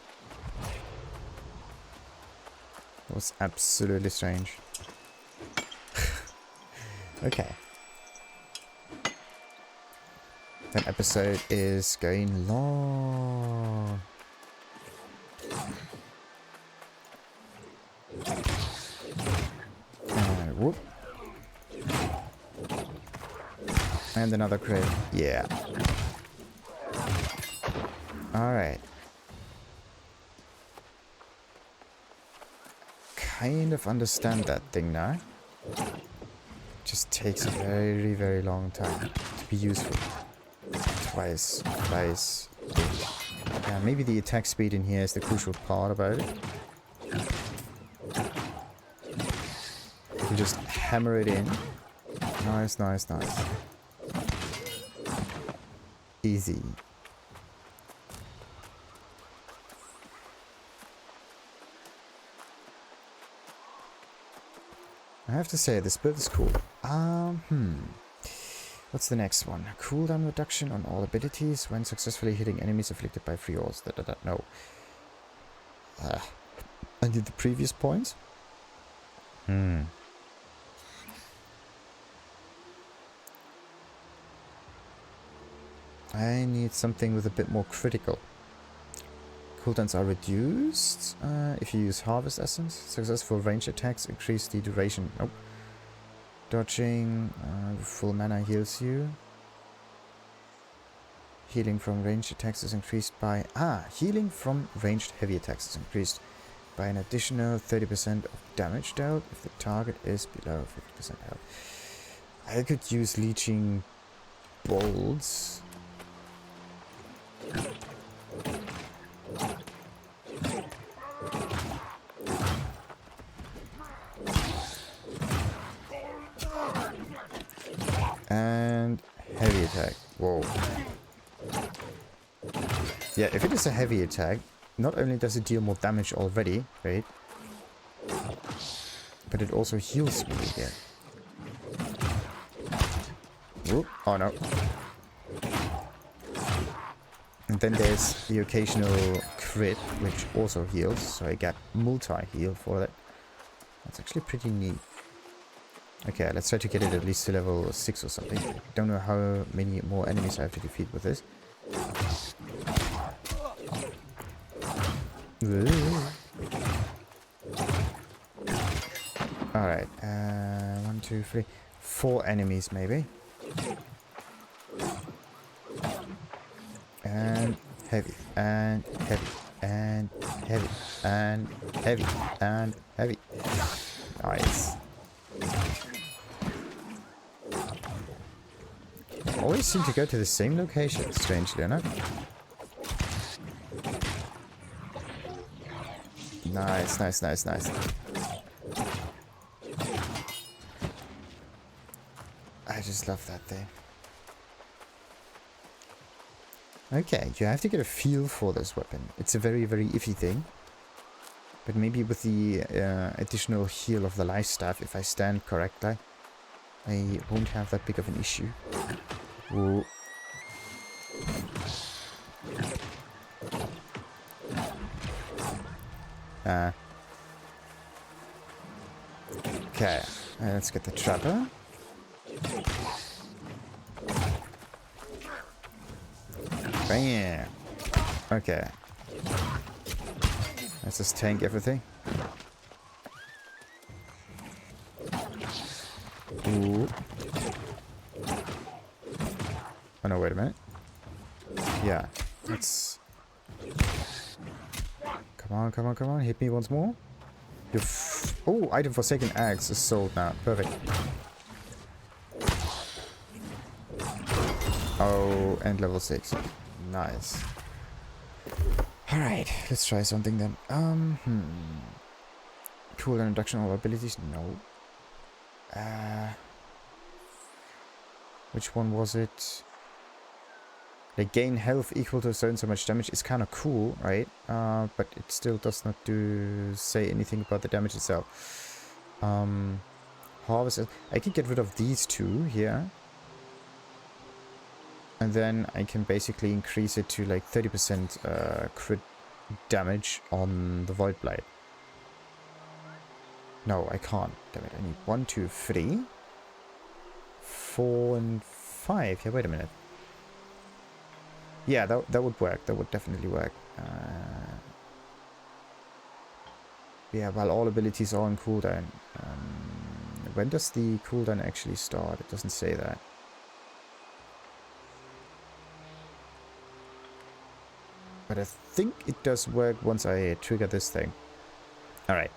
That was absolutely strange. Okay. That episode is going long. Whoop. And another crit. Yeah. Alright. Kind of understand that thing now. Just takes a very, very long time to be useful. Twice. Yeah, maybe the attack speed in here is the crucial part about it. You can just hammer it in. Nice, nice, nice. Easy. I have to say, this build is cool. What's the next one? Cooldown reduction on all abilities when successfully hitting enemies afflicted by free ores. No. I need the previous points. I need something with a bit more critical. Cooldowns are reduced if you use Harvest Essence. Successful range attacks increase the duration. Nope. Dodging, full mana heals you. Healing from ranged attacks is increased by... healing from ranged heavy attacks is increased by an additional 30% of damage dealt if the target is below 50% health. I could use Leeching Bolts. And heavy attack. Whoa. Yeah, if it is a heavy attack, not only does it deal more damage already, right? But it also heals me again. Whoop. Oh no. And then there's the occasional crit, which also heals, so I get multi-heal for that. That's actually pretty neat. Okay, let's try to get it at least to level 6 or something. Don't know how many more enemies I have to defeat with this. Alright, 1, 2, 3, 4 enemies maybe. And heavy, and heavy, and heavy, and heavy, and heavy. Nice. I always seem to go to the same location, strangely enough. Nice, nice, nice, nice. I just love that thing. Okay, you have to get a feel for this weapon. It's a very, very iffy thing. But maybe with the additional heal of the life staff, if I stand correctly, I won't have that big of an issue. Ooh. Okay, let's get the trapper. Bam! Okay. Let's just tank everything. Ooh. Oh no, wait a minute. Yeah, let's... Come on, come on, come on, hit me once more. Oh, item Forsaken Axe is sold now. Perfect. Oh, and level 6. Nice. Alright, let's try something then. Cooldown reduction on all abilities? No. Which one was it? Like gain health equal to so and so much damage is kind of cool, right? But it still does not say anything about the damage itself. Harvest. I can get rid of these two here. And then I can basically increase it to like 30% crit damage on the Void Blade. No, I can't. Damn it. I need 1, 2, 3, 4, and 5. Yeah, wait a minute. Yeah, that would work. That would definitely work. Yeah, while all abilities are on cooldown. When does the cooldown actually start? It doesn't say that. But I think it does work once I trigger this thing. Alright.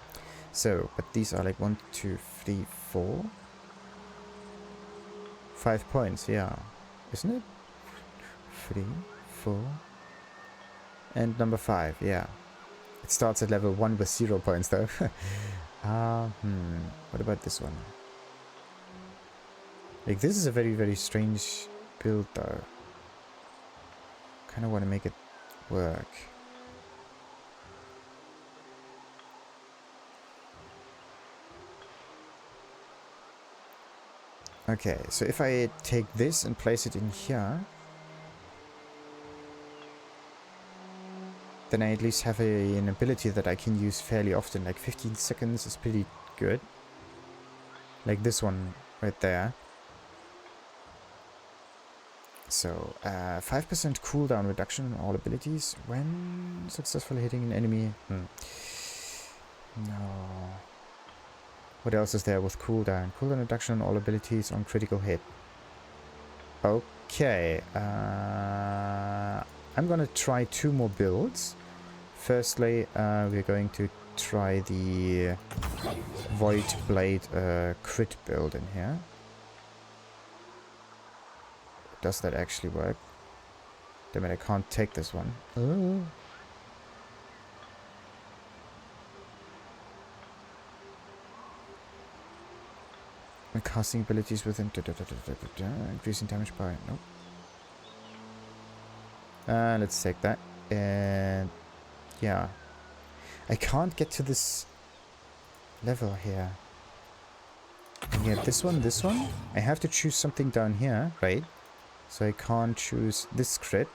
So, but these are like 1, 2, 3, 4. 5 points, yeah. Isn't it? 3, 4. And number 5, yeah. It starts at level 1 with 0 points though. What about this one? Like, this is a very, very strange build though. Kind of want to make it work. Okay, so if I take this and place it in here, then I at least have an ability that I can use fairly often. Like 15 seconds is pretty good. Like this one right there. So, 5% cooldown reduction on all abilities when successfully hitting an enemy. No. What else is there with cooldown? Cooldown reduction on all abilities on critical hit. Okay. I'm gonna try 2 more builds. Firstly, we're going to try the Void Blade crit build in here. Does that actually work? Damn it, I can't take this one. Oh. And casting abilities within increasing damage by nope. Let's take that. And yeah. I can't get to this level here. And yet this one. I have to choose something down here, right? So I can't choose this crit.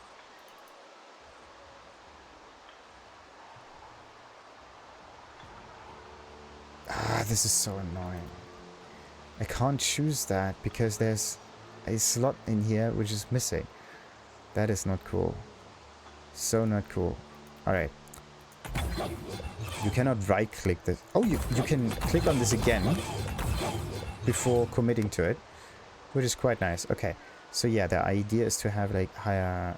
This is so annoying. I can't choose that because there's a slot in here which is missing. That is not cool. So not cool. Alright. You cannot right click this. Oh, you can click on this again before committing to it, which is quite nice. Okay. So yeah, the idea is to have like higher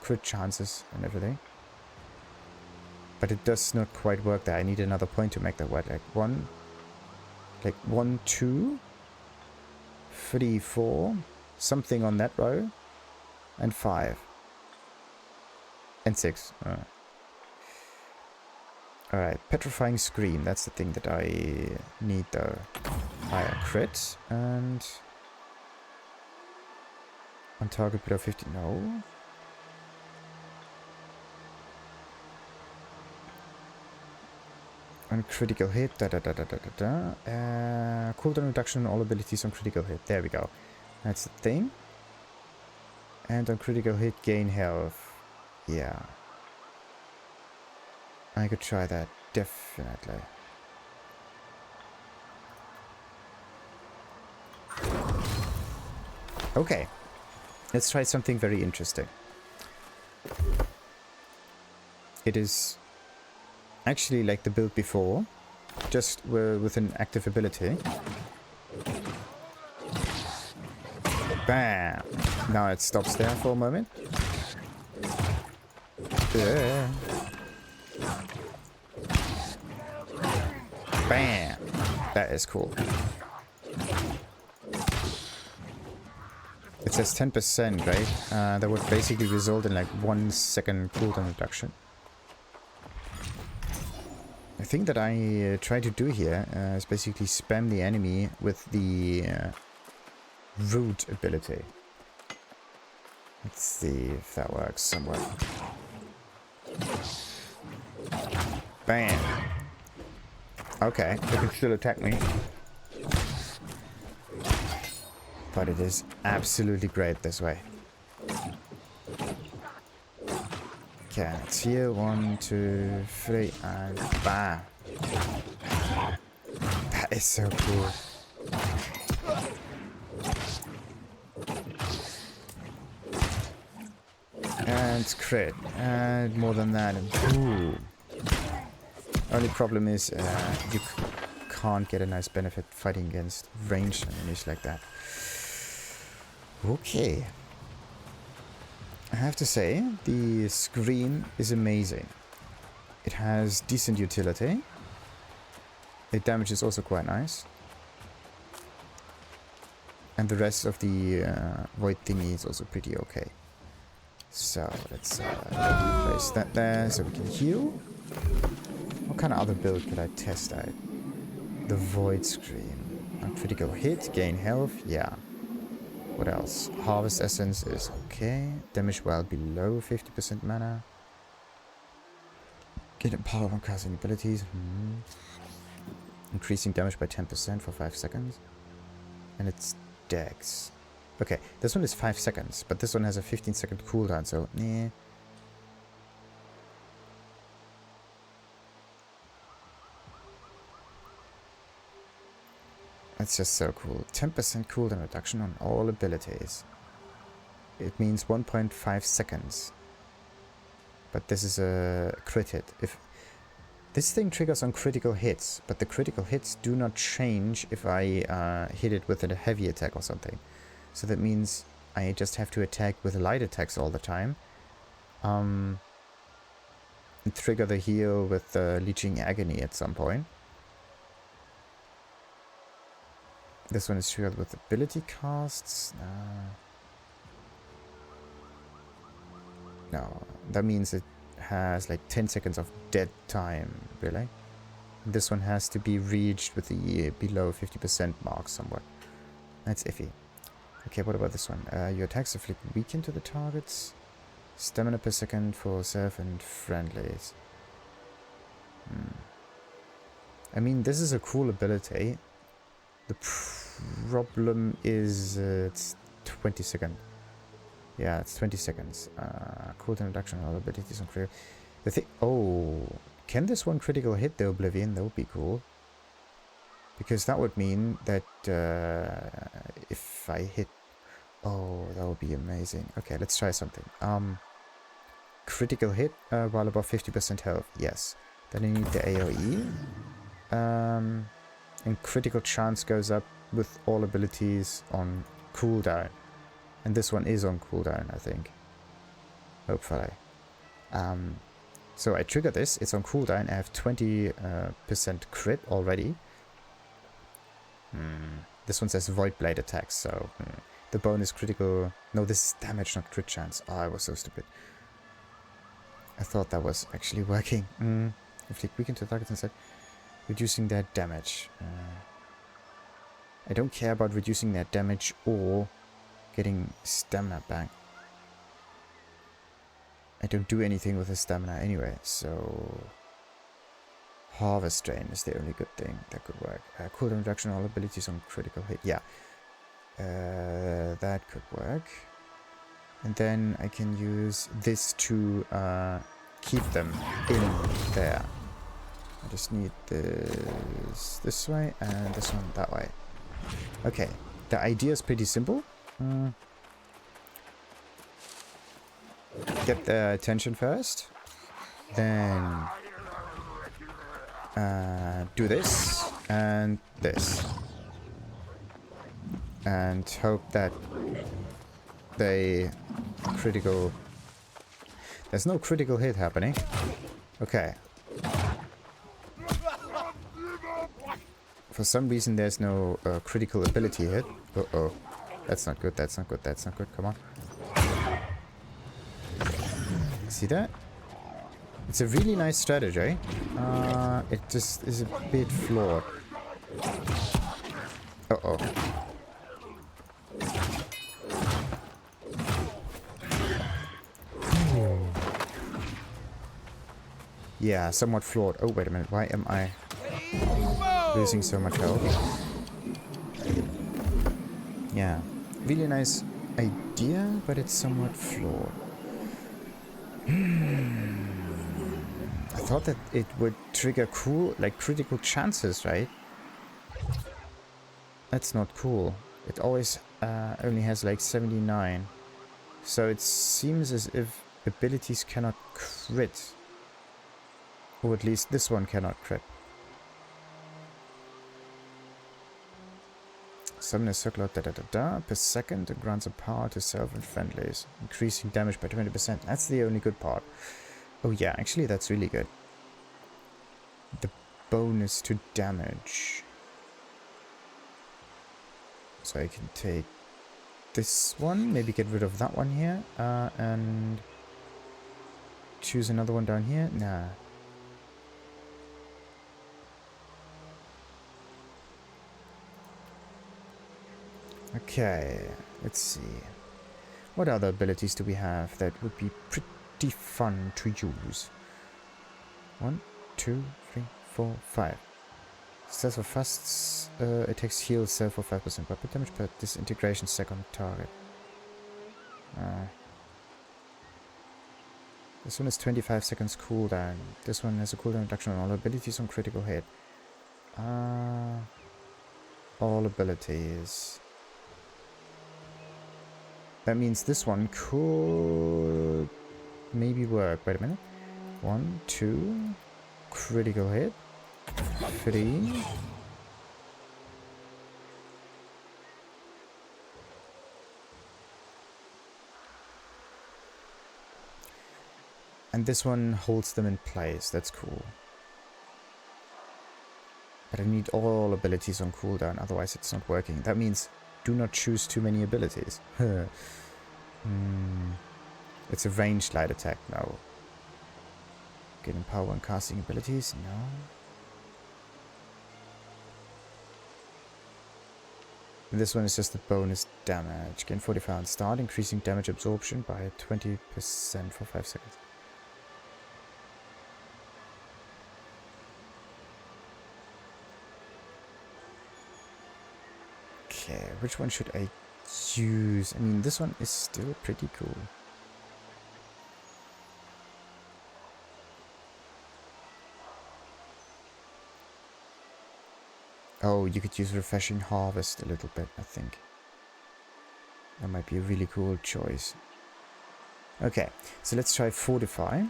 crit chances and everything. But it does not quite work there. I need another point to make that work. Like 1, 2, 3, 4, something on that row, and 5. And 6. Alright, Petrifying Scream. That's the thing that I need though. Higher crit and... on target below 50. No. On critical hit. Cooldown reduction on all abilities on critical hit. There we go. That's the thing. And on critical hit, gain health. Yeah. I could try that. Definitely. Okay. Let's try something very interesting. It is actually like the build before, just with an active ability. Bam! Now it stops there for a moment. Bam! That is cool. It says 10%, right? That would basically result in like 1 second cooldown reduction. The thing that I try to do here is basically spam the enemy with the root ability. Let's see if that works somewhere. Bam. Okay, it can still attack me. But it is absolutely great this way. Okay, let's heal. 1, 2, 3, and bam. That is so cool. And crit. And more than that. And boom. Only problem is you can't get a nice benefit fighting against ranged enemies like that. Okay. I have to say, the screen is amazing. It has decent utility. The damage is also quite nice. And the rest of the void thingy is also pretty okay. So let's place that there so we can heal. What kind of other build could I test out? The void screen. A critical hit, gain health, yeah. What else? Harvest essence is okay. Damage while below 50% mana. Get power on casting abilities. Increasing damage by 10% for 5 seconds. And it's dex. Okay, this one is 5 seconds, but this one has a 15-second cooldown, so nah. That's just so cool. 10% cooldown reduction on all abilities. It means 1.5 seconds. But this is a crit hit. If this thing triggers on critical hits, but the critical hits do not change if I hit it with a heavy attack or something. So that means I just have to attack with light attacks all the time. And trigger the heal with Leeching Agony at some point. This one is triggered with ability casts. No, that means it has like 10 seconds of dead time, really. This one has to be reached with the below 50% mark somewhere. That's iffy. Okay, what about this one? Your attacks inflict weaken to the targets. Stamina per second for self and friendlies. I mean, this is a cool ability. The problem is it's 20 seconds. Yeah, it's 20 seconds. Cooldown reduction on all abilities on critical. The thing. Oh, can this one critical hit the Oblivion? That would be cool. Because that would mean that if I hit... Oh, that would be amazing. Okay, let's try something. Critical hit while above 50% health. Yes. Then I need the AoE. And critical chance goes up with all abilities on cooldown. And this one is on cooldown, I think. Hopefully. So I trigger this. It's on cooldown. I have 20% crit already. This one says Void Blade attacks, so... The bonus critical... No, this is damage, not crit chance. Oh, I was so stupid. I thought that was actually working. Inflict weaken to targets instead. Reducing their damage. I don't care about reducing their damage or getting stamina back. I don't do anything with the stamina anyway, so... Harvest Drain is the only good thing that could work. Cooldown reduction on all abilities on critical hit. Yeah. That could work. And then I can use this to keep them in there. I just need this way and this one that way. Okay, the idea is pretty simple. Get their attention first. Then do this and this. And hope that they critical... There's no critical hit happening. Okay. For some reason there's no critical ability hit. Uh-oh. That's not good, that's not good, that's not good. Come on. See that? It's a really nice strategy. It just is a bit flawed. Uh-oh. Yeah, somewhat flawed. Oh, wait a minute. Why am I losing so much health? Yeah. Really nice idea, but it's somewhat flawed. I thought that it would trigger cool, like critical chances, right? That's not cool. It always only has like 79. So it seems as if abilities cannot crit. Or at least this one cannot crit. Summon a circle of per second and grants a power to self and friendlies, increasing damage by 20%. That's the only good part. Oh yeah, actually that's really good. The bonus to damage. So I can take this one, maybe get rid of that one here, and choose another one down here. Nah. Okay, let's see. What other abilities do we have that would be pretty fun to use? 1, 2, 3, 4, 5. Stealth for fasts, attacks heal self for 5% weapon damage per disintegration second target. This one is 25 seconds cooldown. This one has a cooldown reduction on all abilities on critical hit. All abilities. That means this one could maybe work. Wait a minute. 1, 2, critical hit. 3. And this one holds them in place. That's cool. But I need all abilities on cooldown, otherwise it's not working. That means do not choose too many abilities. It's a ranged light attack. No. Getting power and casting abilities? No. And this one is just the bonus damage. Gain 45 on start, increasing damage absorption by 20% for 5 seconds. Okay, which one should I use? I mean, this one is still pretty cool. Oh, you could use Refreshing Harvest a little bit, I think. That might be a really cool choice. Okay, so let's try Fortify.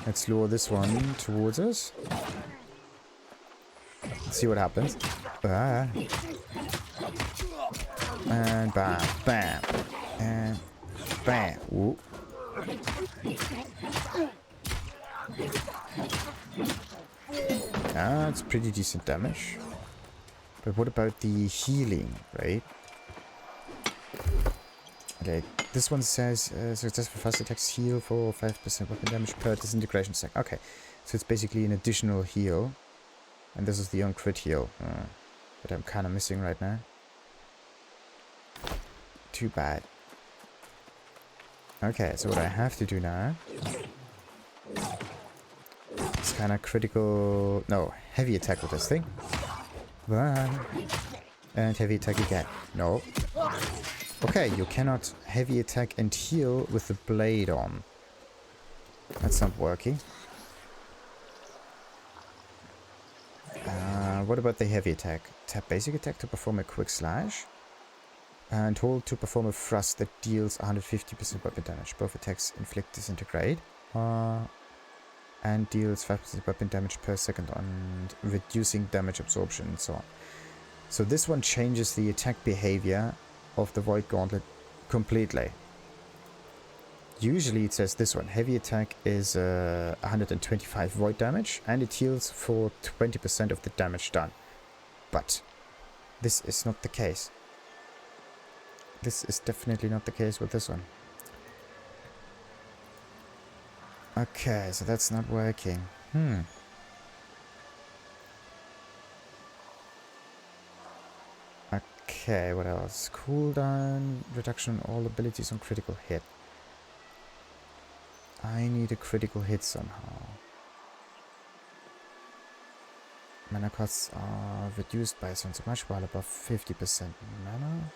Let's lure this one towards us. Let's see what happens. Ah. And bam, bam, and bam. Ooh. That's pretty decent damage. But what about the healing, right? Okay, this one says successful fast attacks heal for 5% weapon damage per disintegration sec. Okay, so it's basically an additional heal. And this is the on-crit heal that I'm kind of missing right now. Too bad. Okay, so what I have to do now is kind of critical... No, heavy attack with this thing. And heavy attack again. No. Okay, you cannot heavy attack and heal with the blade on. That's not working. What about the heavy attack? Tap basic attack to perform a quick slash. And hold to perform a thrust that deals 150% weapon damage. Both attacks inflict disintegrate. And deals 5% weapon damage per second on reducing damage absorption and so on. So this one changes the attack behavior of the Void Gauntlet completely. Usually it says this one. Heavy attack is 125 void damage and it heals for 20% of the damage done. But this is not the case. This is definitely not the case with this one. Okay, so that's not working. Okay, what else? Cooldown reduction on all abilities on critical hit. I need a critical hit somehow. Mana costs are reduced by so much while above 50% mana.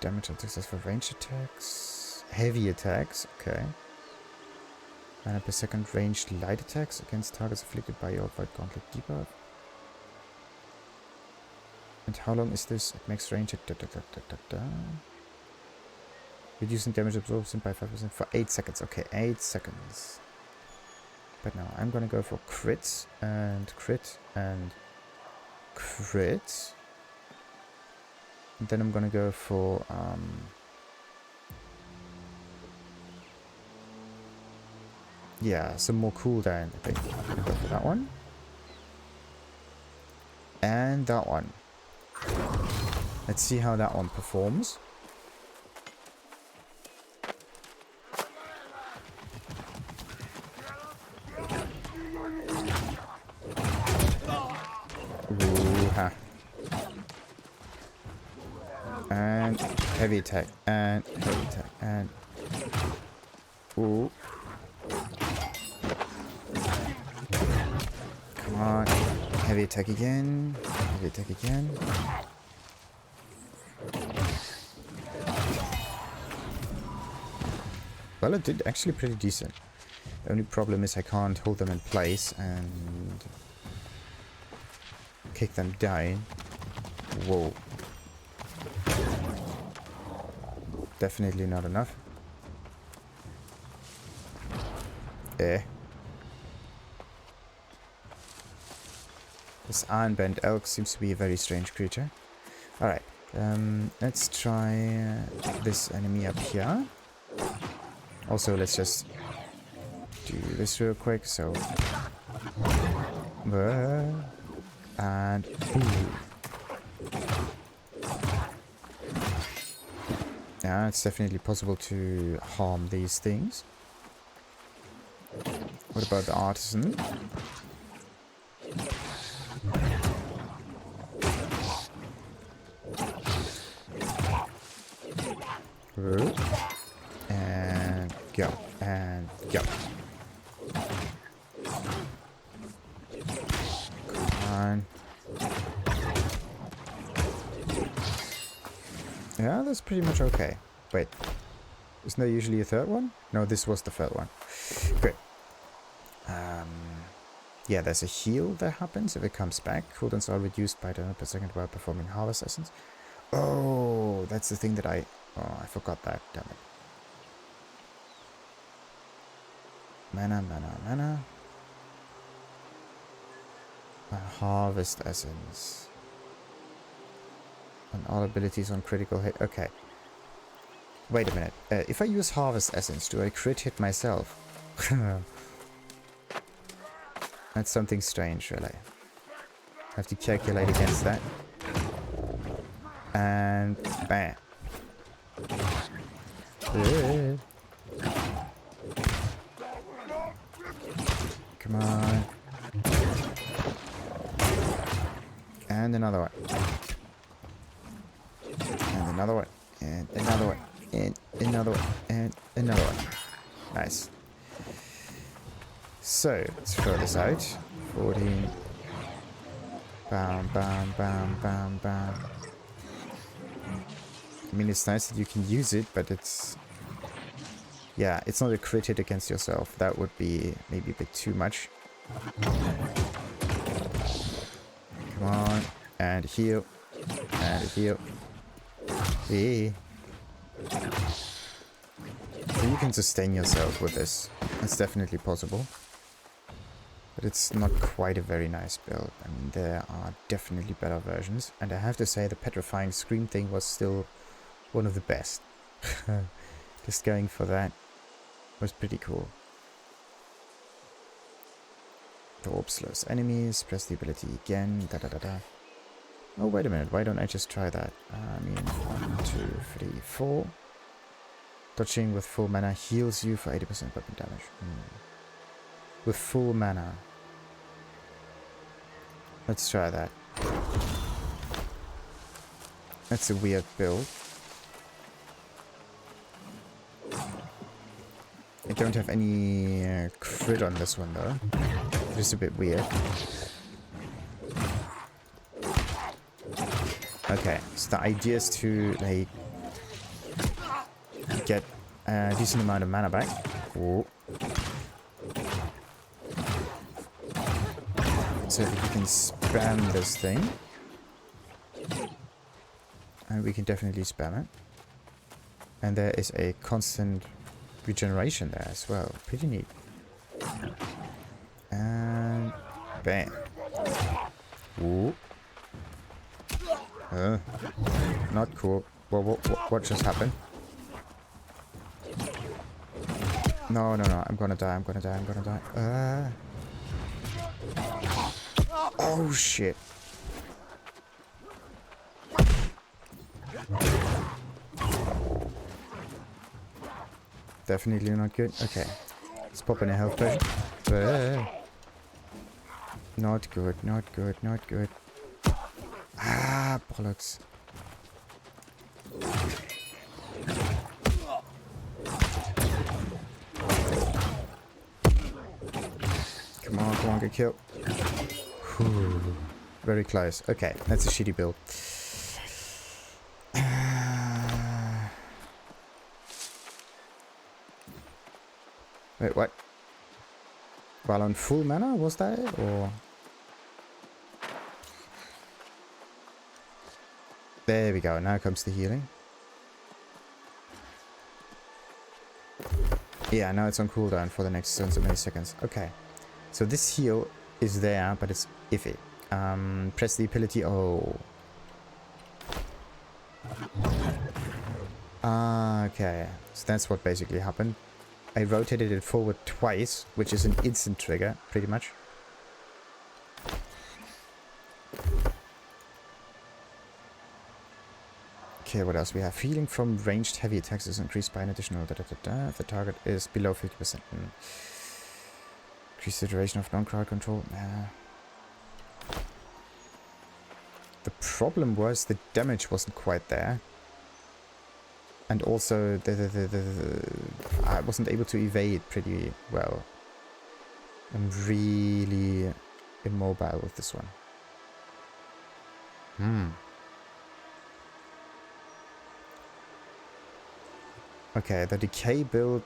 Damage on successful range attacks. Heavy attacks, okay. Mana per second ranged light attacks against targets afflicted by your Void Gauntlet debuff. And how long is this? It makes range at reducing damage absorption by 5% for 8 seconds. Okay, 8 seconds. But now I'm gonna go for crit and crit and crit. And then I'm gonna go for yeah, some more cooldown. I think I'm gonna go for that one. And that one. Let's see how that one performs. Ooh-ha. And heavy attack, and heavy attack, and ooh. Come on. Heavy attack again. Heavy attack again. Well, it did actually pretty decent. The only problem is I can't hold them in place and kick them down. Whoa. Definitely not enough. Eh. This Ironbend elk seems to be a very strange creature. Alright. Let's try this enemy up here. Also, let's just do this real quick. So, and yeah, it's definitely possible to harm these things. What about the artisan? And go, and go. Come on. Yeah, that's pretty much okay. Wait, isn't there usually a third one? No, this was the third one. Great. Yeah, there's a heal that happens if it comes back. Cooldowns are reduced by 10 per second while performing Harvest Essence. Oh, that's the thing that I forgot that. Damn it. Mana, mana, mana. Harvest Essence. And all abilities on critical hit. Okay. Wait a minute. If I use Harvest Essence, do I crit hit myself? That's something strange, really. I have to calculate against that. And bam. Come on. And another one. And another one. And another one. And another one. And another one. Nice. So, let's throw this out. 14. Bam, bam, bam, bam, bam. I mean, it's nice that you can use it, but it's... yeah, it's not a crit hit against yourself. That would be maybe a bit too much. Come on. And heal. And heal. Yeah. So you can sustain yourself with this. It's definitely possible. But it's not quite a very nice build. I mean, there are definitely better versions. And I have to say the petrifying scream thing was still one of the best. Just going for that was pretty cool. The orb slows enemies. Press the ability again. Da da da da. Oh, wait a minute. Why don't I just try that? I mean, 1, 2, 3, 4. Dodging with full mana heals you for 80% weapon damage. With full mana. Let's try that. That's a weird build. I don't have any crit on this one though. Just a bit weird. Okay, so the idea is to like get a decent amount of mana back. Ooh. So that we can spam this thing. And we can definitely spam it. And there is a constant regeneration there as well. Pretty neat. And bam. Ooh. Not cool. What just happened? No, no, no. I'm gonna die. I'm gonna die. I'm gonna die. Oh, shit. Definitely not good. Okay. Let's pop in a health potion. Not good. Not good. Not good. Ah, bollocks. Come on, get killed. Whew. Very close. Okay, that's a shitty build. Wait, what? While on full mana, was that it? Or... There we go, now comes the healing. Yeah, now it's on cooldown for the next so many seconds. Okay. So this heal is there, but it's iffy. Press the ability. Oh. Okay. So that's what basically happened. I rotated it forward twice, which is an instant trigger, pretty much. Okay, what else we have? Healing from ranged heavy attacks is increased by an additional if the target is below 50%. Increase the duration of non-crowd control. The problem was the damage wasn't quite there. And also I wasn't able to evade pretty well. I'm really immobile with this one. Okay, the decay build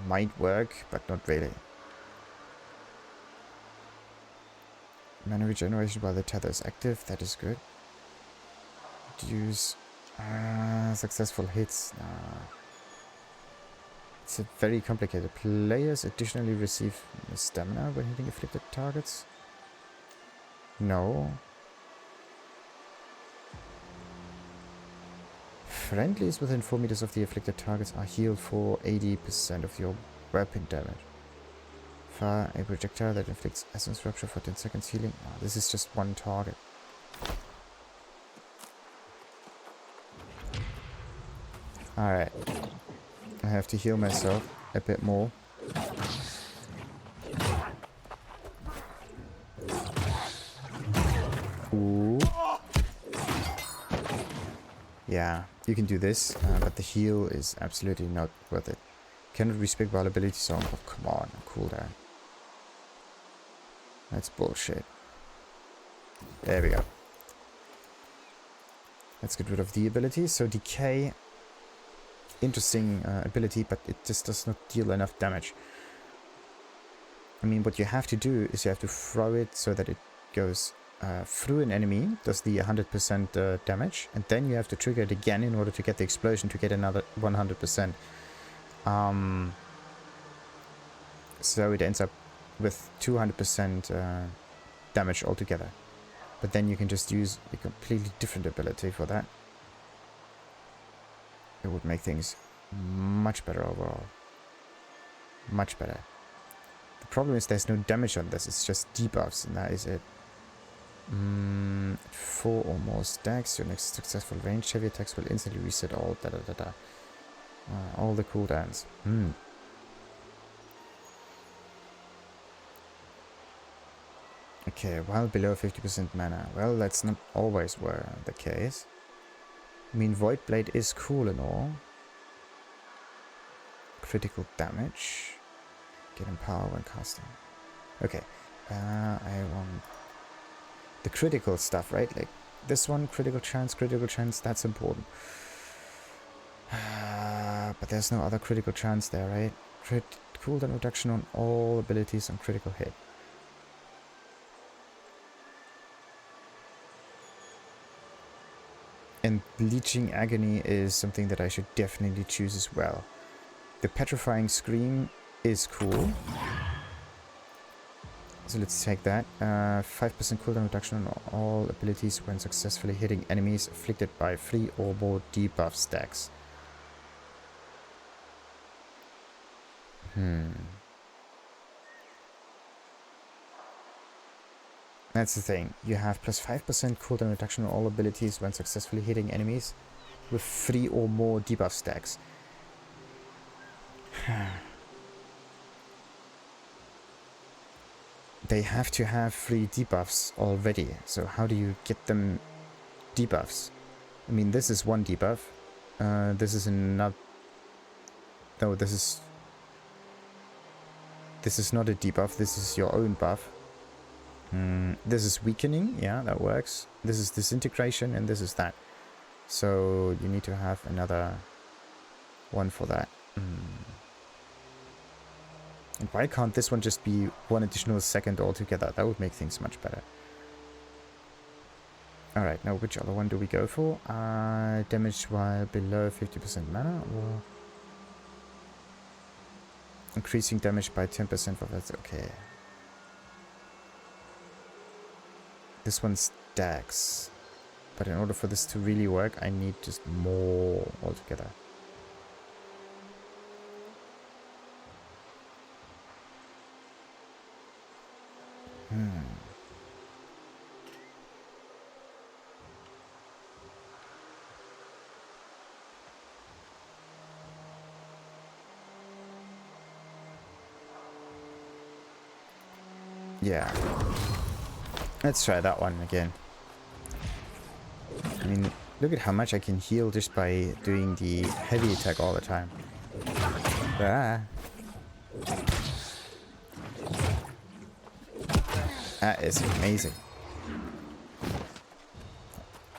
might work, but not really. Mana regeneration while the tether is active, that is good. Reduce successful hits. It's a very complicated. Players additionally receive stamina when hitting afflicted targets. No. Friendlies within 4 meters of the afflicted targets are healed for 80% of your weapon damage. Fire a projectile that inflicts essence rupture for 10 seconds healing. Oh, this is just one target. Alright. I have to heal myself a bit more. Ooh. Yeah, you can do this, but the heal is absolutely not worth it. Cannot respect while ability zone. Oh, come on, cooldown. That's bullshit. There we go. Let's get rid of the ability. So decay, interesting ability, but it just does not deal enough damage. I mean, what you have to do is you have to throw it so that it goes through an enemy, does the 100% damage, and then you have to trigger it again in order to get the explosion to get another 100%. So it ends up with 200% damage altogether. But then you can just use a completely different ability for that. It would make things much better overall. Much better. The problem is there's no damage on this, it's just debuffs, and that is it. 4 or more stacks, your next successful ranged heavy attacks will instantly reset all all the cooldowns. Okay, while below 50% mana. Well, that's not always the case. I mean, Void Blade is cool and all. Critical damage. Getting power when casting. Okay. I want the critical stuff, right? Like this one, critical chance, that's important. But there's no other critical chance there, right? Crit cooldown reduction on all abilities on critical hit. And Bleaching Agony is something that I should definitely choose as well. The Petrifying Scream is cool. So let's take that. 5% cooldown reduction on all abilities when successfully hitting enemies afflicted by 3 or more debuff stacks. That's the thing. You have plus 5% cooldown reduction on all abilities when successfully hitting enemies with 3 or more debuff stacks. They have to have 3 debuffs already. So how do you get them debuffs? I mean, this is 1 debuff. This is another... No, this is not a debuff. This is your own buff. This is weakening. Yeah, that works. This is disintegration, and this is that. So you need to have another one for that. And why can't this one just be 1 additional second altogether? That would make things much better. Alright, now which other one do we go for? Damage while below 50% mana, or increasing damage by 10% for that. Okay. This one stacks. But in order for this to really work, I need just more altogether. Yeah. Let's try that one again. I mean, look at how much I can heal just by doing the heavy attack all the time. Ah. That is amazing.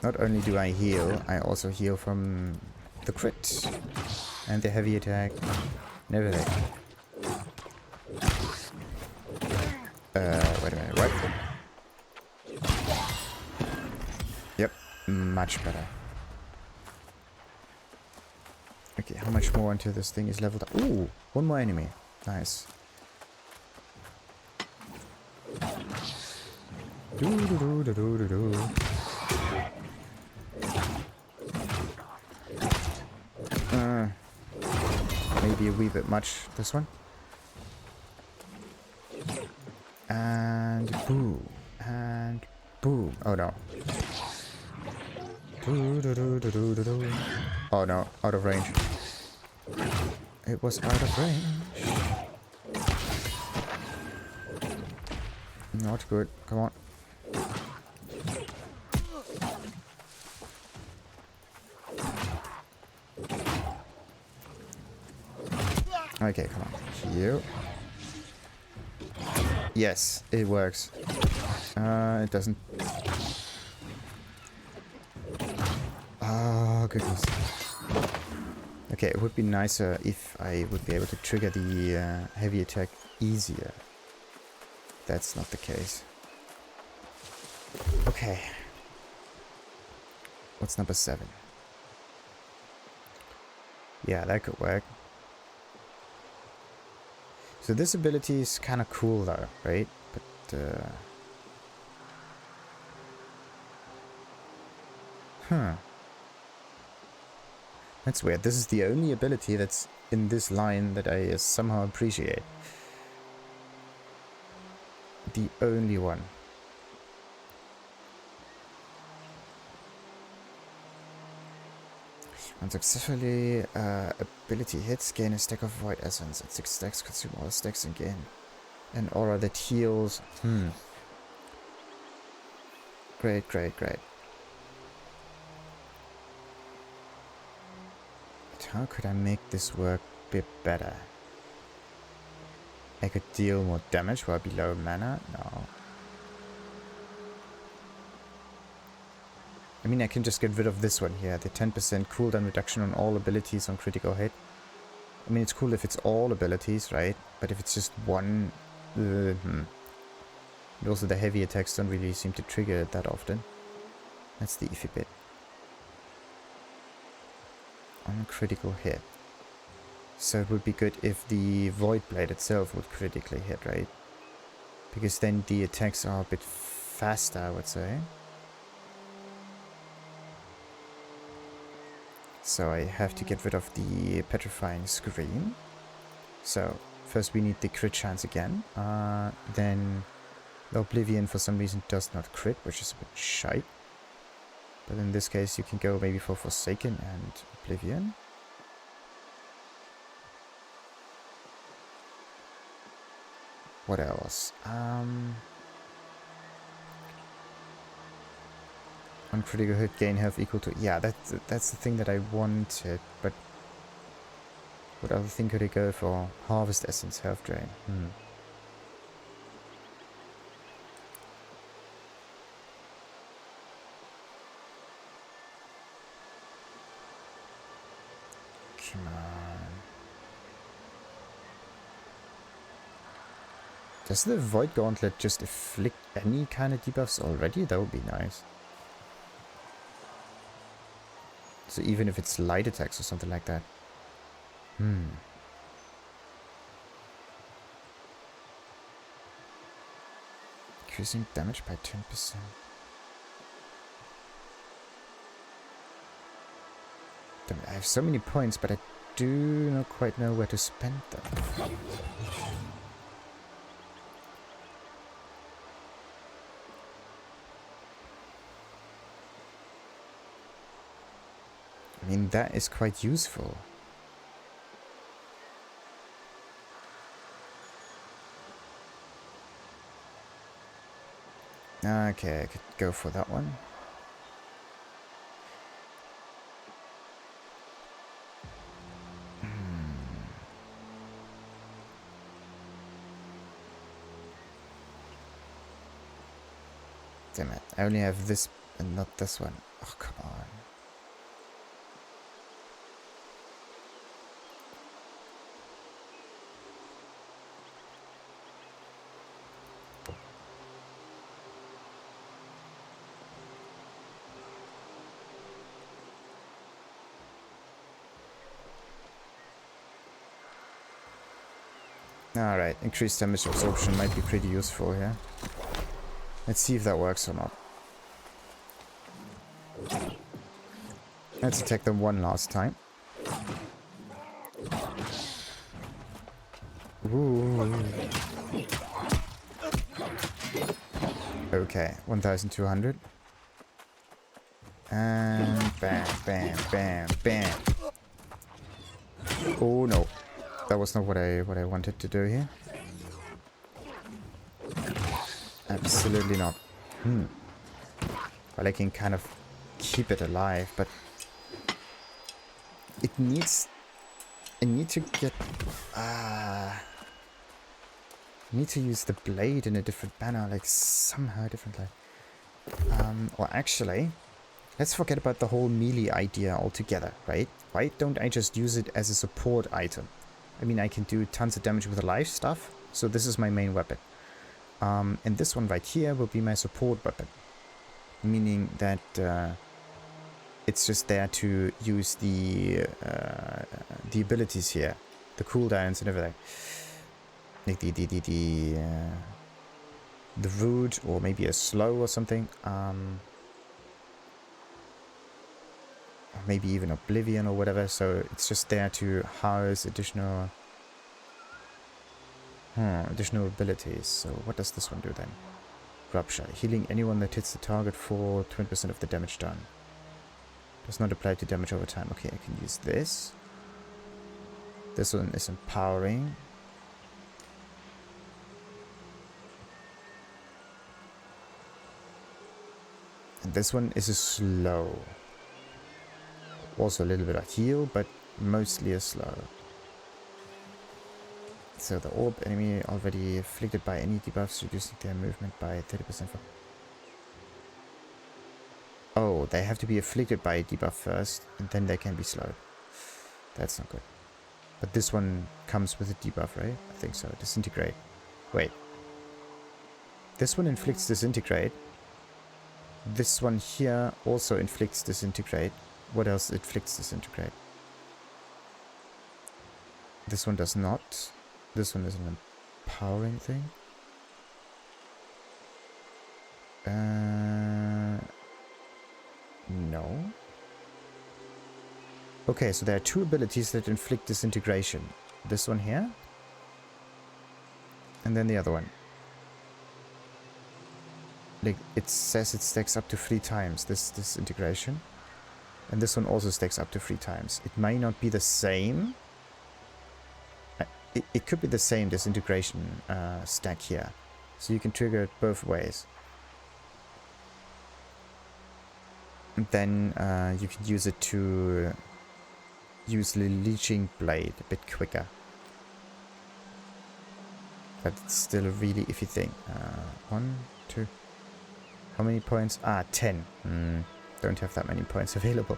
Not only do I heal, I also heal from the crit and the heavy attack and everything. Wait a minute, what? Yep, much better. Okay, how much more until this thing is leveled up? Ooh, 1 more enemy. Nice. Maybe a wee bit much, this one. And boom. And boom. Oh no. Oh no, out of range. It was out of range. Not good. Come on. Okay, come on. You. Yes, it works. It doesn't. Oh, goodness. Okay, it would be nicer if I would be able to trigger the heavy attack easier. That's not the case. Okay. What's number 7? Yeah, that could work. So this ability is kind of cool though, right? But, that's weird. This is the only ability that's in this line that I somehow appreciate. The only one. When successfully ability hits, gain a stack of void essence. At 6 stacks, consume all stacks and gain an aura that heals. Great, great, great. How could I make this work a bit better? I could deal more damage while below mana? No. I mean, I can just get rid of this one here. The 10% cooldown reduction on all abilities on critical hit. I mean, it's cool if it's all abilities, right? But if it's just one... And also the heavy attacks don't really seem to trigger it that often. That's the iffy bit. On critical hit. So it would be good if the Void Blade itself would critically hit, right? Because then the attacks are a bit faster, I would say. So I have to get rid of the Petrifying Scream. So first we need the crit chance again. Then the Oblivion for some reason does not crit, which is a bit shite. But in this case you can go maybe for Forsaken and Oblivion. What else? On critical hit, gain health equal to... Yeah, that's the thing that I wanted, but... What other thing could I go for? Harvest Essence, health drain. Come on. Does the Void Gauntlet just inflict any kind of debuffs already? That would be nice. So even if it's light attacks or something like that. Increasing damage by 10%. Damn, I have so many points, but I do not quite know where to spend them. I mean, that is quite useful. Okay, I could go for that one. Damn it, I only have this and not this one. Oh, come on. Alright, increased damage absorption might be pretty useful here. Let's see if that works or not. Let's attack them one last time. Ooh. Okay, 1200. And bam, bam, bam, bam. Oh no. That was not what I wanted to do here. Absolutely not. Well, I can kind of keep it alive, but it needs... I need to get... I need to use the blade in a different manner, like somehow differently. Or actually, let's forget about the whole melee idea altogether, right? Why don't I just use it as a support item? I mean, I can do tons of damage with the life stuff, so this is my main weapon. And this one right here will be my support weapon. Meaning that it's just there to use the abilities here. The cooldowns and everything. Like the root, or maybe a slow or something. Or maybe even Oblivion or whatever, so it's just there to house additional abilities. So what does this one do then? Rupture. Healing anyone that hits the target for 20% of the damage done. Does not apply to damage over time. Okay, I can use this. This one is empowering. And this one is a slow. Also a little bit of heal, but mostly a slow. So the orb enemy already afflicted by any debuffs, reducing their movement by 30%. Oh, they have to be afflicted by a debuff first, and then they can be slowed. That's not good. But this one comes with a debuff, right? I think so. Disintegrate. Wait. This one inflicts disintegrate. This one here also inflicts disintegrate. What else inflicts disintegrate? This one does not. This one is an empowering thing. No. Okay, so there are two abilities that inflict disintegration. This one here. And then the other one. Like, it says it stacks up to 3 times, this disintegration. And this one also stacks up to 3 times. It may not be the same. It could be the same disintegration stack here. So you can trigger it both ways. And then you can use it to use the leeching blade a bit quicker. But it's still a really iffy thing. 1, 2. How many points? 10. Don't have that many points available.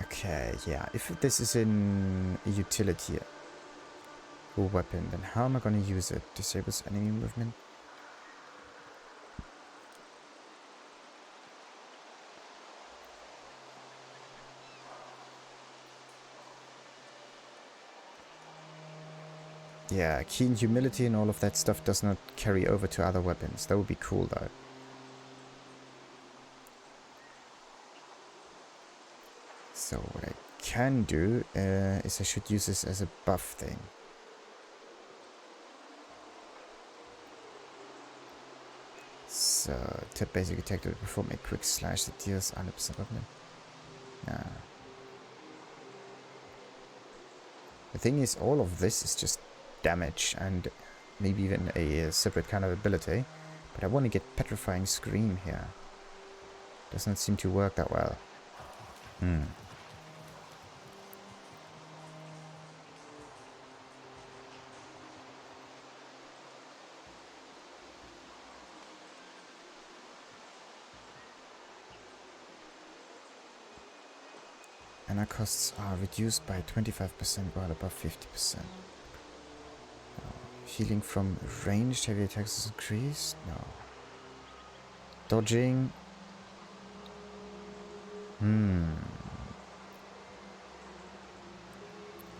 Okay, yeah. If this is in a utility or weapon, then how am I going to use it? Disables enemy movement? Yeah, keen humility and all of that stuff does not carry over to other weapons. That would be cool though. So what I can do is I should use this as a buff thing. So, tap basic attack to perform a quick slash that deals 100% weapon. Nah. The thing is, all of this is just damage and maybe even a separate kind of ability. But I want to get Petrifying Scream here. Does not seem to work that well. Mana costs are reduced by 25% while above 50%. Healing from ranged heavy attacks is increased? No. Dodging.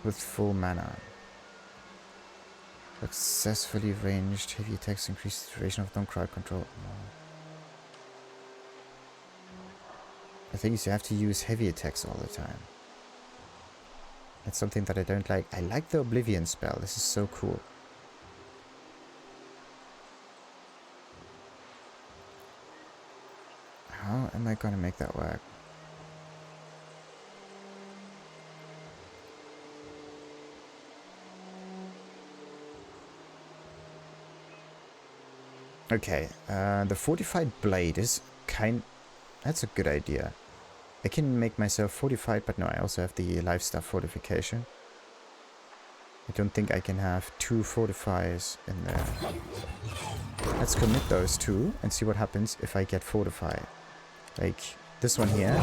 With full mana. Successfully ranged heavy attacks increase the duration of non-crowd control. No. The thing is, you have to use heavy attacks all the time. That's something that I don't like. I like the Oblivion spell. This is so cool. How am I gonna make that work? Okay, the fortified blade is that's a good idea. I can make myself fortified, but no, I also have the life stuff fortification. I don't think I can have 2 fortifiers in there. Let's commit those 2 and see what happens if I get fortified. Like this one here.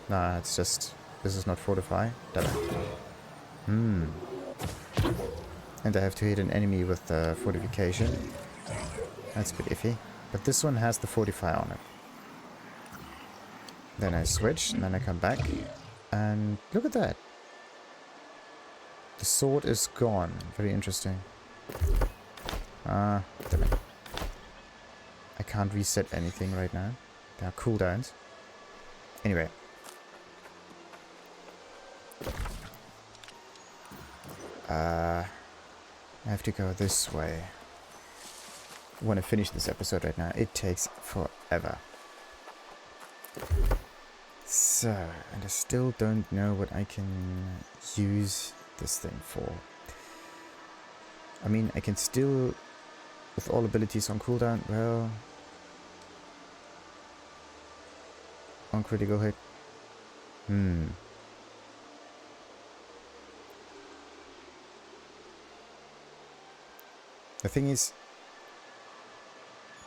Nah, it's just, this is not fortified. And I have to hit an enemy with the fortification. That's a bit iffy. But this one has the fortifier on it. Then I switch, and then I come back. And look at that. The sword is gone. Very interesting. Damn it. I can't reset anything right now. There are cooldowns. Anyway. I have to go this way. I want to finish this episode right now. It takes forever. So, and I still don't know what I can use this thing for. I mean, I can still, with all abilities on cooldown, well... on critical hit. The thing is,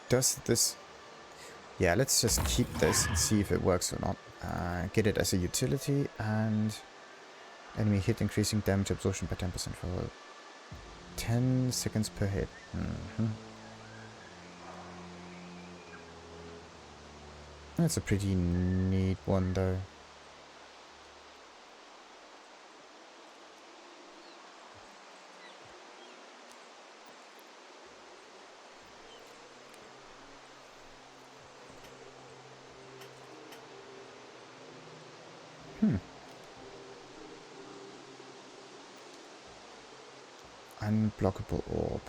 does this... Yeah, let's just keep this and see if it works or not. Get it as a utility, and enemy hit increasing damage absorption by 10% for 10 seconds per hit. That's a pretty neat one though. Unblockable orb.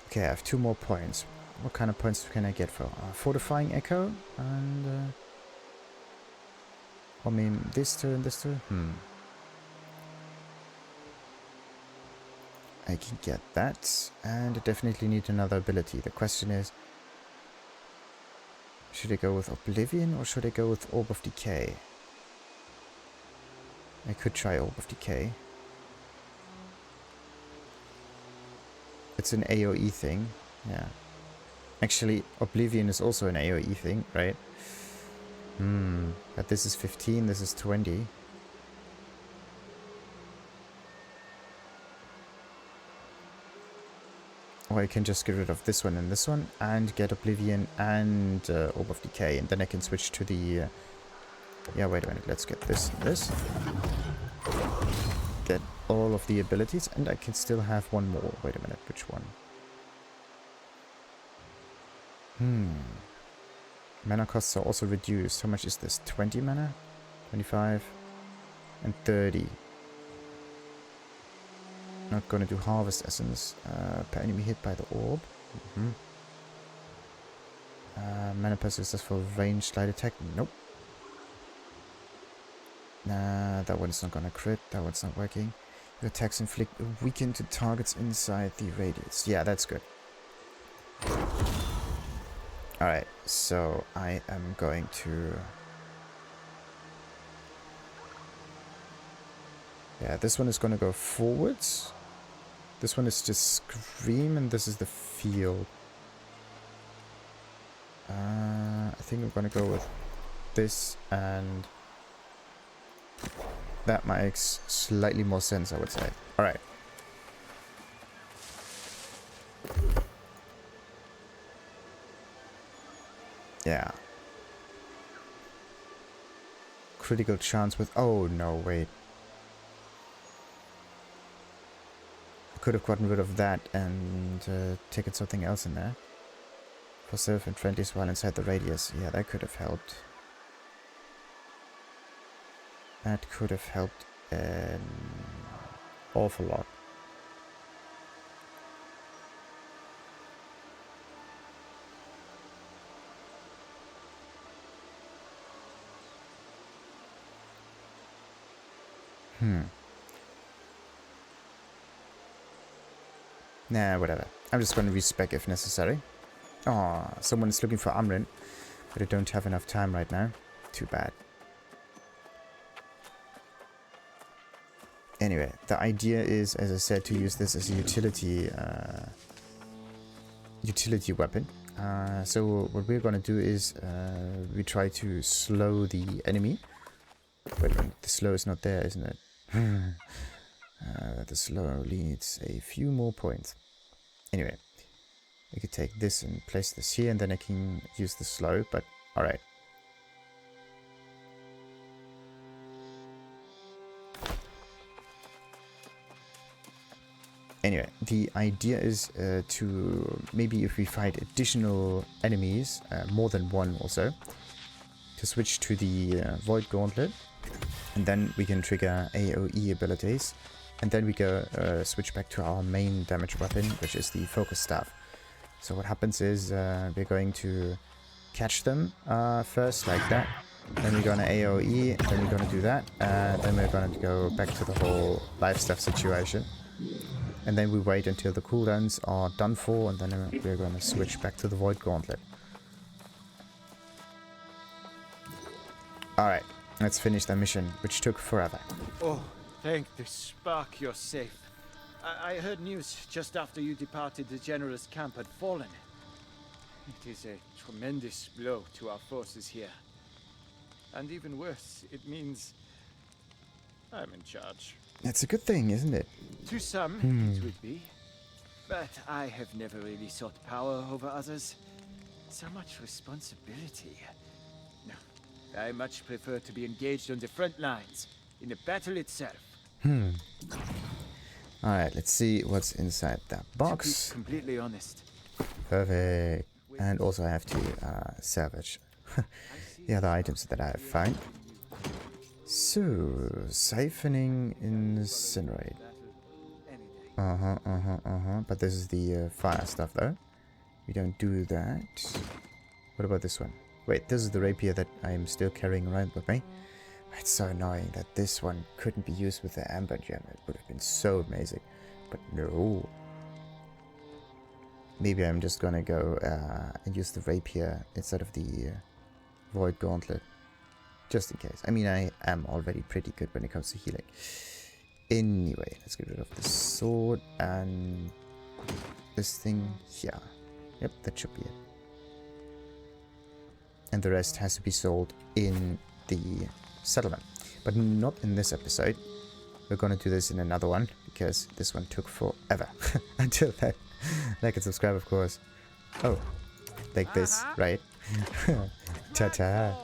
Okay, I have 2 more points. What kind of points can I get for fortifying echo? And I mean this turn, I can get that, and I definitely need another ability. The question is, should I go with Oblivion or should I go with Orb of Decay? I could try Orb of Decay. It's an AoE thing, yeah. Actually, Oblivion is also an AoE thing, right? But this is 15, this is 20. Or I can just get rid of this one and get Oblivion and Orb of Decay, and then I can switch to the... yeah, wait a minute, let's get this and this. Get all of the abilities, and I can still have one more. Wait a minute, which one? Mana costs are also reduced. How much is this? 20 mana? 25 and 30. Not gonna do Harvest Essence per enemy hit by the orb. Mana persistence for ranged light attack. Nope. Nah, that one's not gonna crit. That one's not working. Your attacks inflict weaken to targets inside the radius. Yeah, that's good. Alright, so I am going to... yeah, this one is gonna go forwards. This one is just Scream, and this is the field. I think I'm gonna go with this, and that makes slightly more sense, I would say. Alright. Yeah. Critical chance with... oh, no, wait. I could have gotten rid of that and taken something else in there. For self and friendlies while inside the radius. Yeah, that could have helped. That could have helped an awful lot. Nah, whatever. I'm just going to respec if necessary. Oh, someone is looking for Amrin, but I don't have enough time right now. Too bad. Anyway, the idea is, as I said, to use this as a utility weapon. So what we're going to do is we try to slow the enemy. Wait a minute, the slow is not there, isn't it? The slow needs a few more points. Anyway, I could take this and place this here, and then I can use the slow, but alright. Anyway, the idea is to maybe if we fight additional enemies, more than one also, to switch to the Void Gauntlet, and then we can trigger AoE abilities, and then we go switch back to our main damage weapon, which is the Focus Staff. So what happens is we're going to catch them first, like that, then we're gonna AoE, then we're gonna do that, then we're gonna go back to the whole life staff situation. And then we wait until the cooldowns are done for, and then we're going to switch back to the Void Gauntlet. Alright, let's finish the mission, which took forever. Oh, thank the spark you're safe. I heard news just after you departed the General's camp had fallen. It is a tremendous blow to our forces here. And even worse, it means I'm in charge. It's a good thing, isn't it? To some, it would be. But I have never really sought power over others. So much responsibility. No, I much prefer to be engaged on the front lines, in the battle itself. Alright, let's see what's inside that box. To be completely honest. Perfect. And also I have to salvage the other items that I have found. So, siphoning incinerate. But this is the fire stuff though. We don't do that. What about this one? Wait, this is the rapier that I am still carrying around with me. It's so annoying that this one couldn't be used with the amber gem. It would have been so amazing. But no. Maybe I'm just gonna go and use the rapier instead of the void gauntlet. Just in case. I mean, I am already pretty good when it comes to healing. Anyway, let's get rid of the sword and this thing here. Yep, that should be it. And the rest has to be sold in the settlement. But not in this episode. We're gonna do this in another one, because this one took forever. Until then, like and subscribe, of course. Oh, like this, right? Ta-ta.